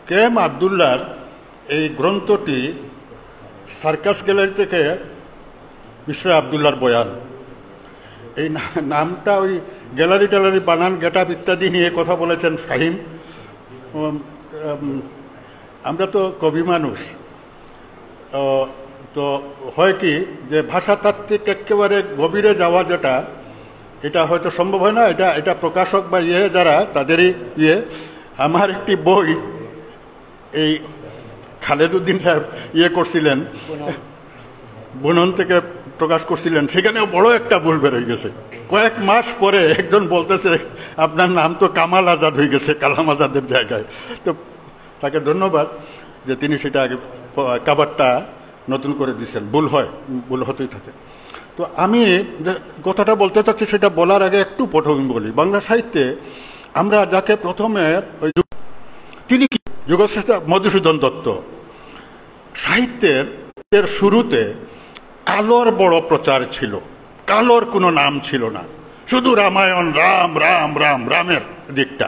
কে এম আবদুল্লাহর এই গ্রন্থটি সার্কাস গ্যালারি থেকে মিস্টার আবদুল্লাহর বয়ান। এই নামটা ওই গ্যালারি ট্যালারি বানান গেট আপ ইত্যাদি নিয়ে কথা বলেছেন ফাহিম। আমরা তো কবি মানুষ, তো হয় কি যে ভাষাতাত্ত্বিক একেবারে গভীরে যাওয়া যেটা এটা হয়তো সম্ভব হয় না। এটা প্রকাশক বা যারা তাদেরই আমার একটি বই এই খালেদ উদ্দিন সাহেব করছিলেন, বুনন থেকে প্রকাশ করছিলেন, সেখানেও বড় একটা ভুল বেরোয় গেছে। কয়েক মাস পরে একজন বলতেছে আপনার নাম তো কামাল আজাদ হয়ে গেছে, কালাম আজাদের জায়গায়। তো তাকে ধন্যবাদ যে তিনি সেটা আগে কাভারটা নতুন করে দিচ্ছেন। ভুল হয়, ভুল হতেই থাকে। তো আমি যে কথাটা বলতে চাচ্ছি সেটা বলার আগে একটু পটভূমি বলি। বাংলা সাহিত্যে আমরা যাকে প্রথমে ওই তিনি কি যুগশ্রেষ্ঠ মধুসূদন দত্ত। সাহিত্যের শুরুতে কালোর বড় প্রচার ছিল, কালোর কোনো নাম ছিল না, শুধু রামায়ণ, রাম রাম রাম রামের দিকটা।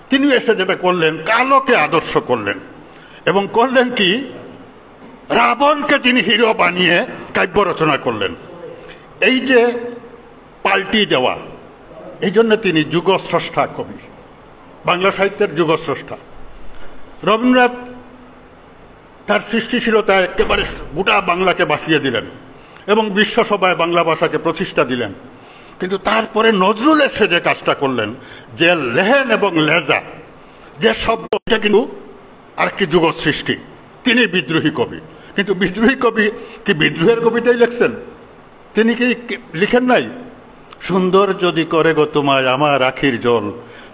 তিনি এসে যেটা করলেন, কালোকে আদর্শ করলেন এবং করলেন কি রাবণকে তিনি হিরো বানিয়ে কাব্য রচনা করলেন। এই যে পাল্টি দেওয়া, এই জন্য তিনি যুগস্রষ্টা কবি, বাংলা সাহিত্যের যুগস্রষ্টা। রবীন্দ্রনাথ তার সৃষ্টিশীলতা একেবারে গোটা বাংলাকে বাঁচিয়ে দিলেন এবং বিশ্বসভায় বাংলা ভাষাকে প্রতিষ্ঠা দিলেন। কিন্তু তারপরে নজরুল এসে যে কাজটা করলেন, যে লেহেন এবং লেজা যে শব্দ, এটা কিন্তু আরেকটি যুগ সৃষ্টি। তিনি বিদ্রোহী কবি, কিন্তু বিদ্রোহী কবি কি বিদ্রোহের কবিতাই লিখছেন? তিনি কি লিখেন নাই সুন্দর যদি করে গো তোমায় আমার আখির জল,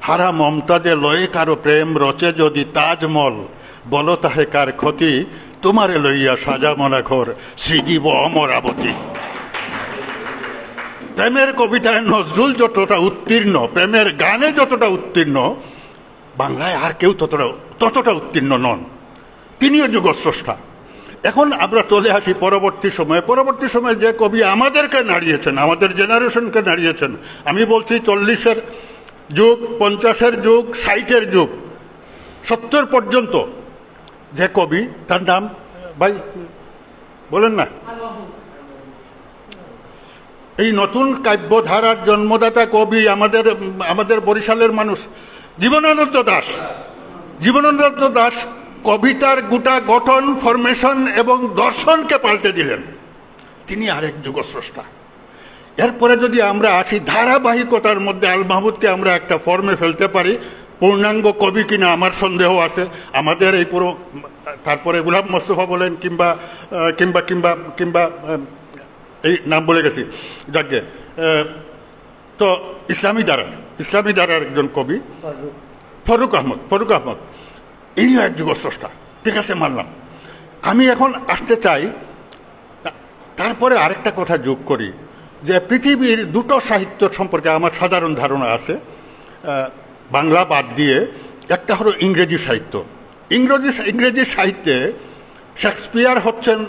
হারা মমতাজে লয়ে কারো প্রেম রচে যদি তাজমল, বলো তাহে কার ক্ষতি তোমারে লইয়া সাজা মনা ঘর শ্রীজীব অমরাবতী। প্রেমের কবিতায় নজরুল যতটা উত্তীর্ণ, প্রেমের গানে যতটা উত্তীর্ণ, বাংলায় আর কেউ ততটা উত্তীর্ণ নন। তিনিও যুগস্রষ্টা। এখন আমরা চলে আসি পরবর্তী সময়ে যে কবি আমাদেরকে নাড়িয়েছেন, আমাদের জেনারেশনকে নাড়িয়েছেন। আমি বলছি 40-এর যুগ, 50-এর যুগ, 60-এর যুগ, 70 পর্যন্ত যে কবি, তার নাম ভাই বলেন না। এই নতুন কাব্যধারার জন্মদাতা কবি আমাদের বরিশালের মানুষ জীবনানন্দ দাশ। জীবনানন্দ দাশ কবিতার গোটা গঠন, ফরমেশন এবং দর্শনকে পাল্টে দিলেন। তিনি আরেক যুগস্রষ্টা। এরপরে যদি আমরা আসি ধারাবাহিকতার মধ্যে, আল মাহমুদকে আমরা একটা ফর্মে ফেলতে পারি, পূর্ণাঙ্গ কবি কিনা আমার সন্দেহ আছে। আমাদের এই পুরো, তারপরে গুলাম মোস্তফা বলেন কিংবা কিংবা কিংবা কিংবা এই নাম বলে গেছি, যাকে তো ইসলামী ধারার একজন কবি ফরুক আহমদ, ইনিও এক যুগস্রষ্টা। ঠিক আছে, মানলাম। আমি এখন আসতে চাই, তারপরে আরেকটা কথা যোগ করি যে পৃথিবীর দুটো সাহিত্য সম্পর্কে আমার সাধারণ ধারণা আছে, বাংলা বাদ দিয়ে। একটা হলো ইংরেজি সাহিত্য। ইংরেজি সাহিত্যে শেক্সপিয়ার হচ্ছেন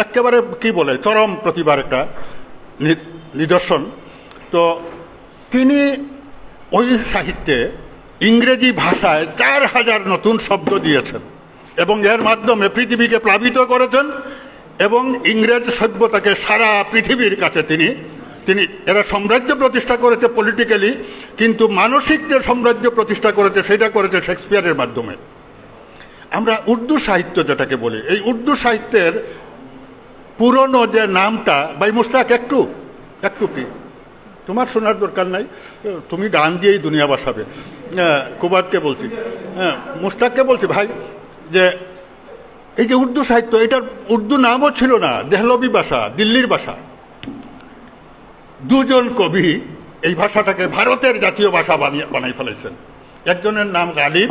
একেবারে কি বলে চরম প্রতিভার একটা নিদর্শন। তো তিনি ওই সাহিত্যে ইংরেজি ভাষায় 4000 নতুন শব্দ দিয়েছেন এবং এর মাধ্যমে পৃথিবীকে প্লাবিত করেছেন এবং ইংরেজ সভ্যতাকে সারা পৃথিবীর কাছে তিনি এরা সাম্রাজ্য প্রতিষ্ঠা করেছে পলিটিক্যালি, কিন্তু মানসিক যে সাম্রাজ্য প্রতিষ্ঠা করেছে সেটা করেছে শেক্সপিয়ারের মাধ্যমে। আমরা উর্দু সাহিত্য যেটাকে বলি, এই উর্দু সাহিত্যের পুরনো যে নামটা, ভাই মুস্তাক একটু কি তোমার শোনার দরকার নাই, তুমি গান দিয়েই দুনিয়া বাসাবে। কুবাদকে বলছি, মুস্তাককে বলছি ভাই, যে এই যে উর্দু সাহিত্য, এটার উর্দু নামও ছিল না, দেহলভি ভাষা, দিল্লির ভাষা। দুজন কবি এই ভাষাটাকে ভারতের জাতীয় ভাষা বানাই ফেলেছেন। একজনের নাম গালিব,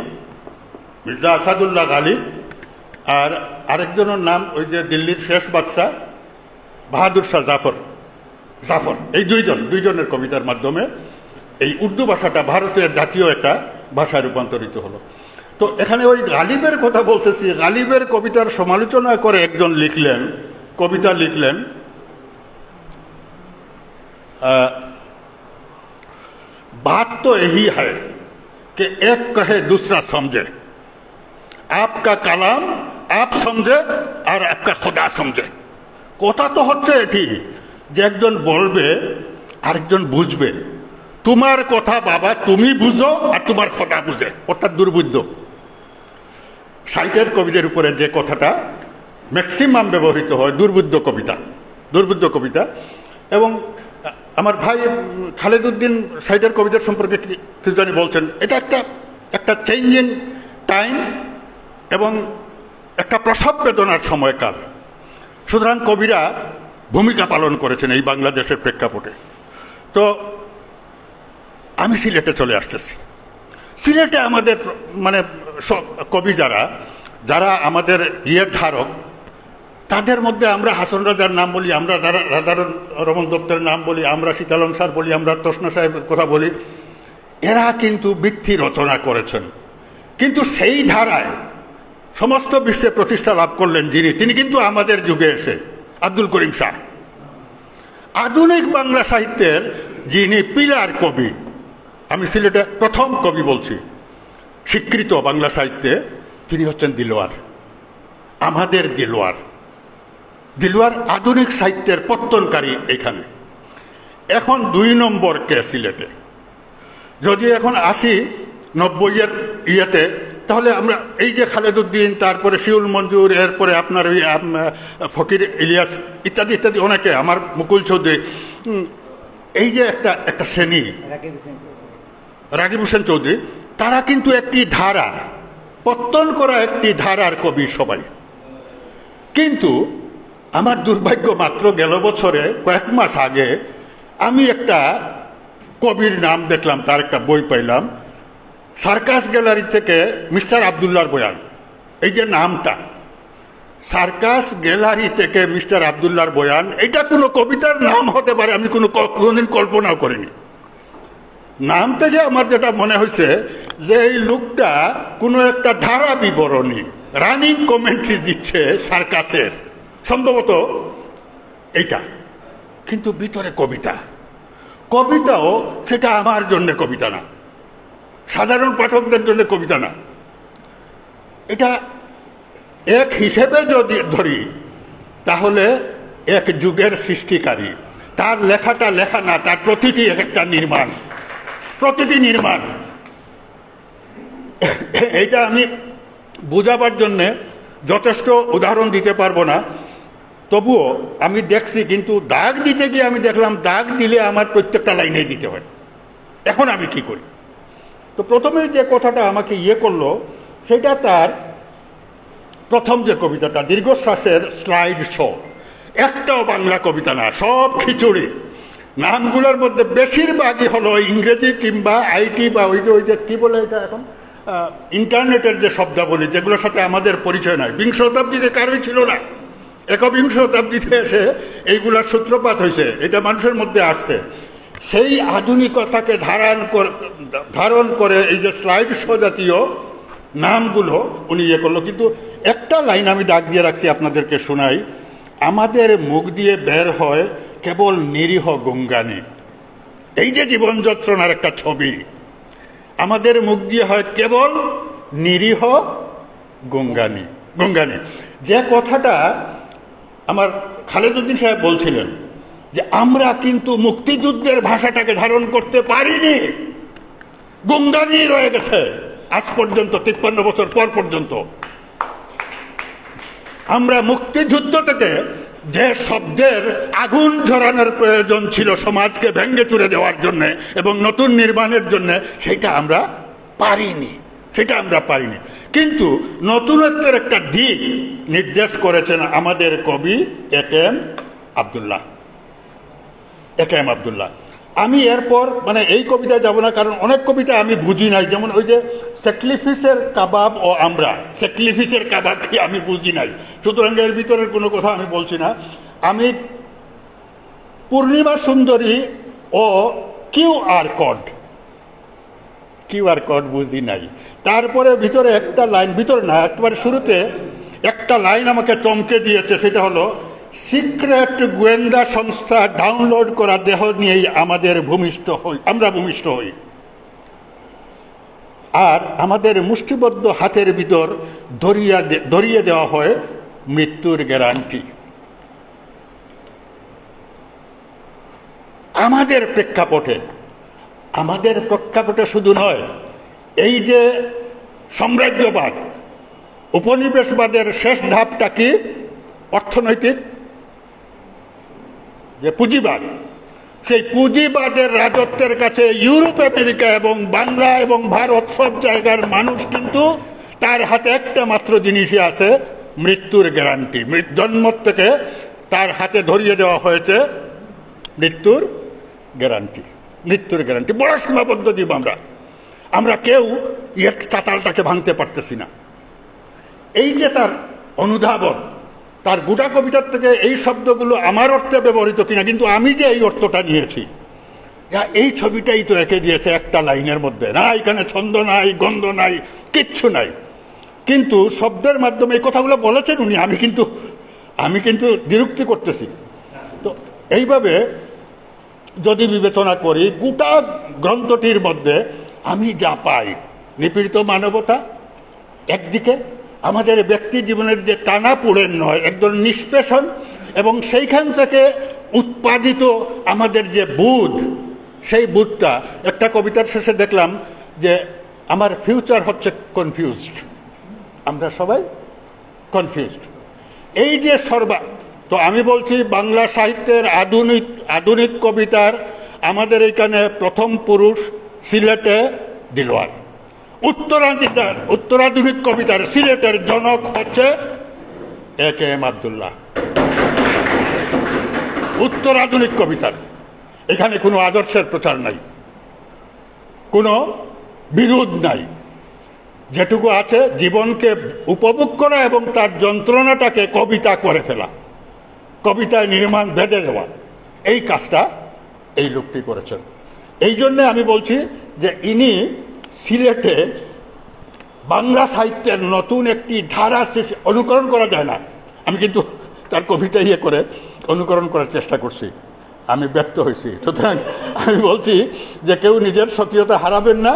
মির্জা আসাদুল্লাহ গালিব, আর আরেকজনের নাম ওই যে দিল্লির শেষ বাদশাহ বাহাদুর শাহ জাফর। এই দুইজনের কবিতার মাধ্যমে এই উর্দু ভাষাটা ভারতের জাতীয় একটা ভাষায় রূপান্তরিত হলো। তো এখানে ওই গালিবের কথা বলতেছি, গালিবের কবিতার সমালোচনা করে একজন কবিতা লিখলেন, बात तो यही है कि एक कहे दूसरा समझे, आपका कलाम आप समझे और आपका खुदा समझे। কথা তো হচ্ছে এটি যে একজন বলবে আরেকজন বুঝবে, তোমার কথা বাবা তুমি বুঝো আর তোমার খোদা বুঝে, অর্থাৎ দুর্বুদ্ধ। সাহিত্যের কবিদের উপরে যে কথাটা ম্যাক্সিমাম ব্যবহৃত হয় দুর্বুদ্ধ কবিতা, দুর্বুদ্ধ কবিতা। এবং আমার ভাই খালেদ উদ্দিন সাহিত্যের কবিদের সম্পর্কে কিছু জানি বলছেন, এটা একটা চেঞ্জিং টাইম এবং একটা প্রসব বেদনার সময়কাল। সুতরাং কবিরা ভূমিকা পালন করেছেন এই বাংলাদেশের প্রেক্ষাপটে। তো আমি সিলেটে চলে আসতেছি। সিলেটে আমাদের মানে কবি যারা আমাদের ইয়ের ধারক, তাদের মধ্যে আমরা হাসন রাজার নাম বলি, আমরা রাধারণ রমন দত্তের নাম বলি, আমরা শীতালন স্যার বলি, আমরা তসনা সাহেবের কথা বলি। এরা কিন্তু বৃত্তি রচনা করেছেন, কিন্তু সেই ধারায় সমস্ত বিশ্বে প্রতিষ্ঠা লাভ করলেন যিনি, তিনি কিন্তু আমাদের যুগে এসে আব্দুল করিম শাহ, আধুনিক বাংলা সাহিত্যের যিনি পিলার কবি। আমি সিলেটে প্রথম কবি বলছি স্বীকৃত বাংলা সাহিত্যে, তিনি হচ্ছেন দিলওয়ার, আমাদের দিলওয়ার। দিলওয়ার আধুনিক সাহিত্যের পত্তনকারী এখানে। এখন 2 নম্বর কে সিলেটে, যদি এখন আসি 90-এর ইয়েতে, তাহলে আমরা এই যে খালেদ উদ্দিন, তারপরে শিউল মঞ্জুর, এরপরে আপনার ওই ফকির ইলিয়াস ইত্যাদি ইত্যাদি অনেকে, আমার মুকুল চৌধুরী, এই যে একটা শ্রেণী, রাগিব হোসেন চৌধুরী, তারা কিন্তু একটি ধারা, পত্তন করা একটি ধারার কবি সবাই। কিন্তু আমার দুর্ভাগ্য, মাত্র গেল বছরে কয়েক মাস আগে আমি একটা কবির নাম দেখলাম, তার একটা বই পাইলাম, সার্কাস গ্যালারি থেকে মিস্টার আবদুল্লাহর বয়ান। এই যে নামটা, সার্কাস গ্যালারি থেকে মিস্টার আবদুল্লাহর বয়ান, এটা কোনো কবিতার নাম হতে পারে আমি কোনোদিন কল্পনাও করিনি। নাম থেকে আমার যেটা মনে হয়েছে যে এই লোকটা কোনো একটা ধারা বিবরণী, রানিং কমেন্ট্রি দিচ্ছে সার্কাসের, সম্ভবত এইটা। কিন্তু ভিতরে কবিতাও সেটা আমার জন্য কবিতা না, সাধারণ পাঠকদের জন্য কবিতা না। এটা এক হিসেবে যদি ধরি তাহলে এক যুগের সৃষ্টিকারী, তার লেখাটা লেখা না, তার প্রতিটি একটা নির্মাণ, প্রতিটি নির্মাণ। এইটা আমি বোঝাবার জন্যে যথেষ্ট উদাহরণ দিতে পারবো না, তবুও আমি দেখছি। কিন্তু দাগ দিতে গিয়ে আমি দেখলাম দাগ দিলে আমার প্রত্যেকটা লাইনে দিতে হয়। এখন আমি কি করি? তো প্রথমে যে কথাটা আমাকে করলো সেটা তার প্রথম যে কবিতাটা, দীর্ঘশ্বাসের স্লাইড শো। একটাও বাংলা কবিতা না, সব খিচুড়ি। নামগুলোর মধ্যে বেশিরভাগই হলো ইংরেজি কিংবা আইটি বা ওই যে কি বলে এটা এখন ইন্টারনেটের যে শব্দাবলী, যেগুলোর সাথে আমাদের পরিচয় নাই। বিংশ শতাব্দীতে কারোই ছিল না, একবিংশ শতাব্দীতে এসে এইগুলার সূত্রপাত হয়েছে, এটা মানুষের মধ্যে আসছে। সেই আধুনিকতাকে ধারণ করে এই যে স্লাইড শো জাতীয় নামগুলো উনি করলো। কিন্তু একটা লাইন আমি দাগ দিয়ে রাখছি, আপনাদেরকে শোনাই। আমাদের মুখ দিয়ে বের হয় কেবল নিরীহ গঙ্গানি। এই যে জীবন যন্ত্রণার একটা ছবি, আমাদের মুখ দিয়ে হয় কেবল নিরীহ গঙ্গানি। যে কথাটা আমার খালেদ উদ্দিন সাহেব বলছিলেন যে আমরা কিন্তু মুক্তিযুদ্ধের ভাষাটাকে ধারণ করতে পারিনি, গঙ্গানি রয়ে গেছে আজ পর্যন্ত, 53 বছর পর পর্যন্ত। আমরা মুক্তিযুদ্ধ থেকে যে শব্দের আগুন ঝরানোর প্রয়োজন ছিল সমাজকে ভেঙ্গে চুরে দেওয়ার জন্য এবং নতুন নির্মাণের জন্য, সেটা আমরা পারিনি। কিন্তু নতুনত্বের একটা দিক নির্দেশ করেছেন আমাদের কবি এ কে এম আব্দুল্লাহ। আমি এরপর মানে এই কবিতায় যাব না, কারণ অনেক কবিতা আমি বুঝি নাই। যেমন ওই যে স্যাক্রিফিসের কাবাব ও আমরা, স্যাক্রিফিসের কাবাব কি আমি বুঝি নাই, সুতরাং এর ভিতরের কোনো কথা আমি বলছি না। আমি পূর্ণিমা সুন্দরী ও কিউআর কোড বুঝি নাই। তারপরে ভিতরে একটা লাইন, ভিতরে না একবারে শুরুতে একটা লাইন আমাকে চমকে দিয়েছে, সেটা হলো সিক্রেট গোয়েন্দা সংস্থা ডাউনলোড করা দেহ নিয়েই আমরা ভূমিষ্ঠ হই। আর আমাদের মুষ্টিবদ্ধ হাতের ভিতর ধরিয়ে দেওয়া হয় মৃত্যুর গ্যারান্টি। আমাদের প্রেক্ষাপটে শুধু নয়, এই যে সাম্রাজ্যবাদ, উপনিবেশবাদের শেষ ধাপটা কি? অর্থনৈতিক যে পুঁজিবাদ, সেই পুঁজিবাদের রাজত্বের কাছে ইউরোপ, আমেরিকা এবং বাংলা এবং ভারত সব জায়গার মানুষ কিন্তু তার হাতে একটা মাত্র জিনিসই আছে, মৃত্যুর গ্যারান্টি। জন্ম থেকে তার হাতে ধরিয়ে দেওয়া হয়েছে মৃত্যুর গ্যারান্টি। বড় সীমাবদ্ধ জীব আমরা কেউ চাতালটাকে ভাঙতে পারতেছি না। এই যে তার অনুধাবন, তার গোটা কবিতার থেকে এই শব্দগুলো আমার অর্থে ব্যবহৃত কিনা, কিন্তু আমি যে এই অর্থটা নিয়েছি, এই ছবিটাই তো এঁকে দিয়েছে একটা লাইনের মধ্যে। না এখানে ছন্দ নাই, গন্ধ নাই, কিচ্ছু নাই, কিন্তু শব্দের মাধ্যমে এই কথাগুলো বলেছেন উনি। আমি কিন্তু দ্বিরুক্তি করতেছি। তো এইভাবে যদি বিবেচনা করি, গোটা গ্রন্থটির মধ্যে আমি যা পাই, নিপীড়িত মানবতা একদিকে, আমাদের ব্যক্তি জীবনের যে টানা পোড়েন নয়, একদম নিষ্পেষণ, এবং সেইখান থেকে উৎপাদিত আমাদের যে বুধ, সেই বুধটা একটা কবিতার শেষে দেখলাম যে আমার ফিউচার হচ্ছে কনফিউজড, আমরা সবাই কনফিউজড। এই যে তো আমি বলছি বাংলা সাহিত্যের আধুনিক কবিতার আমাদের এইখানে প্রথম পুরুষ সিলেটে দিলওয়ার, উত্তরাধুনিক কবিতার সিলেটের জনক হচ্ছে A.K.M. আব্দুল্লাহ। উত্তরাধুনিক কবিতার এখানে কোনো আদর্শের প্রচার নাই, কোনো বিরোধ নাই, যেটুকু আছে জীবনকে উপভোগ করা এবং তার যন্ত্রণাটাকে কবিতা করে ফেলা, কবিতায় নির্মাণ বেঁধে দেওয়া, এই কাজটা এই লোকটি করেছেন। এই জন্য আমি বলছি যে ইনি সিলেটে বাংলা সাহিত্যের নতুন একটি ধারা অনুকরণ করা যায় না। আমি কিন্তু তার কবিতা করে অনুকরণ করার চেষ্টা করছি, আমি ব্যর্থ হয়েছি। সুতরাং আমি বলছি যে কেউ নিজের স্বকীয়তা হারাবেন না,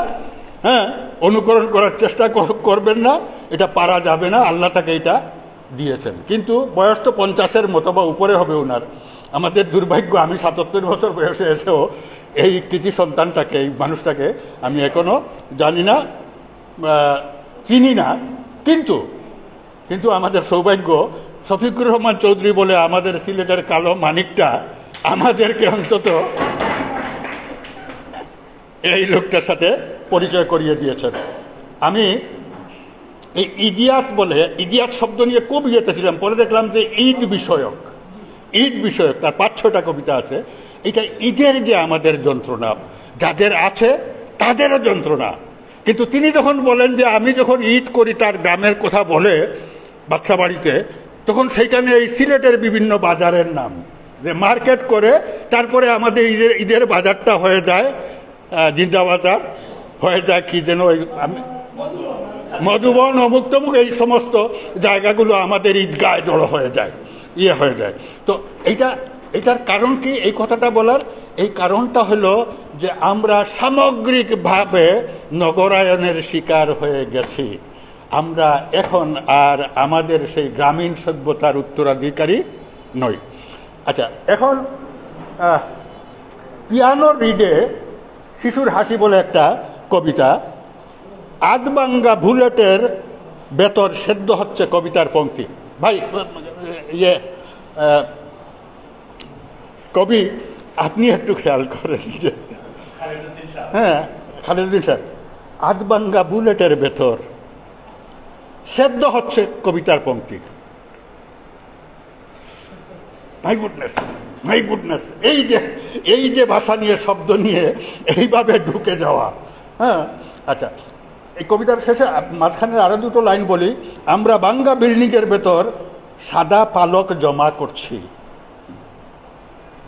অনুকরণ করার চেষ্টা করবেন না, এটা পারা যাবে না। আল্লাহ তাকে এটা দিয়েছেন, কিন্তু বয়স তো 50-এর মতো বা উপরে হবে ওনার। আমাদের দুর্ভাগ্য, আমি 77 বছর বয়সে এসেও এই কৃতি সন্তানটাকে, এই মানুষটাকে আমি এখনো জানি না, চিনি না। কিন্তু আমাদের সৌভাগ্য, শফিকুর রহমান চৌধুরী বলে আমাদের সিলেটের কালো মানিকটা আমাদেরকে অন্তত এই লোকটার সাথে পরিচয় করিয়ে দিয়েছেন। আমি এই ইদিয়াত শব্দ নিয়ে খুব ইয়েতেছিলাম, পরে দেখলাম যে ঈদ বিষয়ক তার 5-6টা কবিতা আছে। এটা ঈদের যে আমাদের যন্ত্রণা, যাদের আছে তাদেরও যন্ত্রণা। কিন্তু তিনি যখন বলেন যে আমি যখন ঈদ করি, তার গ্রামের কথা বলে বাচ্চা বাড়িতে, তখন সেইখানে এই সিলেটের বিভিন্ন বাজারের নাম যে মার্কেট করে, তারপরে আমাদের ঈদের বাজারটা হয়ে যায় জিন্দা বাজার, হয়ে যায় কি যেন মধুবন, অমুক তমুক, এই সমস্ত জায়গাগুলো আমাদের ঈদগায় জড়ো হয়ে যায়, হয়ে যায়। তো এটার কারণ কি এই কথাটা বলার? এই কারণটা হলো যে আমরা সামগ্রিকভাবে নগরায়নের শিকার হয়ে গেছি। আমরা এখন আর আমাদের সেই গ্রামীণ সভ্যতার উত্তরাধিকারী নই। আচ্ছা, এখন পিয়ানো রিডে শিশুর হাসি বলে একটা কবিতা, আধবাঙ্গা বুলেটের বেতর সেদ্ধ হচ্ছে কবিতার পংক্তি। ভাই কবি আপনি একটু খেয়াল করেন যে খালেদুদ্দিন সাহেব, আধবাঙ্গা বুলেটের ভেতর সেদ্ধ হচ্ছে কবিতার পংক্তি। মাই গুডনেস, এই যে ভাষা নিয়ে, শব্দ নিয়ে এইভাবে ঢুকে যাওয়া। আচ্ছা, এই কবিতার শেষে মাঝখানে আরো 2টো লাইন বলি। আমরা বাঙ্গা বিল্ডিং এর ভেতর সাদা পালক জমা করছি।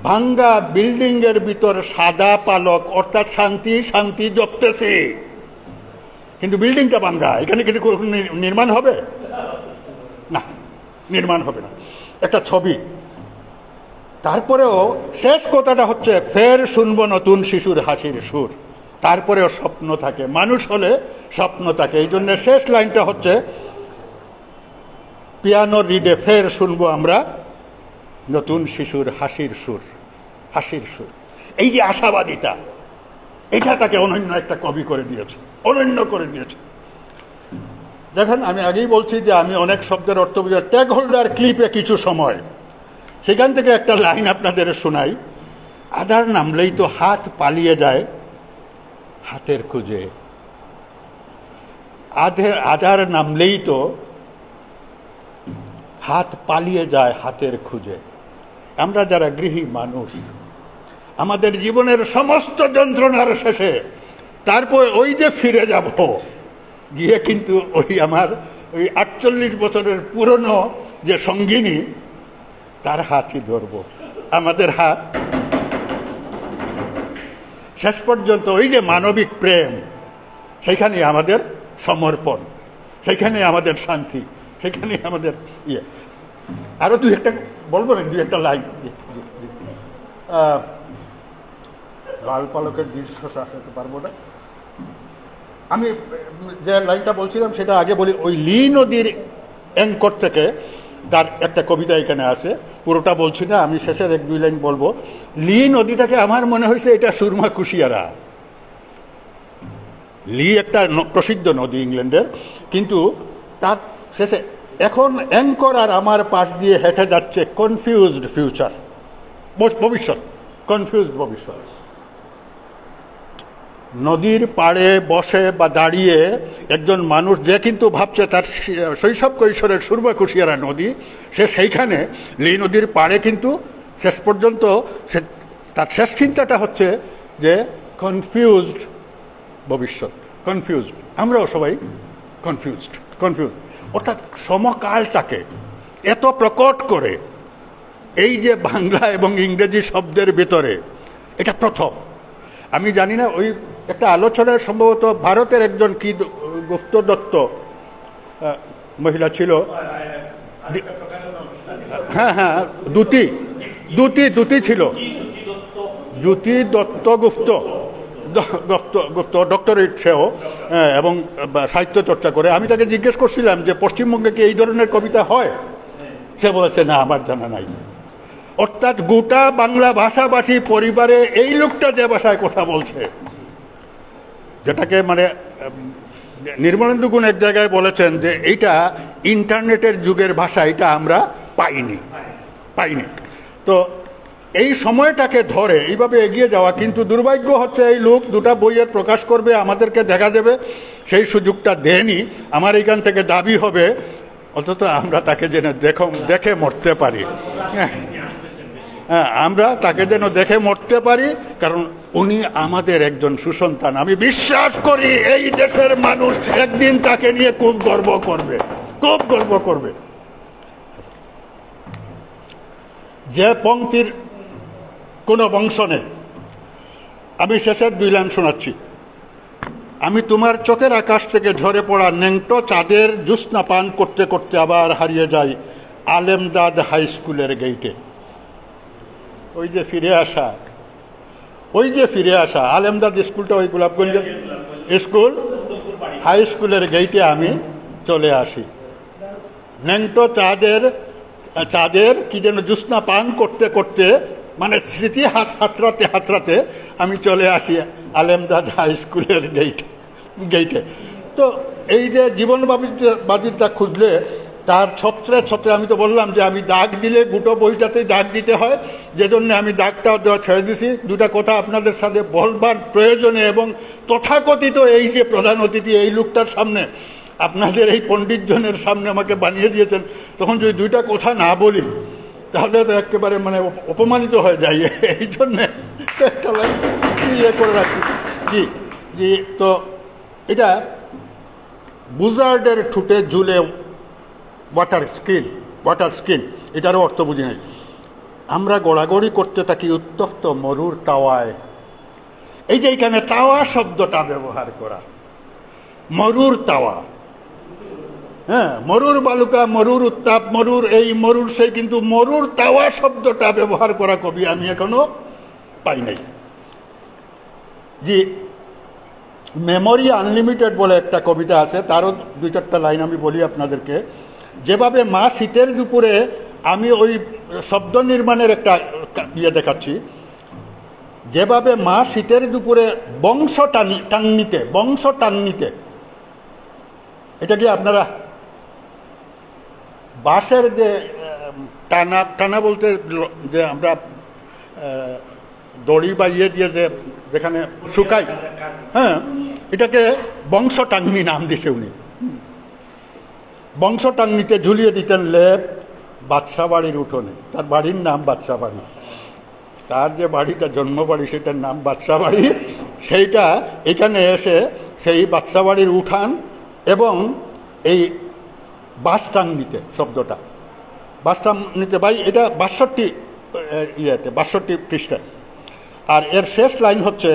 ভাঙ্গা বিল্ডিং এর ভিতর সাদা পালক, অর্থাৎ শান্তি জপতেছে, কিন্তু বিল্ডিংটা ভাঙ্গা। এখানে কিন্তু নির্মাণ হবে না, নির্মাণ হবে না। একটা ছবি। তারপরেও শেষ কথাটা হচ্ছে, ফের শুনবো নতুন শিশুর হাসির সুর। তারপরেও স্বপ্ন থাকে, মানুষ হলে স্বপ্ন থাকে। এই জন্য শেষ লাইনটা হচ্ছে, পিয়ানো রিডে ফের শুনবো আমরা নতুন শিশুর হাসির সুর, হাসির সুর। এই যে আশাবাদিতা, এটা তাকে অনন্য একটা কবি করে দিয়েছে, অনন্য করে দিয়েছে। দেখেন, আমি আগেই বলছি যে আমি অনেক শব্দের অর্থ বুঝি। ট্যাগ হোল্ডার ক্লিপে কিছু সময়, সেখান থেকে একটা লাইন আপনাদের শোনাই। আধার নামলেই তো হাত পালিয়ে যায় হাতের খুঁজে, আধার নামলেই তো হাত পালিয়ে যায় হাতের খুঁজে। আমরা যারা গৃহী মানুষ, আমাদের জীবনের সমস্ত যন্ত্রণার শেষে তারপর ওই যে ফিরে যাব, গিয়ে কিন্তু ওই আমার ওই 48 বছরের পুরনো যে সঙ্গিনী, তার হাতই ধরব। আমাদের হাত শেষ পর্যন্ত ওই যে মানবিক প্রেম, সেখানে আমাদের সমর্পণ, সেখানে আমাদের শান্তি, সেখানে আমাদের ইয়ে। আরো দুই একটা বলবো না, দুই একটা লাইন। লাল পালকের দৃশ্য আসাতে পারবো না। আমি যে লাইনটা বলছিলাম সেটা আগে বলি। ওই লি নদীর অ্যাঙ্কর থেকে তার একটা কবিতা এখানে আছে, পুরোটা বলছি না, আমি শেষের 1-2 লাইন বলবো। লি নদীটাকে আমার মনে হয়েছে এটা সুরমা কুশিয়ারা। লি একটা প্রসিদ্ধ নদী ইংল্যান্ডের, কিন্তু তার শেষে এখন অ্যাঙ্কর আর আমার পাশ দিয়ে হেঁটে যাচ্ছে কনফিউজড ফিউচার, ভবিষ্যৎ, কনফিউজড ভবিষ্যৎ। নদীর পাড়ে বসে বা দাঁড়িয়ে একজন মানুষ, যে কিন্তু ভাবছে তার শৈশব কৈশোরের সুরমা কুশিয়ারা নদী, সে সেইখানে লি নদীর পাড়ে, কিন্তু শেষ পর্যন্ত সে তার শেষ চিন্তাটা হচ্ছে যে কনফিউজড ভবিষ্যৎ, কনফিউজড। আমরাও সবাই কনফিউজড। অর্থাৎ সমকালটাকে এত প্রকট করে এই যে বাংলা এবং ইংরেজি শব্দের ভিতরে, এটা প্রথম। আমি জানি না, ওই একটা আলোচনায় সম্ভবত ভারতের একজন কি গুপ্ত দত্ত মহিলা ছিল, হ্যাঁ দুটি ছিল, জ্যোতি দত্ত গুপ্ত ডক্টরেট সেও, এবং সাহিত্য চর্চা করে। আমি তাকে জিজ্ঞেস করছিলাম যে পশ্চিমবঙ্গে কি এই ধরনের কবিতা হয়? সে বলেছে না, আমার জানা নাই। অর্থাৎ গোটা বাংলা ভাষাভাষী পরিবারে এই লোকটা যে ভাষায় কথা বলছে, যেটাকে মানে নির্মলেন্দু গুণ এক জায়গায় বলেছেন যে এইটা ইন্টারনেটের যুগের ভাষা, এটা আমরা পাইনি। তো এই সময়টাকে ধরে এইভাবে এগিয়ে যাওয়া, কিন্তু দুর্ভাগ্য হচ্ছে এই লোক দুটা বইয়ের প্রকাশ করবে, আমাদেরকে দেখা দেবে, সেই সুযোগটা দেয়নি। আমার এইখান থেকে দাবি হবে অন্তত আমরা তাকে যেন দেখে মরতে পারি। হ্যাঁ, আমরা তাকে যেন দেখে মরতে পারি, কারণ উনি আমাদের একজন সুসন্তান। আমি বিশ্বাস করি এই দেশের মানুষ একদিন তাকে নিয়ে খুব গর্ব করবে। যে পংক্তির কোনো বংশ নেই। আমি শেষের 2 লাইন শোনাচ্ছি। আমি তোমার চোখের আকাশ থেকে ঝরে পড়া ন্যাংটো চাঁদের জ্যোৎস্না পান করতে করতে আবার হারিয়ে যাই আলেমদাদ হাই স্কুলের গেইটে। ওই যে ফিরে আসা আলেমদাদ স্কুলটা, ওই গোলাপগঞ্জের স্কুল, হাই স্কুলের গেইটে আমি চলে আসি। ন্যাংটো চাঁদের কি যেন জ্যোৎস্না পান করতে করতে, মানে স্মৃতি হাতরাতে আমি চলে আসি আলেমদাদ হাই স্কুলের গেইটে। তো এই যে জীবন বাজিটা খুঁজলে তার ছত্রে আমি তো বললাম যে আমি দাগ দিলে গোটা বইটাতেই দাগ দিতে হয়, যে জন্য আমি দাগটাও দেওয়া ছেড়ে দিছি। 2টা কথা আপনাদের সাথে বলবার প্রয়োজনে, এবং তথাকথিত এই যে প্রধান অতিথি এই লোকটার সামনে, আপনাদের এই পণ্ডিতজনের সামনে আমাকে বানিয়ে দিয়েছেন, তখন যদি 2টা কথা না বলি তাহলে তো একেবারে মানে অপমানিত হয়ে যায়। এই জন্যে একটা ইয়ে করে রাখছি। জি, তো এটা বুজার্ডের ঠুটে ঝুলে ওয়াটার স্কিন, এটারও অর্থ বুঝি নাই। আমরা গড়াগড়ি করতে থাকি উত্তপ্ত মরুর তাওয়ায়। এই যে এখানে তাওয়া শব্দটা ব্যবহার করা, মরুর তাওয়া, হ্যাঁ, মরুর বালুকা, মরুর উত্তাপ, মরুর সেই, কিন্তু মরুর তাওয়া শব্দটা ব্যবহার করা কবি আমি এখনো পাই নাই। জি, মেমোরি আনলিমিটেড বলে একটা কবিতা আছে, তারও 2-4টা লাইন আমি বলি আপনাদেরকে। যেভাবে মা শীতের দুপুরে, আমি ওই শব্দ নির্মাণের একটা ইয়ে দেখাচ্ছি, যেভাবে মা শীতের দুপুরে বংশ টাঙ্গিতে, এটা কি আপনারা বাঁশের যে টানা বলতে যে আমরা দড়ি বা ইয়ে দিয়ে যেখানে শুকাই, হ্যাঁ, এটাকে বংশ টাঙ্গি নাম দিছে উনি। বংশ টাঙ্গিতে ঝুলিয়ে দিতেন লেপ বাদশা বাড়ির উঠোনে। তার বাড়ির নাম বাদশা বাড়ি, তার যে বাড়িটা জন্মবাড়ি সেটার নাম বাদশা বাড়ি। সেইটা এখানে এসে সেই বাদশা বাড়ির উঠান এবং এই বাস টাঙ্গিতে, শব্দটা বাস টাঙ্গিতে ভাই, এটা 62 পৃষ্ঠায়। আর এর শেষ লাইন হচ্ছে,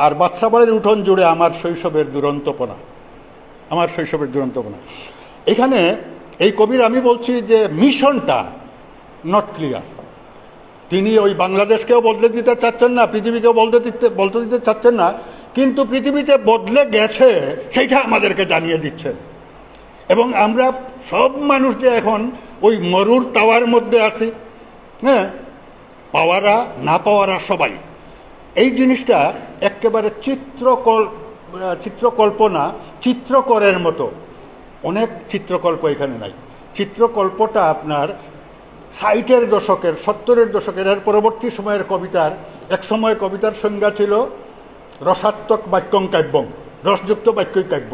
আর বাদশা বাড়ির উঠোন জুড়ে আমার শৈশবের দুরন্তপনা। এখানে এই কবির আমি বলছি যে মিশনটা নট ক্লিয়ার। তিনি ওই বাংলাদেশকেও বদলে দিতে চাচ্ছেন না, পৃথিবীকেও বলতে দিতে চাচ্ছেন না, কিন্তু পৃথিবীতে বদলে গেছে সেইটা আমাদেরকে জানিয়ে দিচ্ছেন। এবং আমরা সব মানুষ যে এখন ওই মরুর তাওয়ার মধ্যে আছি, হ্যাঁ, পাওয়ারা না পাওয়ারা সবাই। এই জিনিসটা একেবারে চিত্রকল্পনা, চিত্রকরের মতো। অনেক চিত্রকল্প এখানে নাই। চিত্রকল্পটা আপনার 60-এর দশকের, 70-এর দশকের, এর পরবর্তী সময়ের কবিতার, এক সময় কবিতার সংজ্ঞা ছিল রসাত্মক বাক্যং কাব্যং, রসযুক্ত বাক্যই কাব্য।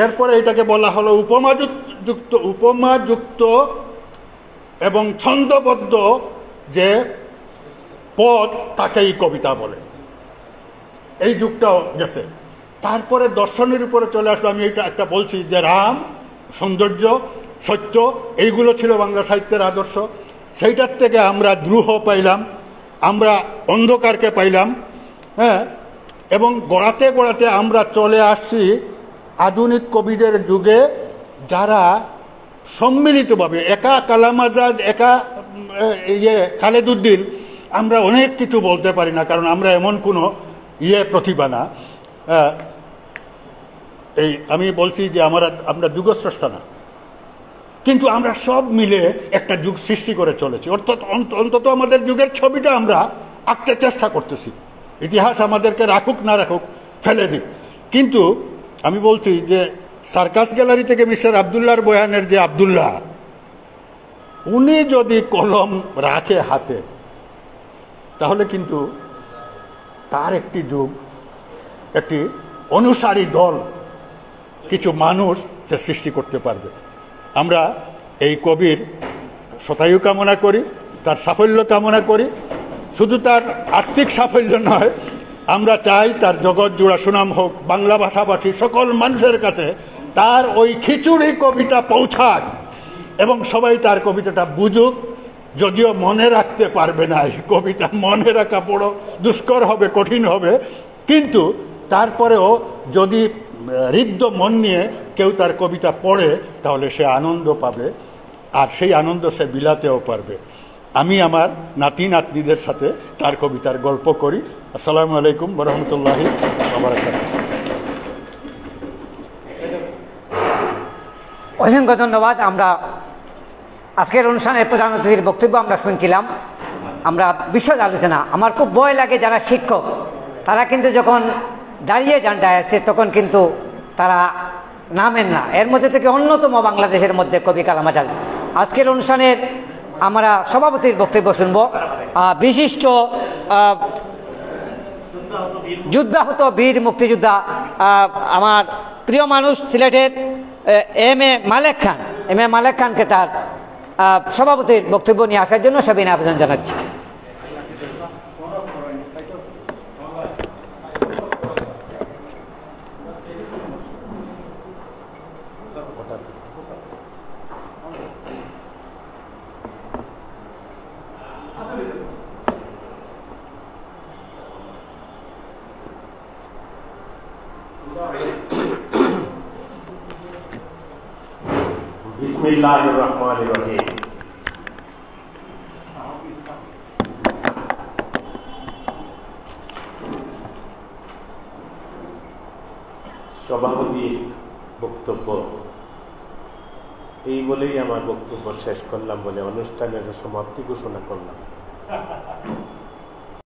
এরপরে এটাকে বলা হলো উপমাযুক্ত এবং ছন্দবদ্ধ যে পদ, তাকেই কবিতা বলে। এই যুগটাও গেছে। তারপরে দর্শনের উপরে চলে আসলো। আমি এটা একটা বলছি যে রাম, সৌন্দর্য, সত্য, এইগুলো ছিল বাংলা সাহিত্যের আদর্শ। সেইটার থেকে আমরা দ্রুহ পাইলাম, আমরা অন্ধকারকে পাইলাম, হ্যাঁ, এবং গড়াতে গড়াতে আমরা চলে আসছি আধুনিক কবিদের যুগে, যারা সম্মিলিতভাবে, একা কালাম আজাদ, একা খালেদুদ্দিন, আমরা অনেক কিছু বলতে পারি না, কারণ আমরা এমন কোনো প্রতিভা না। এই আমি বলছি যে আমরা যুগস্রষ্টা না, কিন্তু আমরা সব মিলে একটা যুগ সৃষ্টি করে চলেছি। অর্থাৎ অন্তত আমাদের যুগের ছবিটা আমরা আঁকতে চেষ্টা করতেছি। ইতিহাস আমাদেরকে রাখুক না রাখুক, ফেলে দিক। কিন্তু আমি বলছি যে সার্কাস গ্যালারি থেকে মিস্টার আবদুল্লাহর বয়ানের যে আবদুল্লাহ, উনি যদি কলম রাখে হাতে, তাহলে কিন্তু তার একটি যুগ, একটি অনুসারী দল, কিছু মানুষ সে সৃষ্টি করতে পারবে। আমরা এই কবির শতায়ু কামনা করি, তার সাফল্য কামনা করি। শুধু তার আর্থিক সাফল্য নয়, আমরা চাই তার জগৎ জোড়া সুনাম হোক, বাংলা ভাষাভাষী সকল মানুষের কাছে তার ওই খিচুড়ি কবিতা পৌঁছাক এবং সবাই তার কবিতাটা বুঝুক। যদিও মনে রাখতে পারবে না, এই কবিতা মনে রাখা বড় দুষ্কর হবে, কঠিন হবে, কিন্তু তারপরেও যদি হৃদ্য মন নিয়ে কেউ তার কবিতা পড়ে, তাহলে সে আনন্দ পাবে, আর সেই আনন্দ সে বিলাতেও পারবে। আমি আমার নাতি নাতনিদের সাথে তার কবিতার গল্প করি। আসসালামু আলাইকুম ওয়া রাহমাতুল্লাহি ওয়া বারাকাতুহু। অসংখ্য ধন্যবাদ। আমরা আজকের অনুষ্ঠানের প্রধান অতিথির বক্তব্য আমরা শুনছিলাম, আমরা বিশদ আলোচনা। আমার খুব ভয় লাগে যারা শিক্ষক, তারা কিন্তু যখন দাঁড়িয়ে যান ডায়াসে, তখন কিন্তু তারা নামেন না। এর মধ্যে থেকে অন্যতম বাংলাদেশের মধ্যে কবি কালাম আজাদ। আজকের অনুষ্ঠানের আমরা সভাপতির বক্তব্য শুনব। বিশিষ্ট যুদ্ধাহত বীর মুক্তিযোদ্ধা, আমার প্রিয় মানুষ সিলেটের এম এ মালেক খানকে তার সভাপতির বক্তব্য নিয়ে আসার জন্য সবিনয় আবেদন জানাচ্ছি। বিসমিল্লাহির রহমানির রহিম। সভাপতির বক্তব্য, এই বলেই আমার বক্তব্য শেষ করলাম বলে অনুষ্ঠানের সমাপ্তি ঘোষণা করলাম।